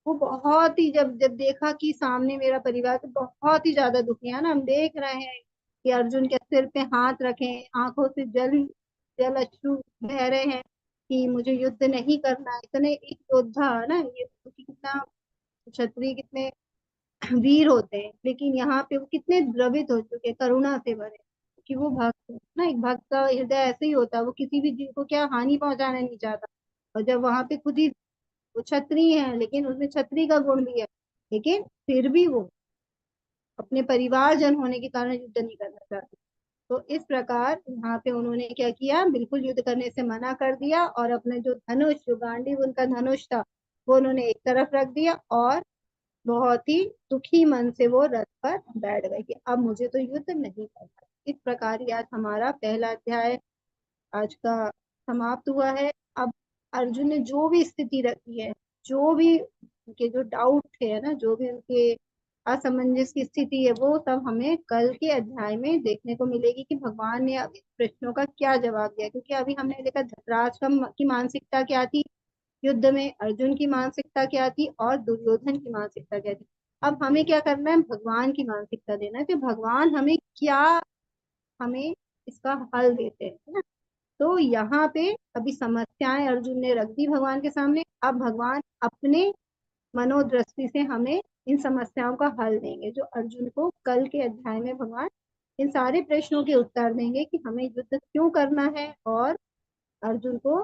वो बहुत ही जब जब देखा कि सामने मेरा परिवार, तो बहुत ही ज्यादा दुखी है ना। हम देख रहे हैं कि अर्जुन के सिर पे हाथ रखे, आंखों से जल जल अश्रु बह रहे हैं कि मुझे युद्ध नहीं करना है। इतने एक योद्धा है ना, ये तो कितना क्षत्रिय कितने वीर होते हैं, लेकिन यहाँ पे वो कितने द्रवित हो चुके, करुणा से भरे, कि वो भक्त है ना। एक भक्त का हृदय ऐसे ही होता है, वो किसी भी जीव को क्या हानि पहुंचाना नहीं चाहता। और जब वहां पे खुद ही वो क्षत्रिय है, लेकिन उसमें क्षत्रिय का गुण भी है, लेकिन फिर भी वो अपने परिवारजन होने के कारण युद्ध नहीं करना चाहते। तो इस प्रकार यहाँ पे उन्होंने क्या किया, बिल्कुल युद्ध करने से मना कर दिया और अपने जो धनुष, जो गांडीव उनका धनुष था, वो उन्होंने एक तरफ रख दिया और बहुत ही दुखी मन से वो रथ पर बैठ गए कि अब मुझे तो युद्ध नहीं करना। इस प्रकार ही आज हमारा पहला अध्याय आज का समाप्त हुआ है। अब अर्जुन ने जो भी स्थिति रखी है, जो भी उनके जो डाउट थे ना, जो भी उनके असमंजस की स्थिति है, वो सब हमें कल के अध्याय में देखने को मिलेगी कि भगवान ने अब इस प्रश्नों का क्या जवाब दिया। क्योंकि अभी हमने देखा धृतराष्ट्र की मानसिकता क्या थी युद्ध में, अर्जुन की मानसिकता क्या थी और दुर्योधन की मानसिकता क्या थी। अब हमें क्या करना है, भगवान की मानसिकता देना है कि भगवान हमें क्या, हमें इसका हल देते हैं, है ना। तो यहाँ पे अभी समस्याएं अर्जुन ने रख दी भगवान के सामने। अब भगवान अपने मनोदृष्टि से हमें इन समस्याओं का हल देंगे, जो अर्जुन को कल के अध्याय में भगवान इन सारे प्रश्नों के उत्तर देंगे कि हमें युद्ध क्यों करना है और अर्जुन को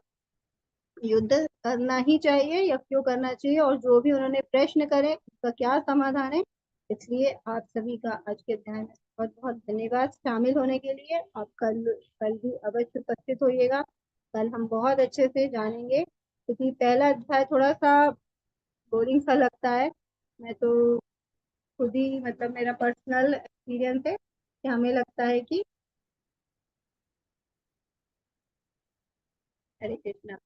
युद्ध करना ही चाहिए या क्यों करना चाहिए, और जो भी उन्होंने प्रश्न करे उसका क्या समाधान है। इसलिए आप सभी का आज के अध्याय में बहुत बहुत धन्यवाद शामिल होने के लिए। आप कल कल भी अवश्य उपस्थित होइएगा। कल हम बहुत अच्छे से जानेंगे, क्योंकि पहला अध्याय थोड़ा सा बोरिंग सा लगता है। मैं तो खुद ही, मतलब मेरा पर्सनल एक्सपीरियंस है कि हमें लगता है कि हरे कृष्णा।